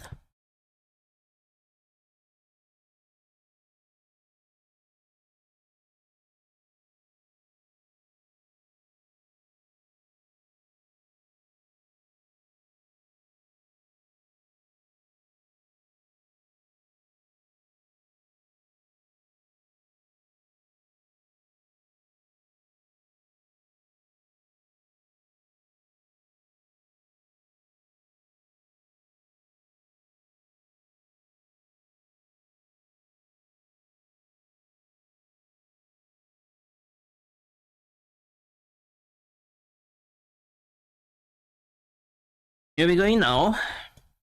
A: You'll be going now.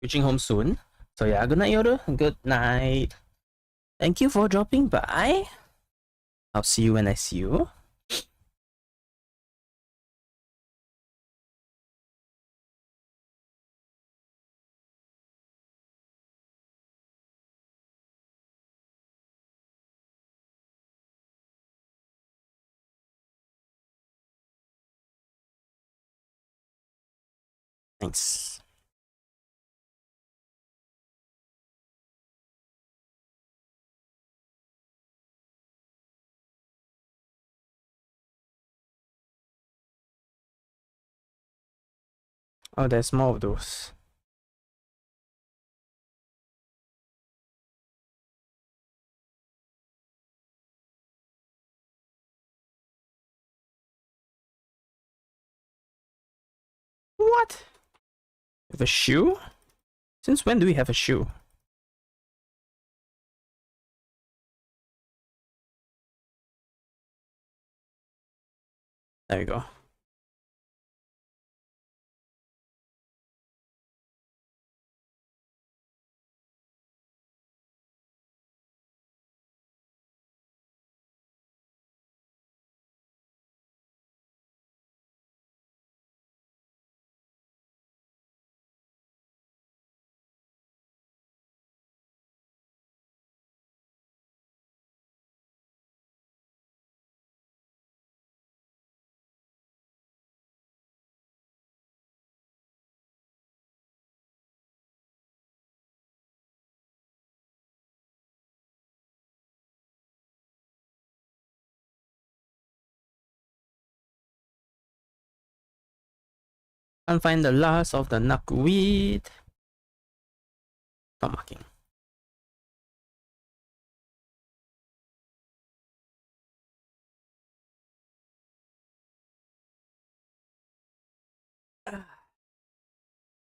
A: Reaching home soon. So yeah, good night, Yoru. Good night. Thank you for dropping by. I'll see you when I see you. Thanks. Oh, there's more of those. What? With a shoe? Since when do we have a shoe? There we go. Can't find the last of the knackwheat. Not marking.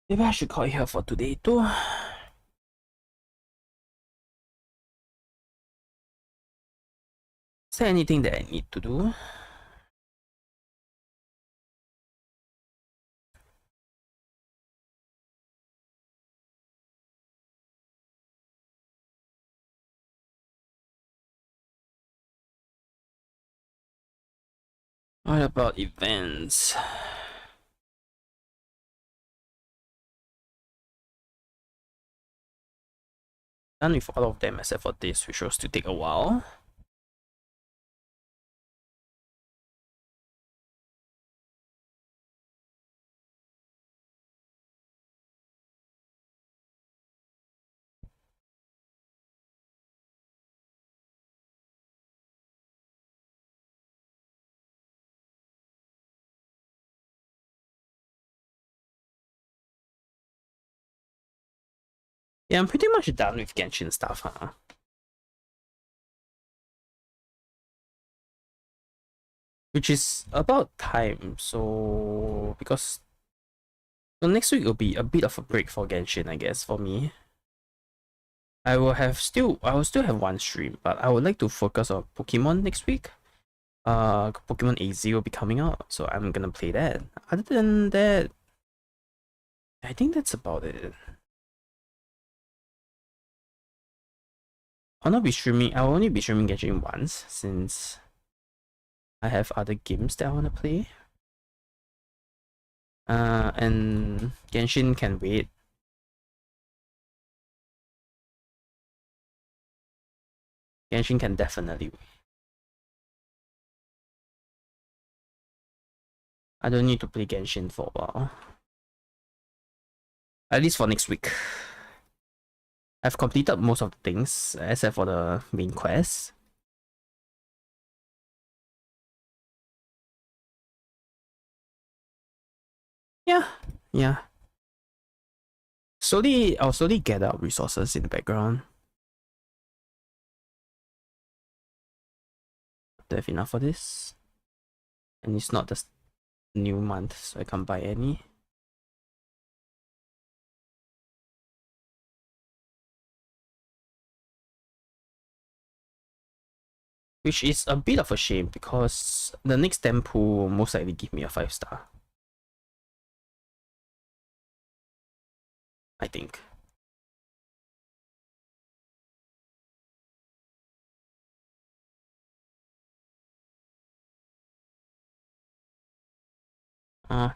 A: Maybe I should call here for today too. Is there anything that I need to do? What about events? Done with all of them except for this, which will still take a while. Yeah, I'm pretty much done with Genshin stuff, huh? Which is about time, so because next week will be a bit of a break for Genshin, I guess, for me. I will still have one stream, but I would like to focus on Pokemon next week. Pokemon AZ will be coming out, so I'm gonna play that. Other than that, I think that's about it. I'll only be streaming Genshin once, since I have other games that I wanna play. And Genshin can wait. Genshin can definitely wait. I don't need to play Genshin for a while. At least for next week. I've completed most of the things, except for the main quest. Yeah. I'll slowly gather up resources in the background. Do I have enough for this? And it's not the new month, so I can't buy any. Which is a bit of a shame because the next temple will most likely give me a 5-star. I think.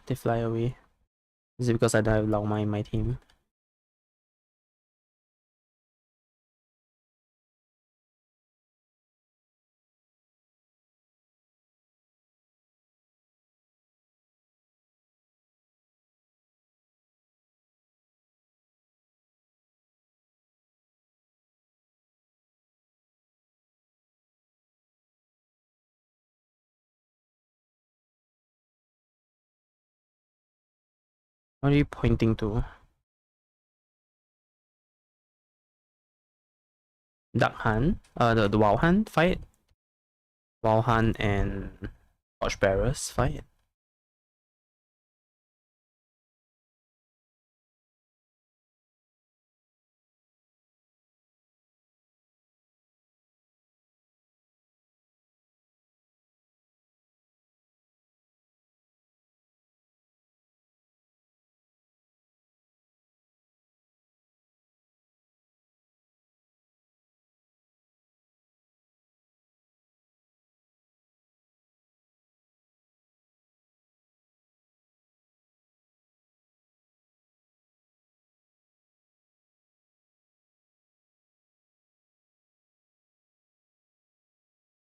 A: They fly away. Is it because I don't have Lao Mai in my team? What are you pointing to? Dark Han? The Wild Han fight? Wild Han and Torchbearers fight?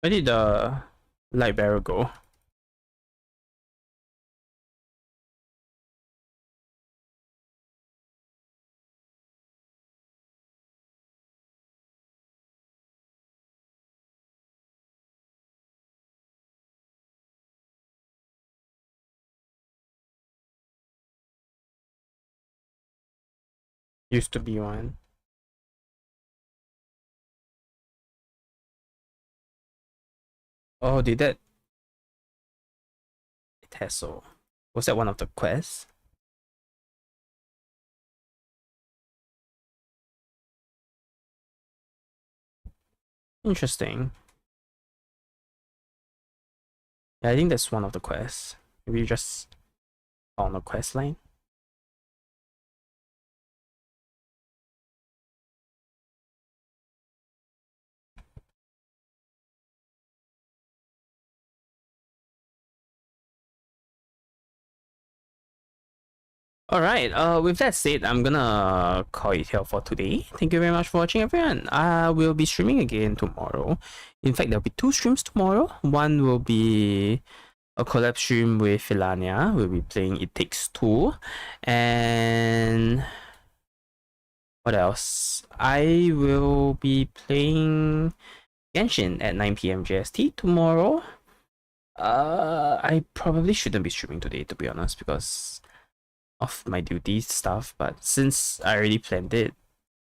A: Where did the Light Bearer go? Used to be one. Oh, did that Tassel? Was that one of the quests? Interesting. Yeah, I think that's one of the quests. Maybe you just on a quest line. Alright, with that said, I'm gonna call it here for today. Thank you very much for watching, everyone. I will be streaming again tomorrow. In fact, there'll be 2 streams tomorrow. One will be a collab stream with Filania. We'll be playing It Takes Two. And what else? I will be playing Genshin at 9 PM GST tomorrow. I probably shouldn't be streaming today, to be honest, because of my duty stuff, but since I already planned it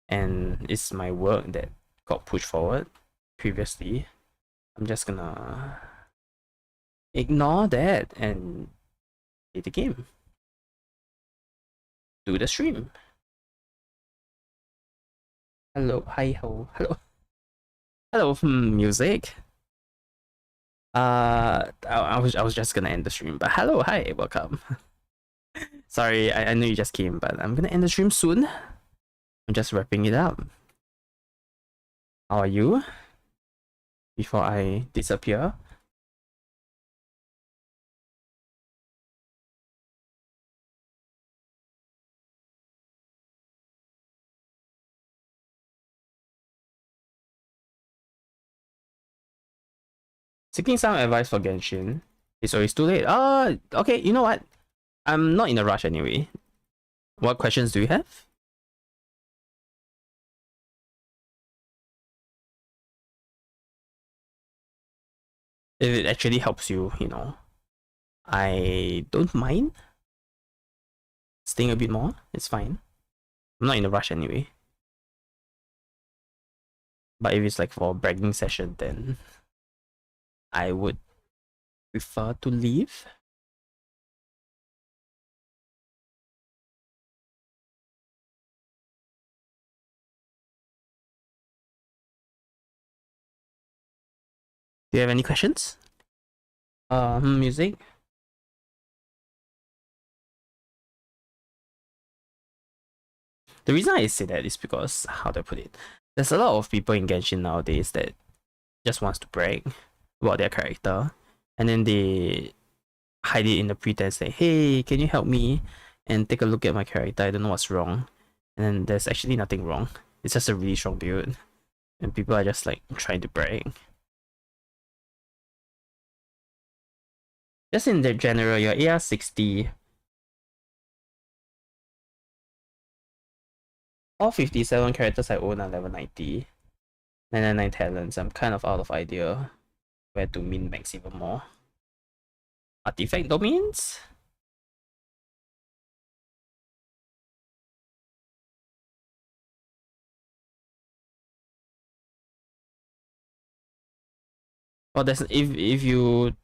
A: and it's my work that got pushed forward previously, I'm just gonna ignore that and play the game. Do the stream. Hello, hi ho, hello. Hello, music. I was just gonna end the stream, but hello, hi, welcome. Sorry, I know you just came, but I'm gonna end the stream soon. I'm just wrapping it up. How are you? Before I disappear. Seeking some advice for Genshin. It's always too late. Okay, you know what? I'm not in a rush anyway. What questions do you have? If it actually helps you, you know, I don't mind staying a bit more. It's fine. I'm not in a rush anyway. But if it's like for a bragging session, then I would prefer to leave. Do you have any questions? Music? The reason I say that is because, how do I put it? There's a lot of people in Genshin nowadays that just wants to brag about their character, and then they hide it in the pretense that, hey, can you help me and take a look at my character? I don't know what's wrong. And then there's actually nothing wrong. It's just a really strong build, and people are just like trying to brag. Just in the general, your AR 60, all 57 characters I own are level 90, 999 talents. I'm kind of out of idea where to min max even more. Artifact domains? Well, there's if you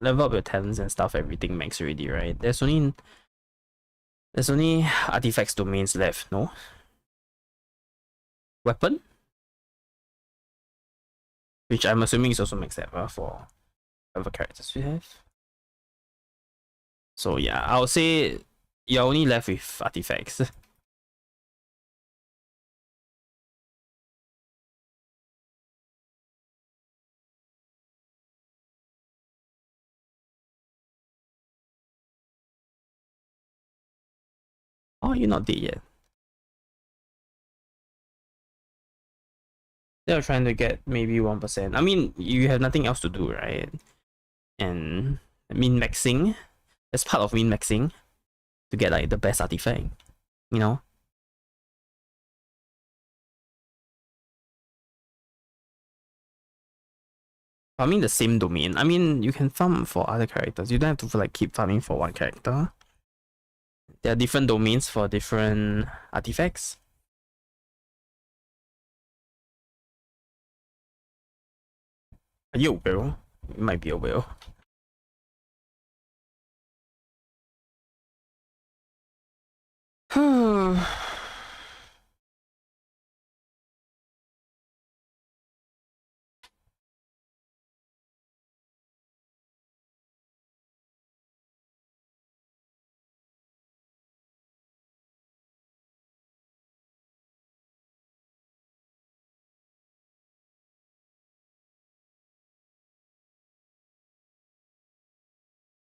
A: level up your talents and stuff, everything max already, right? There's only artifacts domains left, no? Weapon? Which I'm assuming is also max level for whatever characters we have. So yeah, I would say you're only left with artifacts. Oh, you're not dead yet. They're trying to get maybe 1%. I mean, you have nothing else to do, right? And min-maxing, that's part of min-maxing, to get like the best artifact, you know? Farming the same domain. I mean, you can farm for other characters. You don't have to like keep farming for one character. There are different domains for different artifacts. Are you a whale? You might be a whale.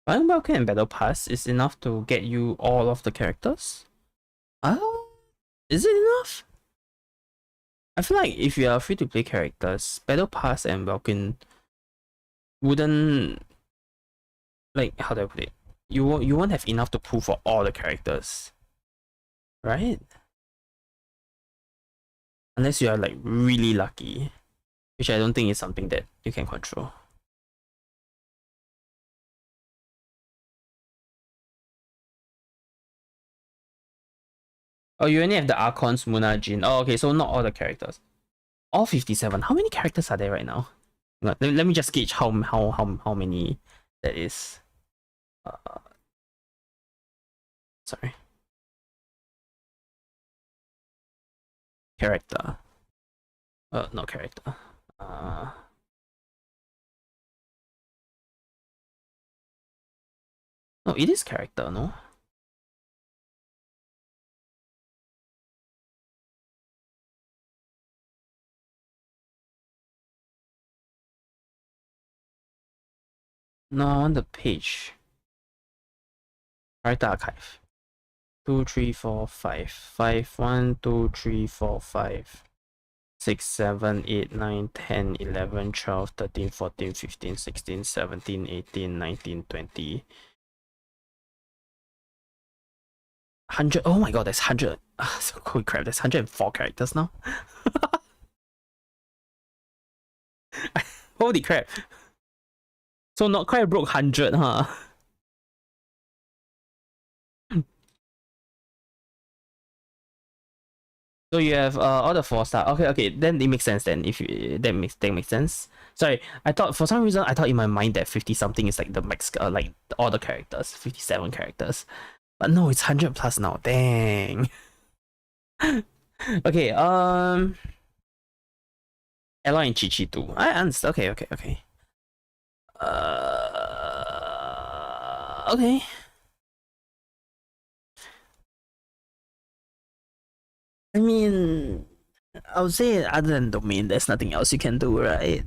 A: One Welcome and Battle Pass is enough to get you all of the characters? Is it enough? I feel like if you are free to play characters, Battle Pass and Welcome wouldn't, like, how do I put it? You won't have enough to pull for all the characters, right? Unless you are like really lucky, which I don't think is something that you can control. Oh, you only have the Archons, Muna, Jin. Oh, okay, so not all the characters. All 57. How many characters are there right now? Let me just gauge how many that is. Sorry. Character. Not character. No, it is character, no? No, I want the page. Character archive. 2, 3, 4, 5. 5, 1, 2, 3, 4, 5. 6, 7, 8, 9, 10, 11, 12, 13, 14, 15, 16, 17, 18, 19, 20. 100. Oh my god, that's 100. Holy crap, that's 104 characters now. Holy crap. So not quite broke 100, huh? So you have all the 4-star. Okay, then it makes sense then. If you that makes sense. Sorry, I thought for some reason I thought in my mind that 50 something is like the max, like all the characters, 57 characters. But no, it's 100 plus now. Dang. Okay, Ella and Chi too. I understand. Okay. Okay. I mean, I would say other than domain, there's nothing else you can do, right?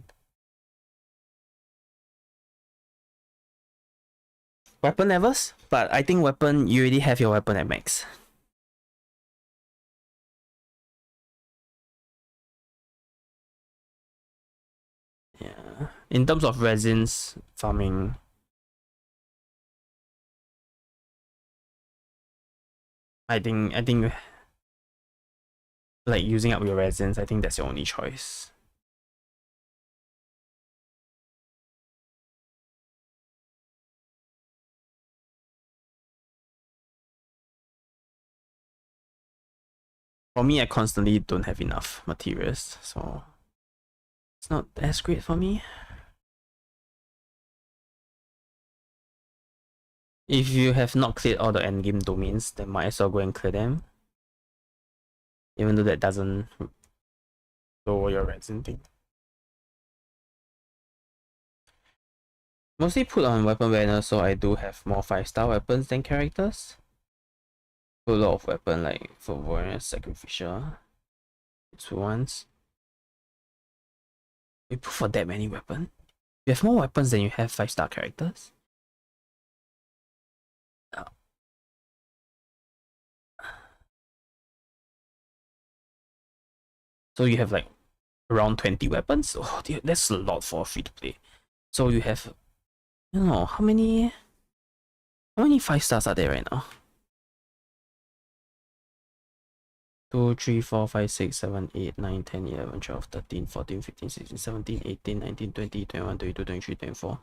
A: Weapon levels? But I think weapon, you already have your weapon at max. Yeah. In terms of resins farming, I think like using up your resins, I think that's your only choice. For me, I constantly don't have enough materials, so it's not as great for me. If you have not cleared all the endgame domains, then might as well go and clear them. Even though that doesn't lower your resin thing. Mostly put on weapon banner, so I do have more 5-star weapons than characters. Put a lot of weapon like for warrior, sacrificial. Two ones. You put for that many weapons? You have more weapons than you have 5-star characters? So you have like around 20 weapons? Oh, dude, that's a lot for free to play. So you have, I don't know, how many 5-stars are there right now? 2, 3, 4, 5, 6, 7, 8, 9, 10, 11, 12, 13, 14, 15, 16, 17, 18, 19, 20, 21, 22, 23, 24,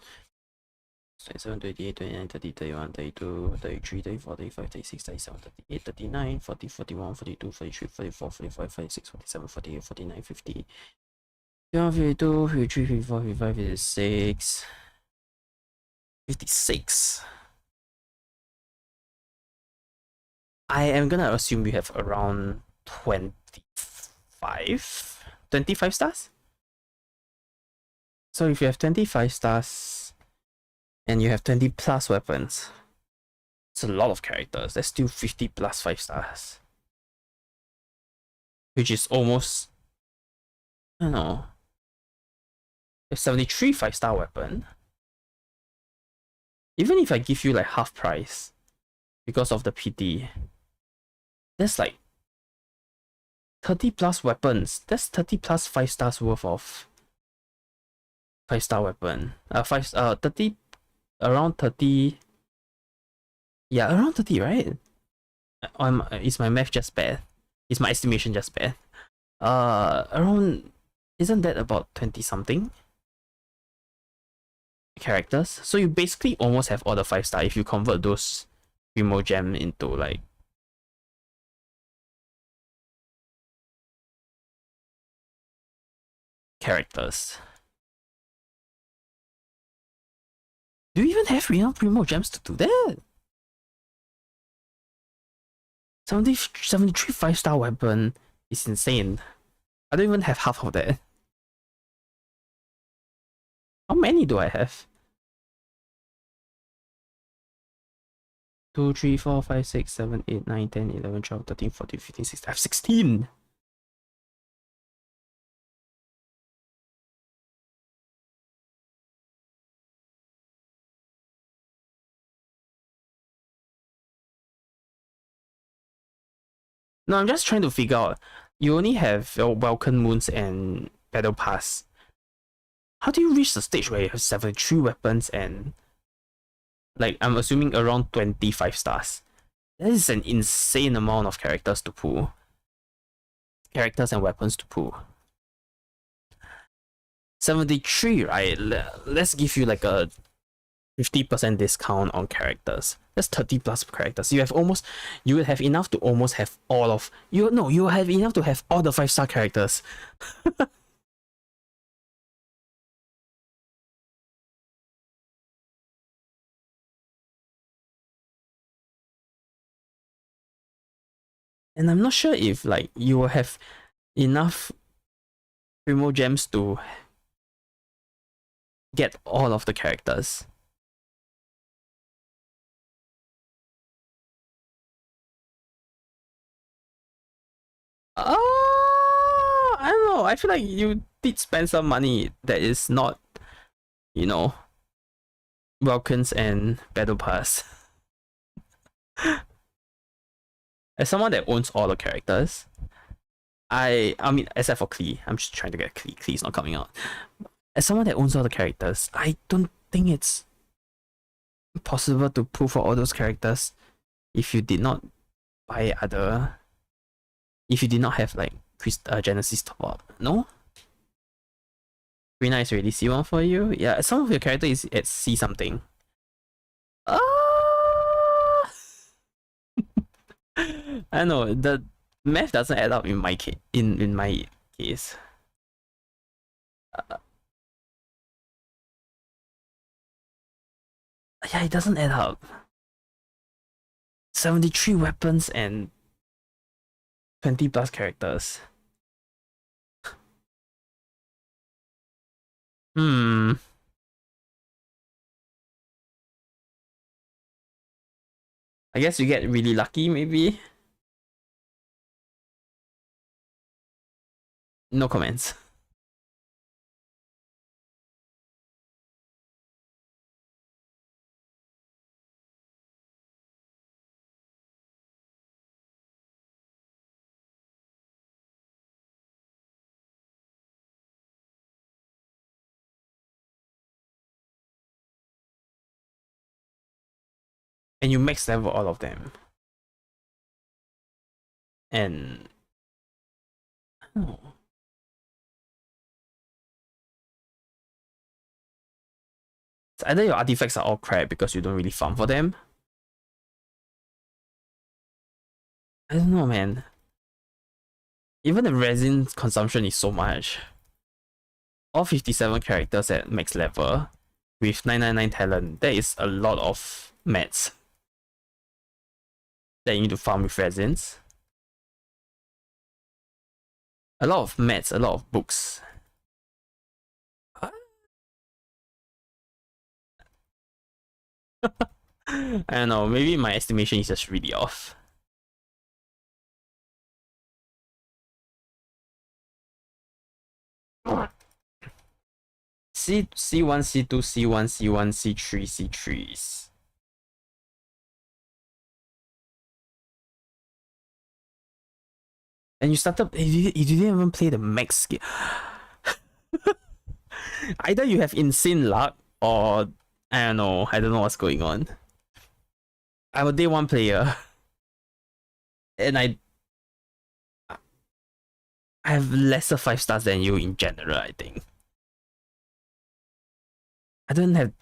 A: 27, 28, 29, 30, 31, 32, 33, 34, 35, 36, 37, 38, 39, 40, 41, 42, 43, 44, 45, 46, 47, 48, 49, 50, 52, 53, 54, 55, 56, 56. I am gonna assume you have around 25 stars. So if you have 25 stars and you have 20 plus weapons, it's a lot of characters. That's still 50 plus 5 stars, which is almost, I don't know, a 73 5-star weapon. Even if I give you like half price because of the PT, that's like 30 plus weapons. That's 30 plus 5 stars worth of 5-star weapon. 30, around 30. Yeah, around 30, right? Is my math just bad? Is my estimation just bad? Around, isn't that about 20 something characters? So you basically almost have all the 5-star if you convert those Primo Gem into like characters. Do you even have enough Primo Gems to do that? 73 5-star weapon is insane. I don't even have half of that. How many do I have? 2, 3, 4, 5, 6, 7, 8, 9, 10, 11, 12, 13, 14, 15, 16. I have 16! No, I'm just trying to figure out, you only have Welcome Moons and Battle Pass. How do you reach the stage where you have 73 weapons and, like, I'm assuming around 25 stars? That is an insane amount of characters to pull. Characters and weapons to pull. 73, right? Let's give you like a 50% discount on characters. That's 30 plus characters. You would have enough to almost have all of you. No, you have enough to have all the 5-star characters. And I'm not sure if like you will have enough Primo gems to get all of the characters. I don't know. I feel like you did spend some money that is not, you know, Welcomes and Battle Pass. As someone that owns all the characters, I mean, except for Klee, I'm just trying to get Klee. Klee's not coming out. As someone that owns all the characters, I don't think it's possible to pull for all those characters if you did not buy other. If you did not have like Genesis top up, no? Rina is already C1 for you. Yeah, some of your character is at C something. I know the math doesn't add up in my case. In my case, yeah, it doesn't add up. 73 weapons and 20 plus characters. I guess you get really lucky, maybe. No comments. And you max level all of them. And oh. It's either your artifacts are all crap because you don't really farm for them. I don't know, man. Even the resin consumption is so much. All 57 characters at max level with 999 talent. That is a lot of mats that you need to farm with resins. A lot of mats, a lot of books. I don't know, maybe my estimation is just really off. C1, C2, C1, C1, C3, C3s. And you started, you didn't even play the max skill. Either you have insane luck or I don't know what's going on. I'm a day one player. And I have lesser 5 stars than you in general, I think. I don't have.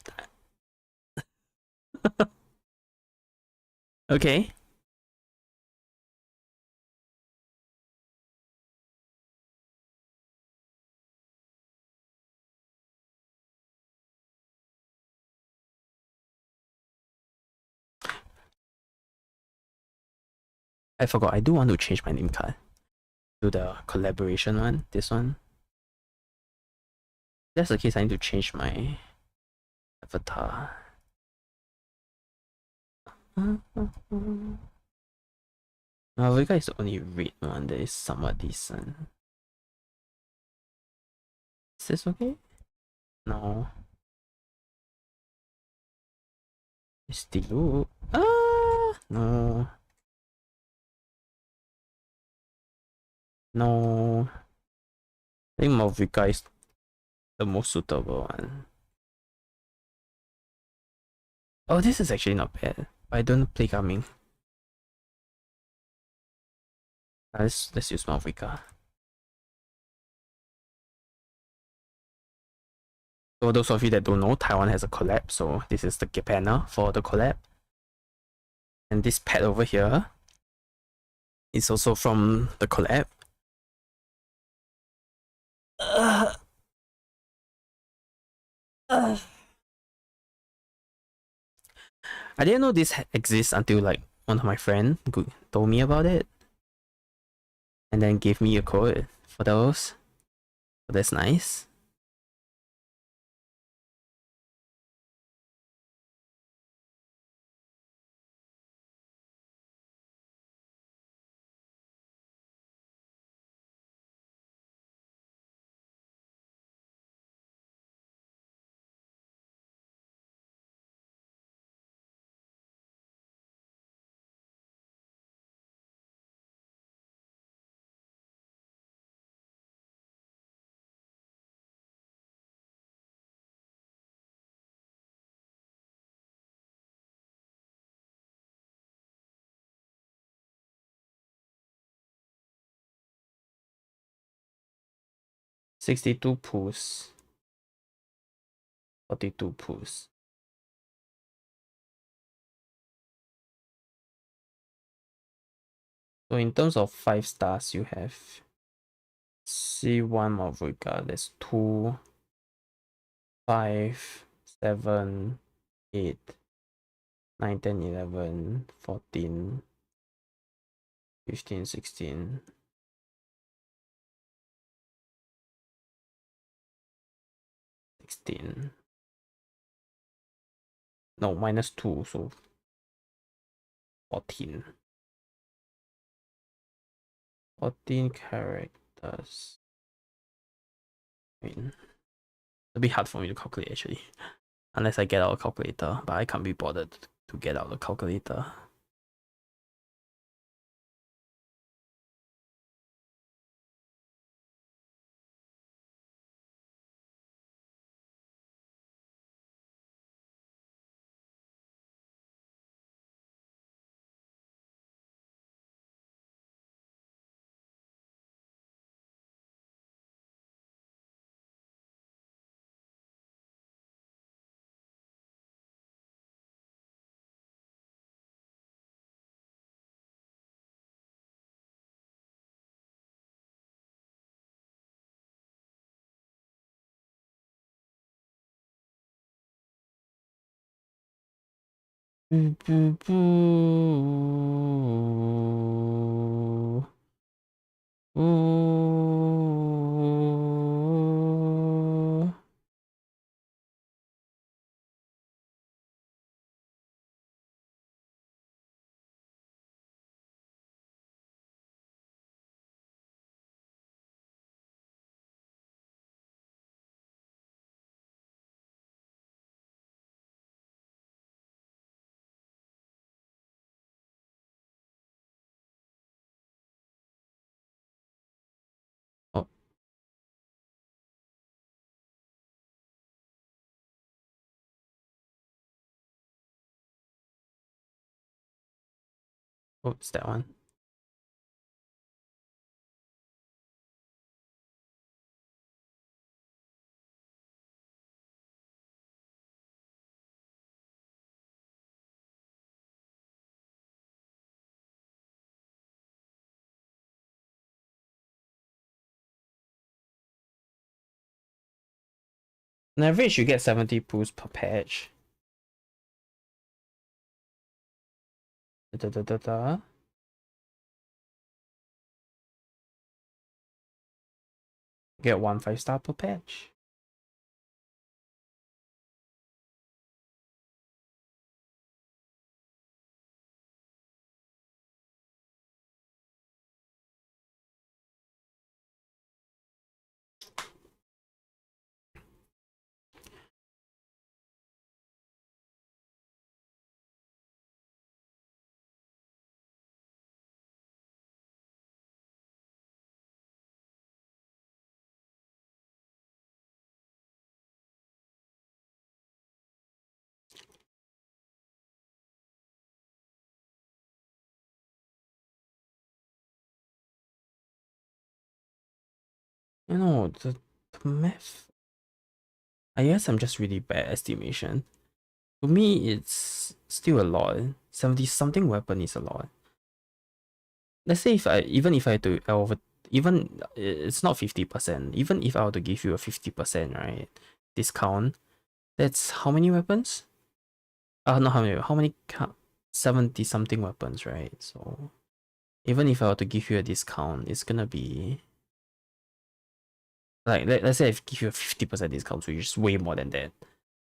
A: Okay. I forgot, I do want to change my name card to the collaboration one, this one. If that's the case, I need to change my avatar. Vega is the only red one that is somewhat decent. Is this okay? No. It's the no. No, I think Malvika is the most suitable one. Oh, this is actually not bad. I don't play Gaming. Let's use Malvika. For those of you that don't know, Taiwan has a collab, so this is the banner for the collab. And this pet over here is also from the collab. I didn't know this exists until like one of my friends told me about it. And then gave me a code for those. So that's nice. $62 pools. 42 pools. So in terms of 5 stars, you have C1 Malvika. There's 2, 5, 7, 8, 9, 10, 11, 14, 15, 16. 16. No, -2, so 14. 14 characters. I mean, a bit hard for me to calculate actually. Unless I get out a calculator, but I can't be bothered to get out the calculator. Boo, boo, boo. Ooh. Oh, oh, it's that one. On average, you get 70 pools per patch. Da, da, da, da. Get 1 5-star per patch. You know, the math. I guess I'm just really bad at estimation. To me, it's still a lot. 70 something weapon is a lot. Let's say even if I had to even it's not 50%. Even if I were to give you a 50%, right, discount, that's how many weapons? Not how many 70 something weapons, right? So even if I were to give you a discount, it's gonna be like let's say I give you a 50% discount, which is way more than that.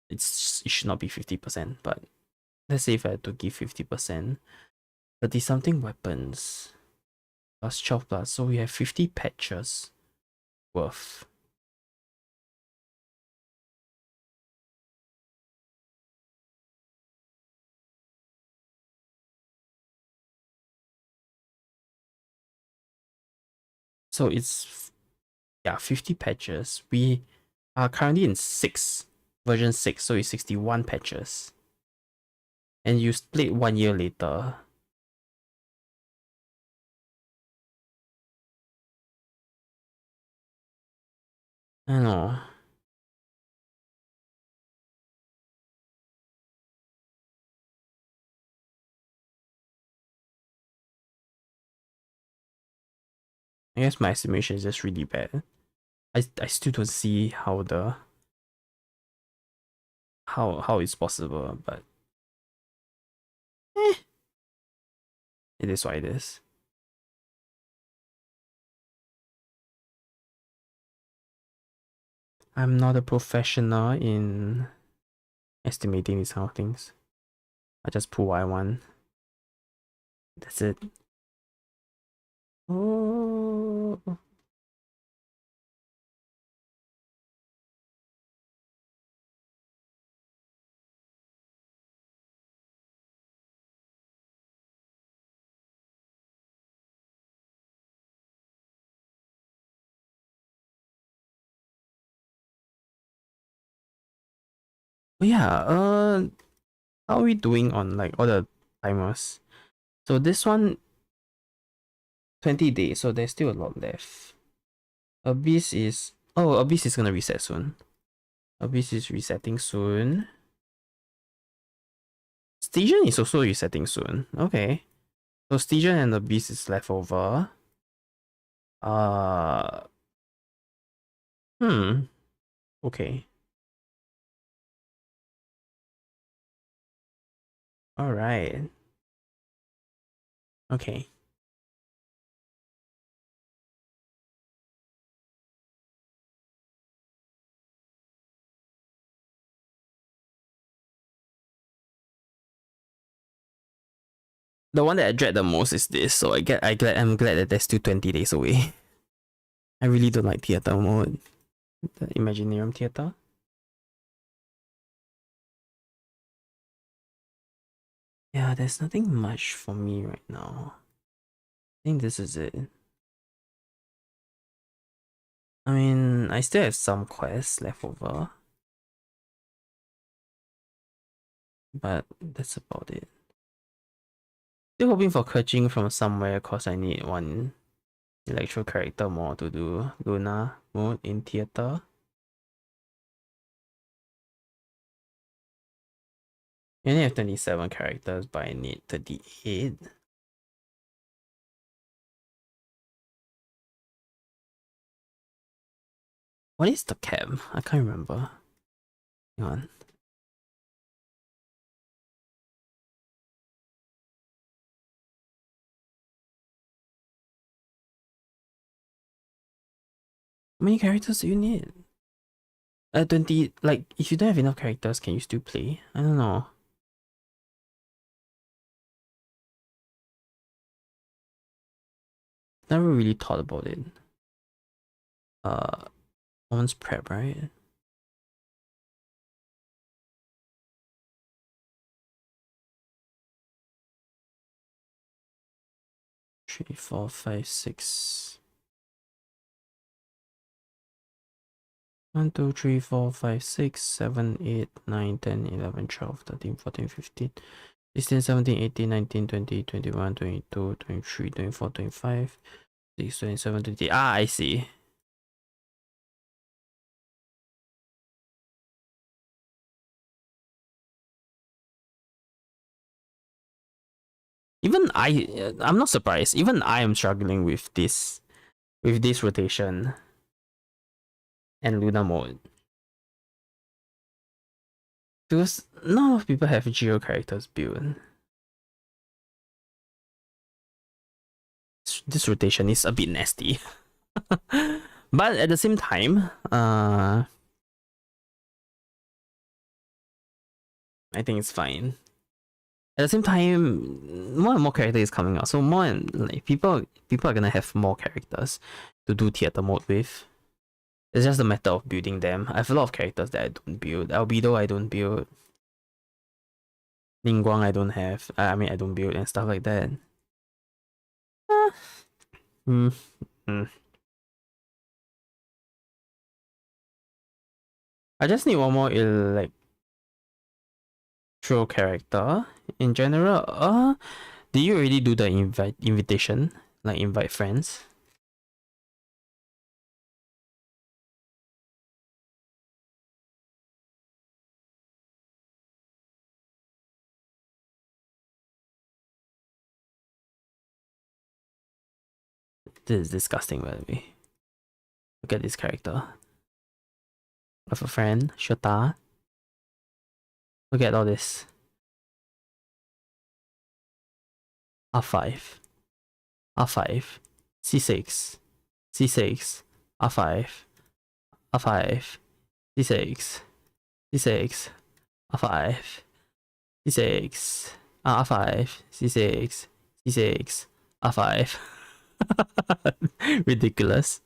A: It should not be 50%, but let's say if I had to give 50%, 30 something weapons plus 12 plus, so we have 50 patches worth. So it's, yeah, 50 patches. We are currently in version 6, so it's 61 patches. And you split 1 year later. I don't know. I guess my estimation is just really bad. I still don't see how it's possible, but it is what it is. I'm not a professional in estimating these kind of things. I just pull what I want. That's it. Oh. Yeah, how are we doing on like all the timers? So this one 20 days, so there's still a lot left. Abyss is gonna reset soon. Abyss is resetting soon. Stygian is also resetting soon. Okay. So Stygian and Abyss is left over. Okay. Alright. Okay. The one that I dread the most is this, so I'm glad that there's still 20 days away. I really don't like theater mode. The Imaginarium theater. Yeah, there's nothing much for me right now. I think this is it. I mean, I still have some quests left over, but that's about it. Still hoping for Kerching from somewhere, cause I need one electro character more to do Luna mode in theater. I only have 27 characters, but I need 38. What is the cap? I can't remember. Hang on. How many characters do you need? 20, like, if you don't have enough characters, can you still play? I don't know. Never really thought about it. Performance prep, right? Three, four, five, six. 1, 2, 3, 4, 5, 6, 7, 8, 9, 10, 11, 12, 13, 14, 15, 16, 17, 18, 19, 20, 21, 22, 23, 24, 25, 26, 27, 28. Ah, I see. Even I'm not surprised. Even I am struggling with this rotation and Luna mode. Because not a lot of people have geo characters built. This rotation is a bit nasty. But at the same time, I think it's fine. At the same time, more and more character is coming out, so more and like people are gonna have more characters to do theater mode with. It's just a matter of building them. I have a lot of characters that I don't build. Albedo I don't build. Ningguang I don't have. I mean I don't build and stuff like that. I just need one more electro character. In general, do you already do the invitation? Like invite friends? This is disgusting, by the way. Look at this character. I have a friend, Shota. Look at all this. R5. R5. C6. C6. R5. R5. C6. C6. R5. C6. R5. C6. C6. R5. Ridiculous.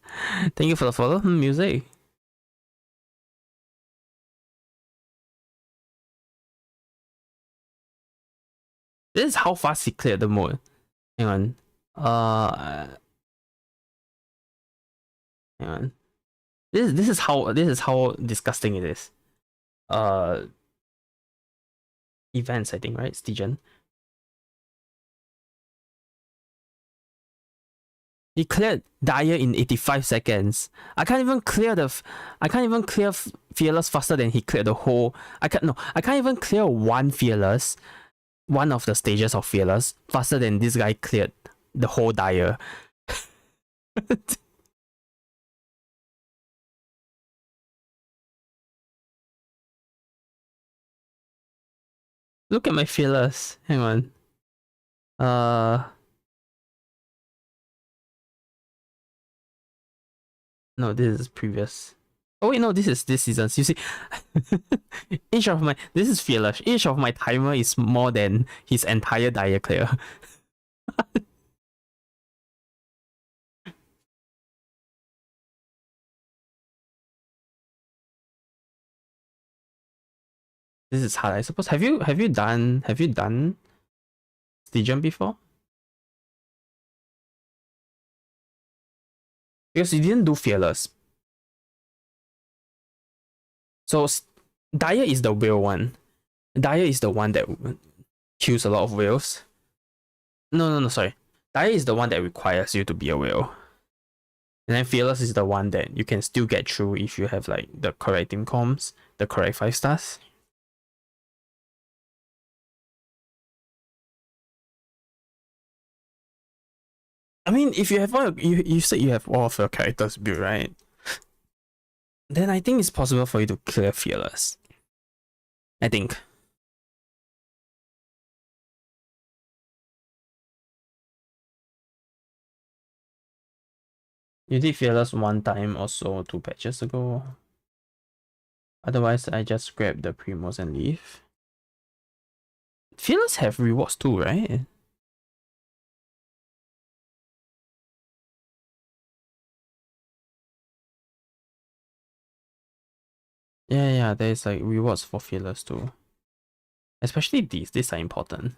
A: Thank you for the follow. Music. This is how fast he cleared the mode. Hang on. Hang on. This is how disgusting it is. Events, I think, right? Stygian. He cleared Dyer in 85 seconds. I can't even clear Fearless faster than he cleared the whole. I can't even clear one Fearless, one of the stages of Fearless, faster than this guy cleared the whole Dyer. Look at my Fearless. Hang on. No, this is previous. Oh wait, no, this is this season's. You see, this is Fearless. Each of my timer is more than his entire Dyer clear. This is hard, I suppose. Have you done Stygian before? Because you didn't do Fearless. So Dyer is the whale one. Dyer is the one that kills a lot of whales. No, sorry. Dyer is the one that requires you to be a whale. And then Fearless is the one that you can still get through if you have like the correct team comms, the correct 5 stars. I mean, if you have all you said you have all of your characters built, right? Then I think it's possible for you to clear Fearless. I think. You did Fearless one time or so 2 patches ago. Otherwise, I just grab the Primos and leave. Fearless have rewards too, right? Yeah, there's like rewards for Fearless too. Especially these are important.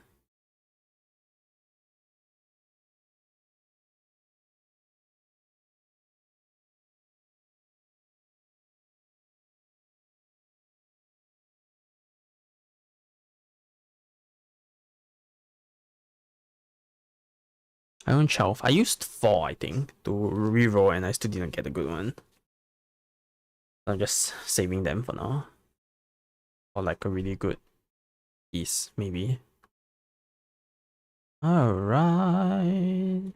A: I own 12. I used 4, I think, to reroll and I still didn't get a good one. I'm just saving them for now. Or like a really good piece, maybe. Alright.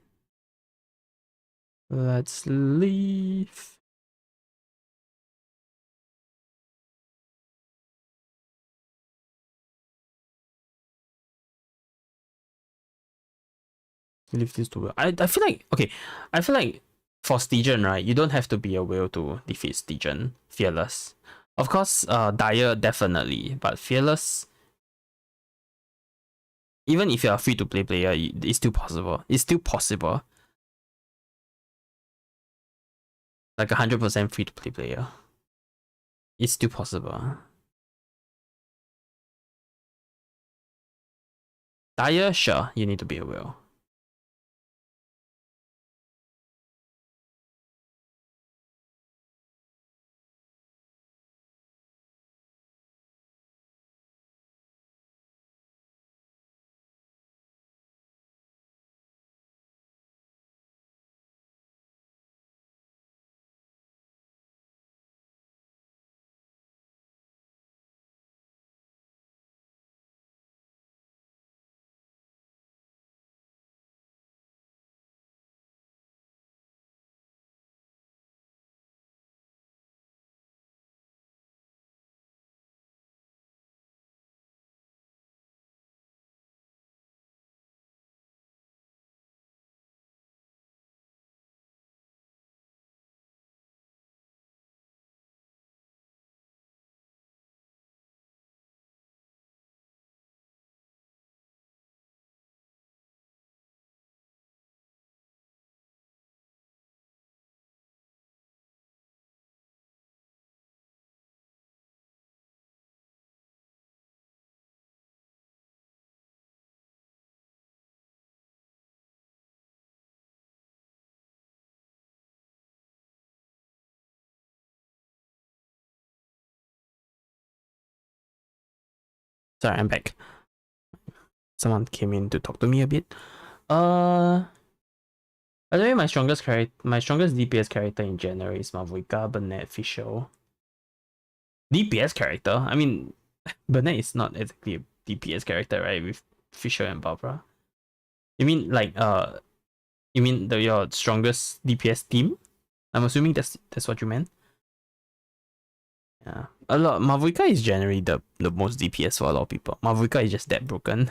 A: Let's leave. Leave this to will. I feel like, okay, I feel like for Stygian, right, you don't have to be a will to defeat Stygian. Fearless. Of course, Dire definitely, but Fearless, even if you're a free-to-play player, it's still possible. It's still possible. Like 100% free-to-play player. It's still possible. Dire, sure, you need to be a will. Sorry, I'm back. Someone came in to talk to me a bit. By the way, my strongest DPS character in January is Mavuika, Burnett, Fischl. DPS character? I mean, Burnett is not exactly a DPS character, right? With Fischl and Barbara. You mean like you mean your strongest DPS team? I'm assuming that's what you meant. Yeah, a lot. Mavuika is generally the most DPS for a lot of people. Mavuika is just that broken.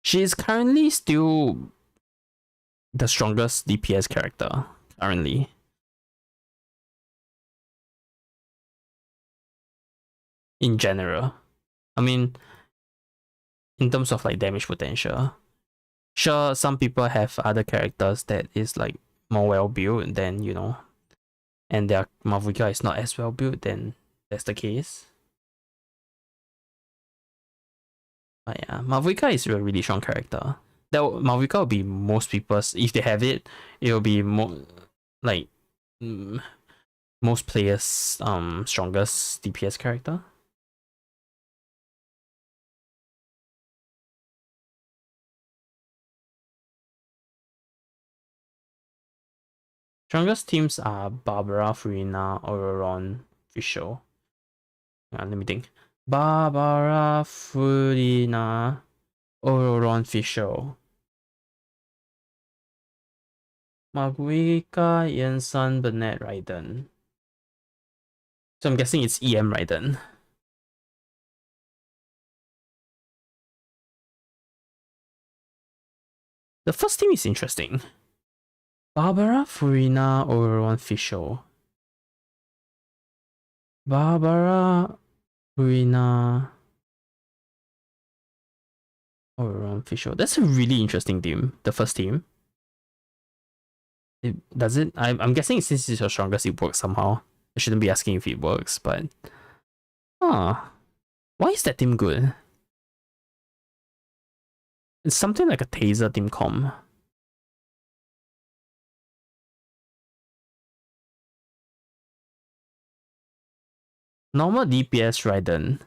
A: She is currently still the strongest DPS character currently. In general, I mean, in terms of like damage potential, sure, some people have other characters that is like more well built than, you know, and their Mavuika is not as well built, then that's the case. But yeah, Mavuika is a really strong character. Mavuika will be most people's, if they have it, it will be more like most players' strongest DPS character. Strongest teams are Barbara, Furina, Auroron, Fischl. Let me think. Barbara, Furina, Auroron, Fischl. Mavuika, Yensan, Burnett, Raiden. So I'm guessing it's EM Raiden. The first team is interesting. Barbara, Furina, Auroron, Fischl. Barbara, Furina, Auroron, Fischl. That's a really interesting team. The first team. Does it? I'm guessing since it's your strongest, it works somehow. I shouldn't be asking if it works, but why is that team good? It's something like a taser team com. Normal DPS Raiden.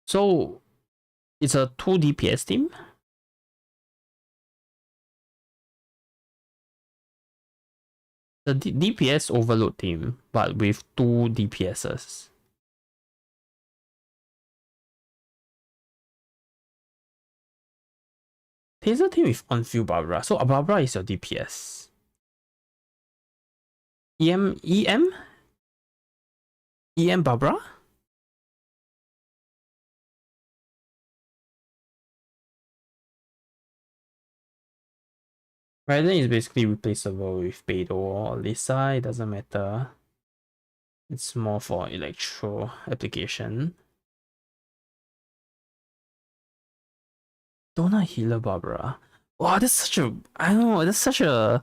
A: So it's a 2 DPS team? The DPS overload team, but with 2 DPSs. Taser team with on-field Barbara. So Barbara is your DPS. EM Barbara? Raiden is basically replaceable with Beidou or Lisa, it doesn't matter. It's more for electro application. Donut Healer Barbara. Wow, that's such a, I don't know, that's such a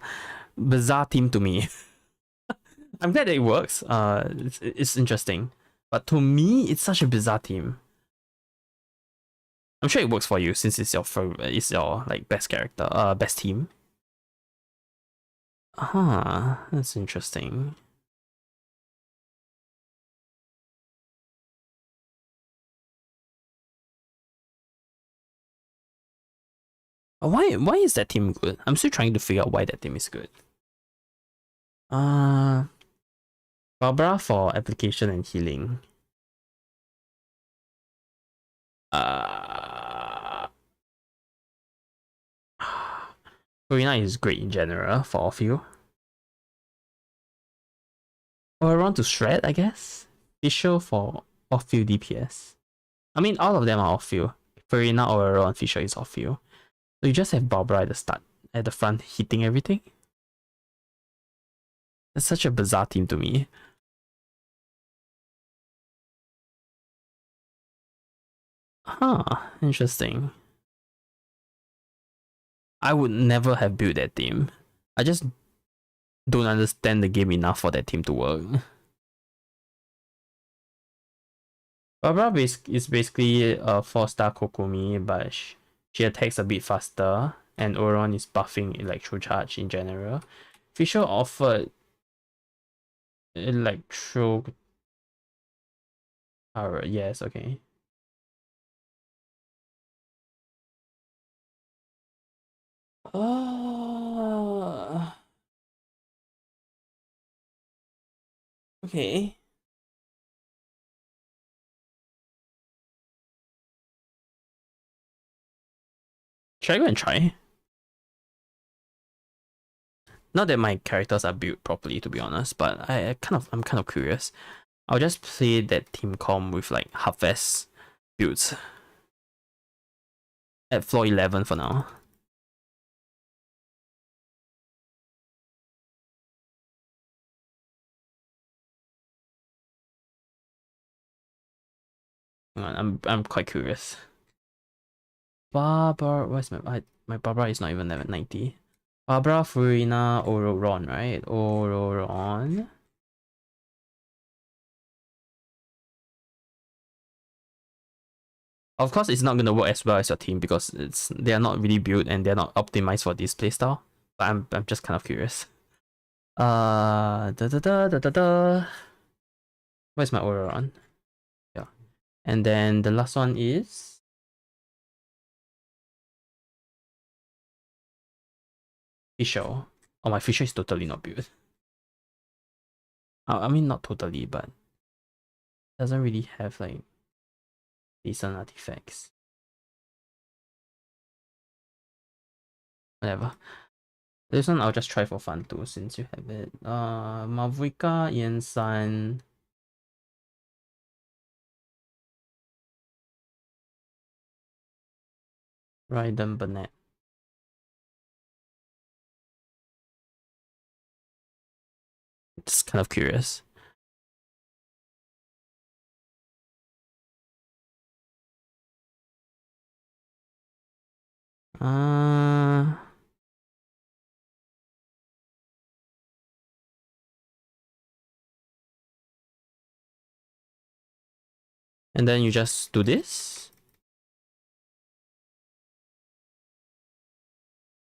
A: bizarre team to me. I'm glad that it works. It's interesting. But to me, it's such a bizarre team. I'm sure it works for you since it's your like best character, best team. That's interesting. Why is that team good? I'm still trying to figure out why that team is good. Barbara for application and healing. Karina is great in general for off-field. Or around to shred, I guess. Fisher for off-field DPS. I mean, all of them are off-field. Farina, Aurora, and Fisher is off-field. So you just have Barbara at the start, at the front, hitting everything. That's such a bizarre team to me. Interesting. I would never have built that team. I just don't understand the game enough for that team to work. Barbara is basically a 4-star Kokumi, but she attacks a bit faster, and Oron is buffing Electro Charge in general. Fisher offered Electro Power, yes, okay. Okay. Should I go and try? Not that my characters are built properly, to be honest, but I'm kind of curious. I'll just play that team comp with like half-ass builds at floor 11 for now. Hang on, I'm quite curious. Barbara, where's my Barbara is not even level 90. Barbara, Furina, Ororon, right? Ororon. Of course, it's not gonna work as well as your team because they are not really built and they're not optimized for this playstyle. But I'm just kind of curious. Where's my Ororon? Yeah, and then the last one is Fisher. Oh, my Fisher is totally not built. I mean, not totally, but doesn't really have like decent artifacts. Whatever. This one I'll just try for fun too, since you have it. Mavuika, Yensan. Raiden Burnett. Just kind of curious. And then you just do this.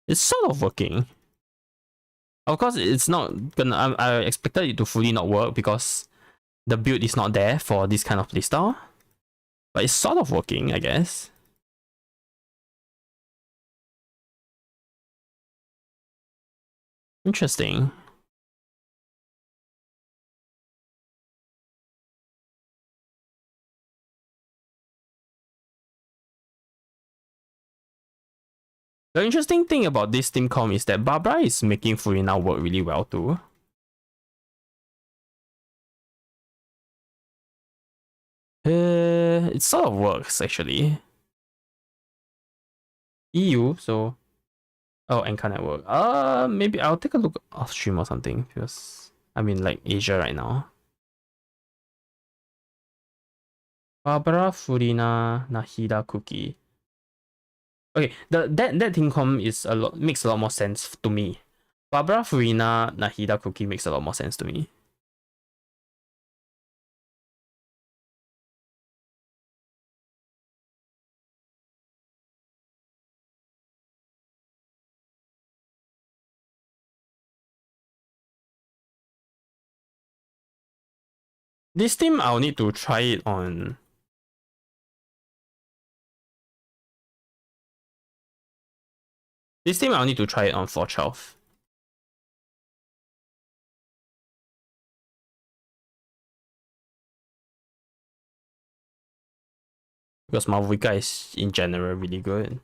A: It's sort of working. Of course, it's not gonna. I expected it to fully not work because the build is not there for this kind of playstyle. But it's sort of working, I guess. Interesting. The interesting thing about this team comp is that Barbara is making Furina work really well too. It sort of works actually. EU, so and Can't work. Maybe I'll take a look off stream or something because I'm in like Asia right now. Barbara, Furina, Nahida, Cookie. Okay, that team comp is makes a lot more sense to me. Barbara, Furina, Nahida, Cookie makes a lot more sense to me. This team I'll need to try it on. This team I'll need to try it on 412. Because Malvika is in general really good.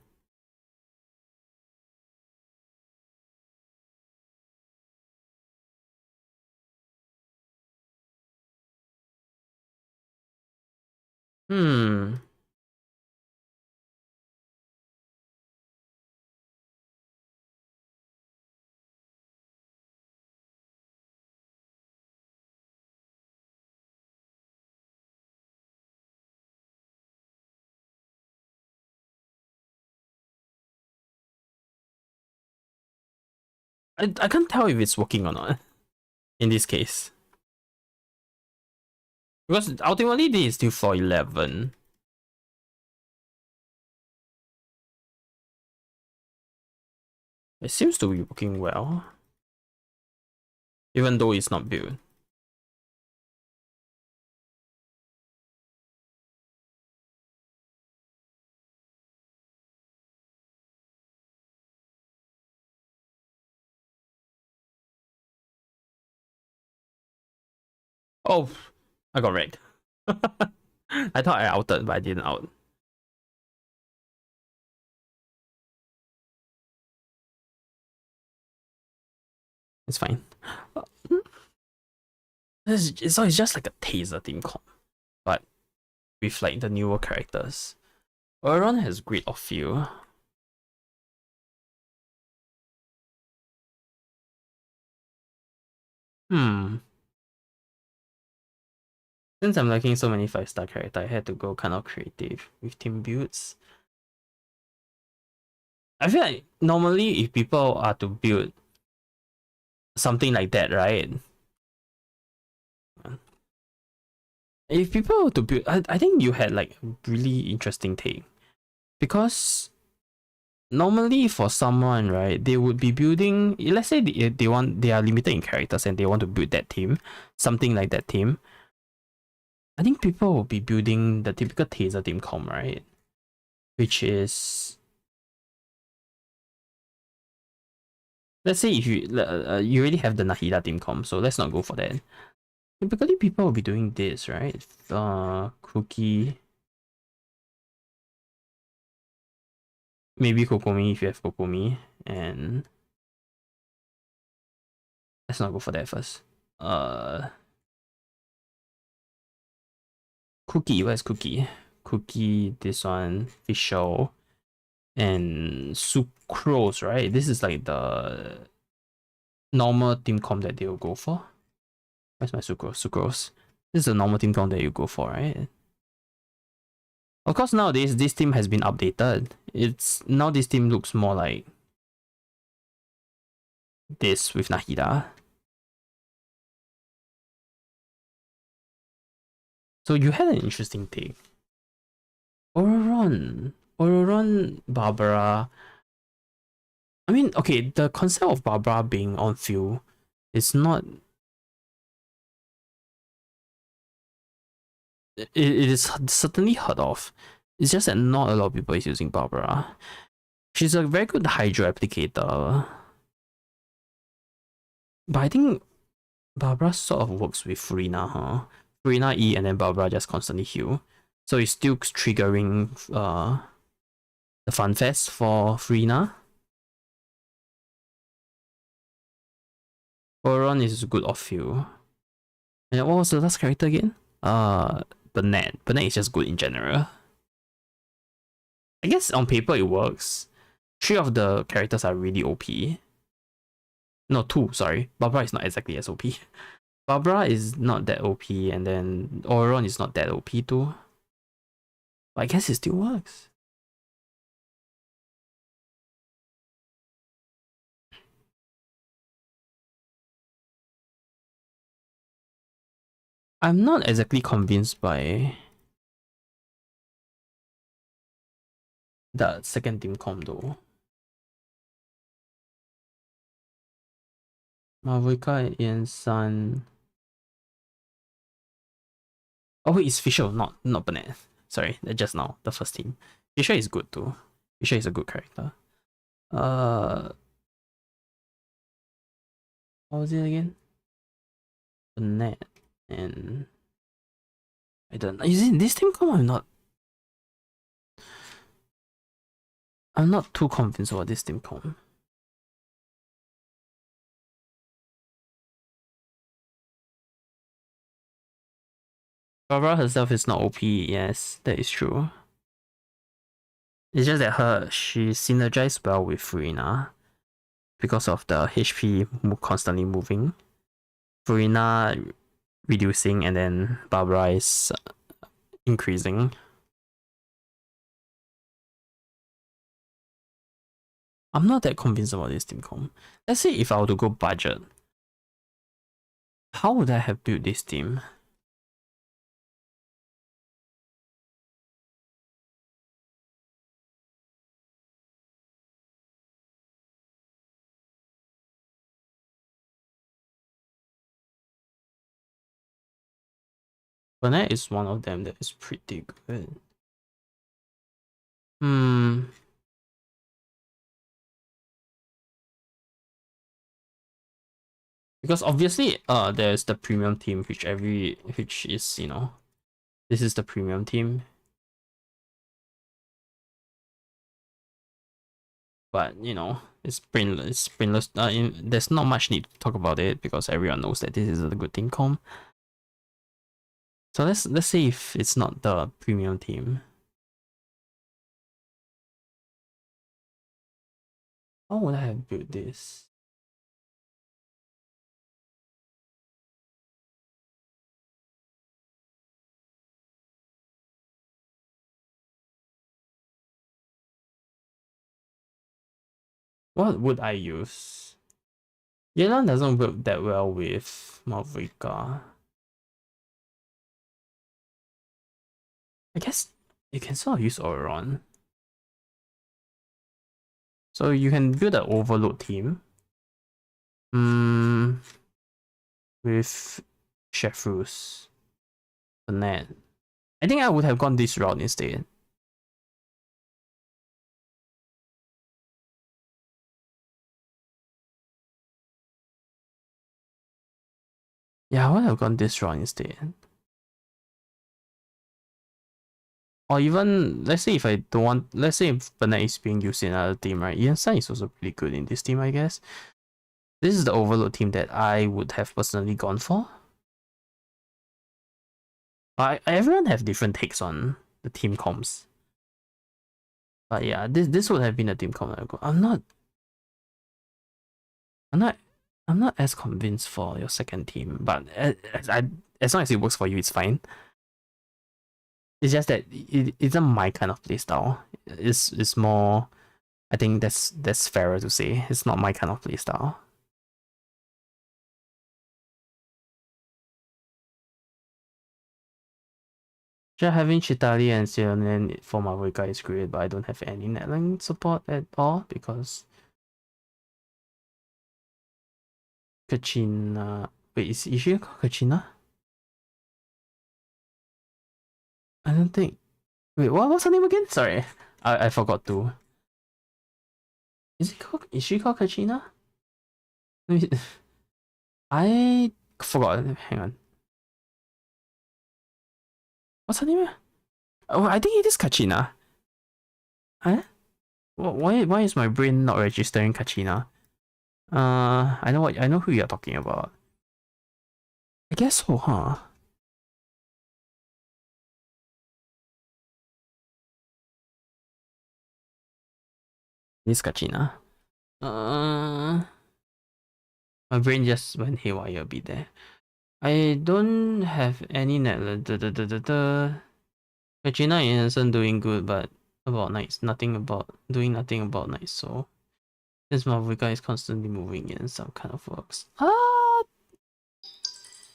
A: I can't tell if it's working or not in this case. Because ultimately this is still for 11. It seems to be working well. Even though it's not built. Oh, I got wrecked. I thought I outed, but I didn't out. It's fine. It's just like a taser team comp, but with like the newer characters. Oron has great off feel. Since I'm liking so many 5-star characters, I had to go kind of creative with team builds. I feel like normally if people are to build something like that, right? If people were to build, I think you had like a really interesting take. Because normally for someone, right, they would be building, let's say they are limited in characters and they want to build that team, something like that team. I think people will be building the typical taser team comp, right? Which is, let's say if you already have the Nahida team comp, so let's not go for that. Typically people will be doing this, right? Cookie, maybe Kokomi if you have Kokomi, and let's not go for that first. Cookie, where's Cookie? Cookie, this one, Fischl, and Sucrose, right? This is like the normal team comp that they'll go for. Where's my Sucrose? This is the normal team comp that you go for, right? Of course, nowadays this team has been updated. Now this team looks more like this with Nahida. So you had an interesting take. Ororon, Barbara. I mean, okay, the concept of Barbara being on field is not. It is certainly heard of. It's just that not a lot of people is using Barbara. She's a very good Hydro applicator. But I think Barbara sort of works with Furina, huh? Furina E and then Barbara just constantly heal. So it's still triggering the Fun Fest for Furina. Oron is good off you. And what was the last character again? Burnett. Burnett is just good in general. I guess on paper it works. 3 of the characters are really OP. No, 2, sorry. Barbara is not exactly as OP. Barbara is not that OP, and then Oron is not that OP too. But I guess it still works. I'm not exactly convinced by the second team comp though. Mavuika and Ian San. Oh wait, it's Fisher, not Burnett. Sorry, just now, the first team. Fisher is good too. Fisher is a good character. What was it again? Burnett and I don't know. Is it this team comp? I'm not too convinced about this team comp. Barbara herself is not OP, yes, that is true. It's just that she synergized well with Furina because of the HP constantly moving. Furina reducing and then Barbara is increasing. I'm not that convinced about this team comp. Let's say if I were to go budget, how would I have built this team? Burnett is one of them that is pretty good. Because obviously there's the premium team which is, you know, this is the premium team. But you know, it's brainless. There's not much need to talk about it because everyone knows that this is a good team comp. So let's say if it's not the premium team. How would I have built this? What would I use? Yelan doesn't work that well with Mavrika. I guess you can sort of use Oron. So you can build an overload team. With Chefrus. Burnett. I think I would have gone this route instead. Yeah, I would have gone this route instead. Or even, let's say if I don't want, let's say if Burnett is being used in another team, right? Ian San is also pretty good in this team, I guess. This is the overload team that I would have personally gone for. Everyone have different takes on the team comps. But yeah, this would have been a team comp. I'm not as convinced for your second team, but as long as it works for you, it's fine. It's just that it isn't my kind of playstyle. It's more, I think that's fairer to say. It's not my kind of playstyle. Just having Chitali and Sionen for my Mavuika is great, but I don't have any netline support at all because Kachina. Wait, is she called Kachina? I don't think. Wait, what's her name again? Sorry, I forgot to. Is she called Kachina? I forgot. Hang on. What's her name? Oh, I think it is Kachina. Huh? Why is my brain not registering Kachina? I know who you're talking about. I guess so, huh? This Kachina. My brain just went haywire a bit there. I don't have any net. Kachina isn't doing good, but about nights, nothing about nights. So since Mavuika is constantly moving in, some kind of works. I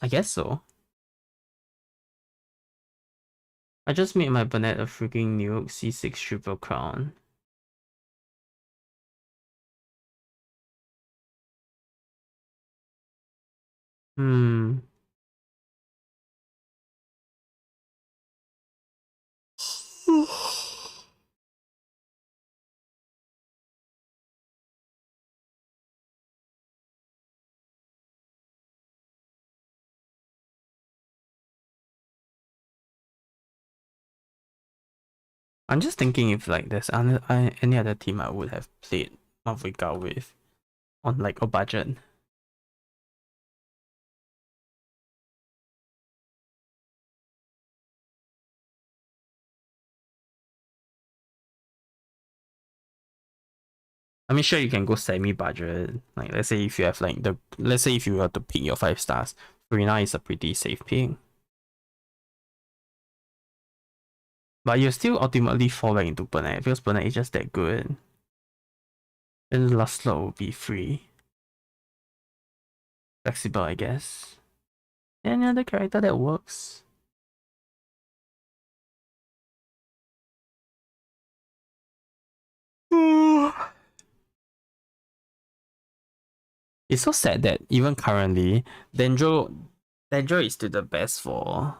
A: guess so. I just made my Burnett a freaking nuke C6 triple crown. I'm just thinking if like there's any other team I would have played Mavuika with on like a budget. I mean, sure, you can go semi-budget. Like, let's say if you have like let's say if you were to pick your 5 stars, Farina is a pretty safe pick. But you still ultimately fall back into Burnett because Burnett is just that good. Then the last slot will be free. Flexible, I guess. Any other character that works? It's so sad that even currently, Dendro is still the best for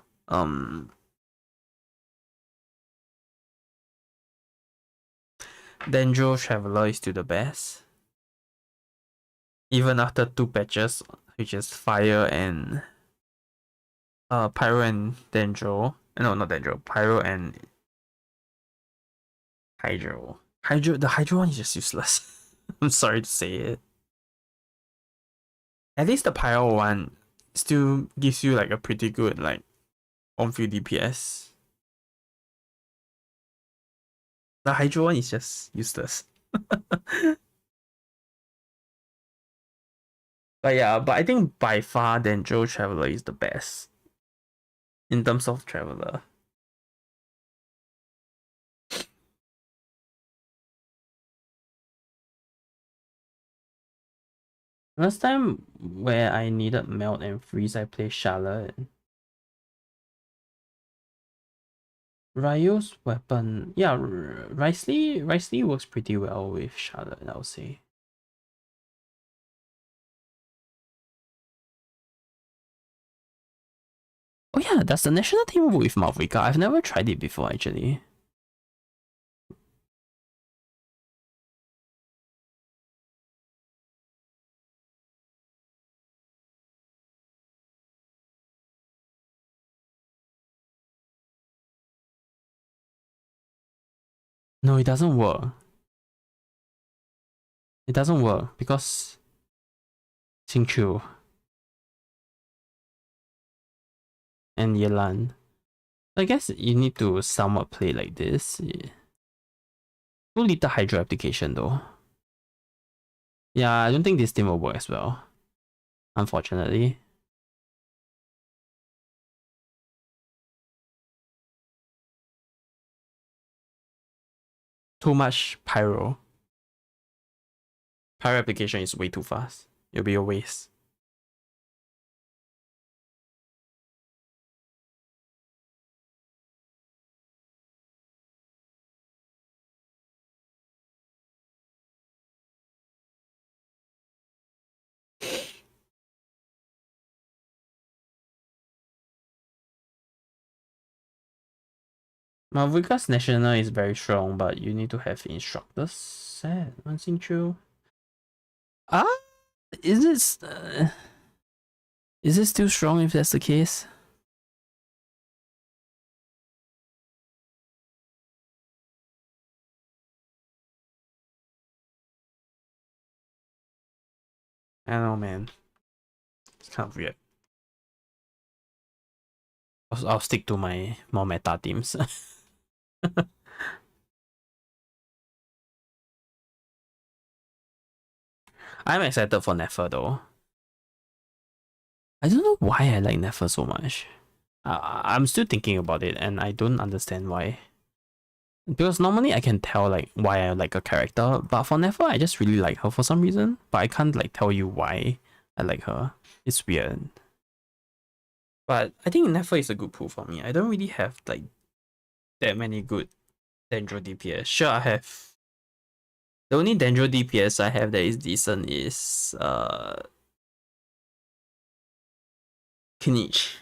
A: Dendro Traveler is still the best. Even after 2 patches, which is Fire and Pyro and Dendro. No, not Dendro. Pyro and Hydro. The Hydro one is just useless. I'm sorry to say it. At least the Pyro one still gives you like a pretty good like on-field DPS. The Hydro one is just useless. But yeah, but I think by far Dendro Traveler is the best in terms of Traveler. Last time where I needed Melt and Freeze, I played Charlotte. Ryo's weapon, yeah, Risley works pretty well with Charlotte, I would say. Oh yeah, does the national team work with Malvika? I've never tried it before actually. No, it doesn't work. It doesn't work because Xingqiu and Yelan. I guess you need to somewhat play like this. Yeah. Too little Hydro application though. Yeah, I don't think this team will work as well. Unfortunately. Too much Pyro. Pyro application is way too fast. It'll be a waste. Mavuika's national is very strong, but you need to have instructors set on Xingqiu. Is it still strong if that's the case? I don't know, man. It's kind of weird. I'll stick to my more meta teams. I'm excited for Nefer though. I don't know why I like Nefer so much. I'm still thinking about it and I don't understand why. Because normally I can tell like why I like a character, but for Nefer I just really like her for some reason. But I can't like tell you why I like her. It's weird. But I think Nefer is a good pool for me. I don't really have like that many good Dendro DPS. Sure, I have. The only Dendro DPS I have that is decent is Kinich.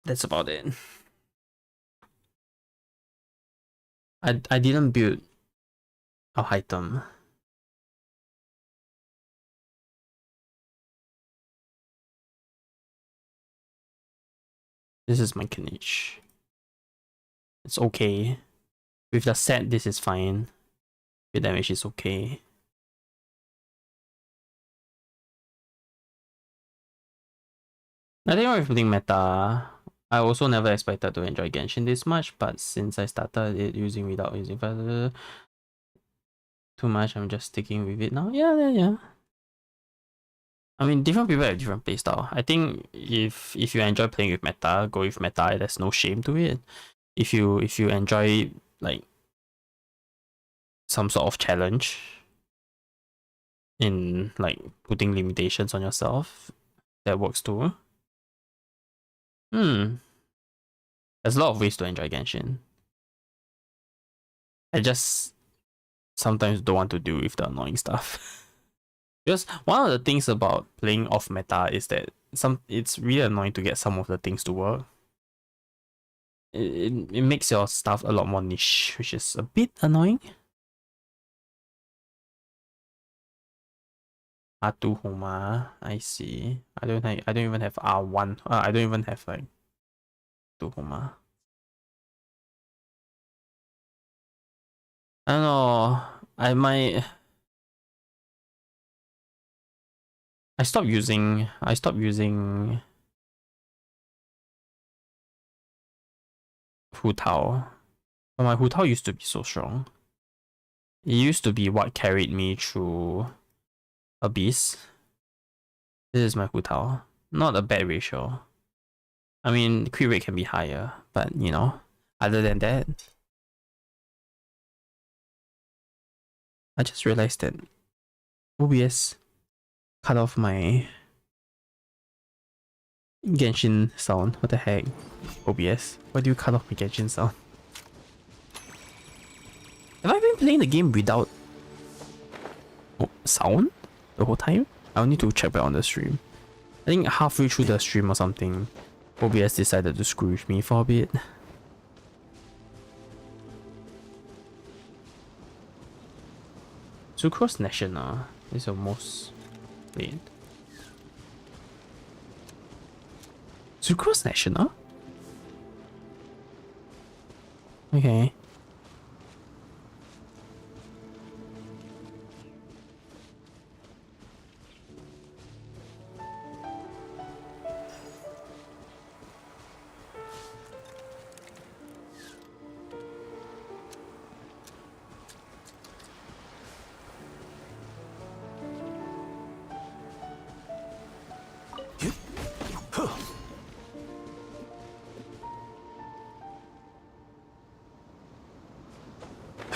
A: That's about it. I didn't build a item. This is my Kinich. It's okay. With the set, this is fine. With damage is okay. I think with playing meta, I also never expected to enjoy Genshin this much, but since I started it without using further too much, I'm just sticking with it now. Yeah. I mean, different people have different playstyle. I think if you enjoy playing with meta, go with meta. There's no shame to it. If you enjoy like some sort of challenge in like putting limitations on yourself, that works too. There's a lot of ways to enjoy Genshin. I just sometimes don't want to deal with the annoying stuff. Because one of the things about playing off meta is that it's really annoying to get some of the things to work. It makes your stuff a lot more niche, which is a bit annoying. R2 Homa, I see. I don't even have R1. I don't even have like 2 Homa. I don't know. I stopped using Hu Tao. But my Hu Tao used to be so strong. It used to be what carried me through Abyss. This is my Hu Tao. Not a bad ratio. I mean, crit rate can be higher, but you know, other than that, I just realized that OBS cut off my Genshin sound. What the heck? OBS? Why do you cut off my Genshin sound? Have I been playing the game without sound the whole time? I'll need to check back on the stream. I think halfway through the stream or something, OBS decided to screw with me for a bit. Sucrose National is your most played. Sucrose National? Okay.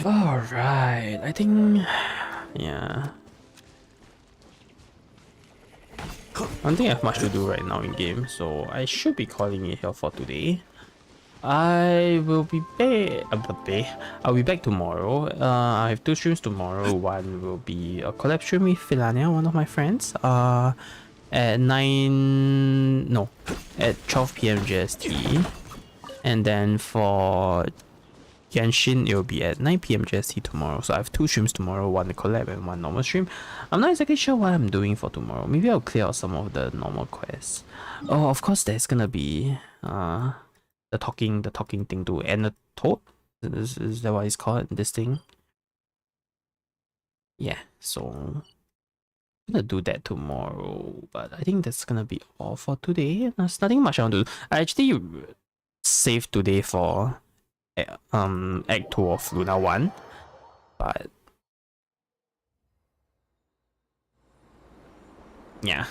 A: Alright, I think, yeah. I don't think I have much to do right now in game, so I should be calling it here for today. I will be back. I'll be back tomorrow. I have 2 streams tomorrow. One will be a collab stream with Filania, one of my friends. At 12 p.m. GST, and then for Genshin, it will be at 9 p.m. GST tomorrow. So I have 2 streams tomorrow, one collab and one normal stream. I'm not exactly sure what I'm doing for tomorrow. Maybe I'll clear out some of the normal quests. Oh, of course, there's gonna be the talking thing too, and the toad. Is that what it's called? This thing? Yeah, so I'm gonna do that tomorrow, but I think that's gonna be all for today. There's nothing much I want to do. I actually saved today for Act 2 of Luna 1, but yeah,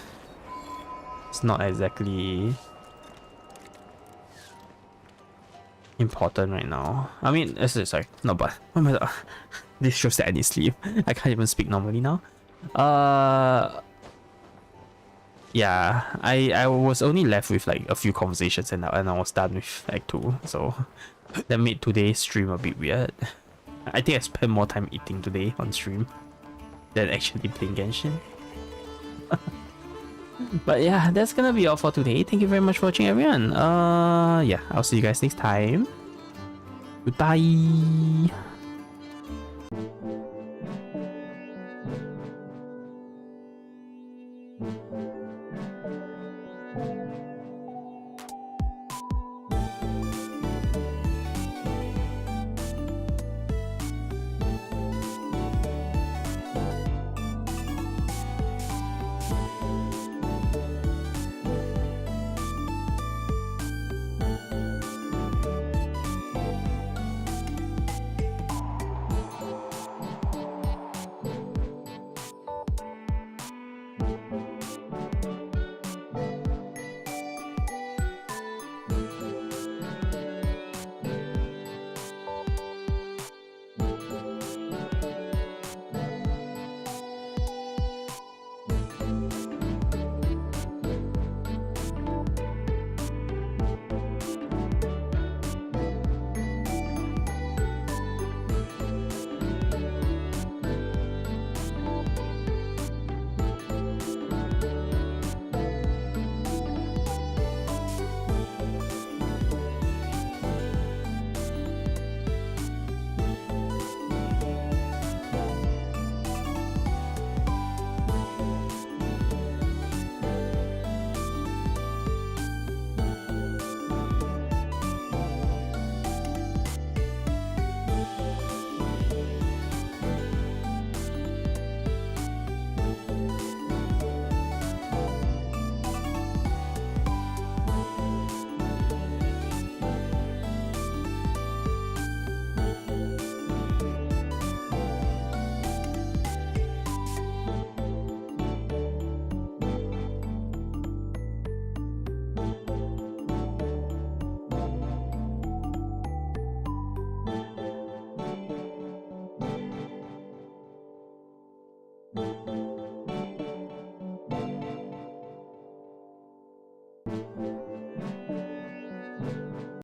A: it's not exactly important right now. I mean, sorry, not bad. Oh my god, this shows that I need sleep. I can't even speak normally now. Yeah, I was only left with like a few conversations and I was done with Act 2, so that made today's stream a bit weird. I think I spent more time eating today on stream than actually playing Genshin. But yeah, that's gonna be all for today. Thank you very much for watching, everyone. Yeah, I'll see you guys next time. Goodbye.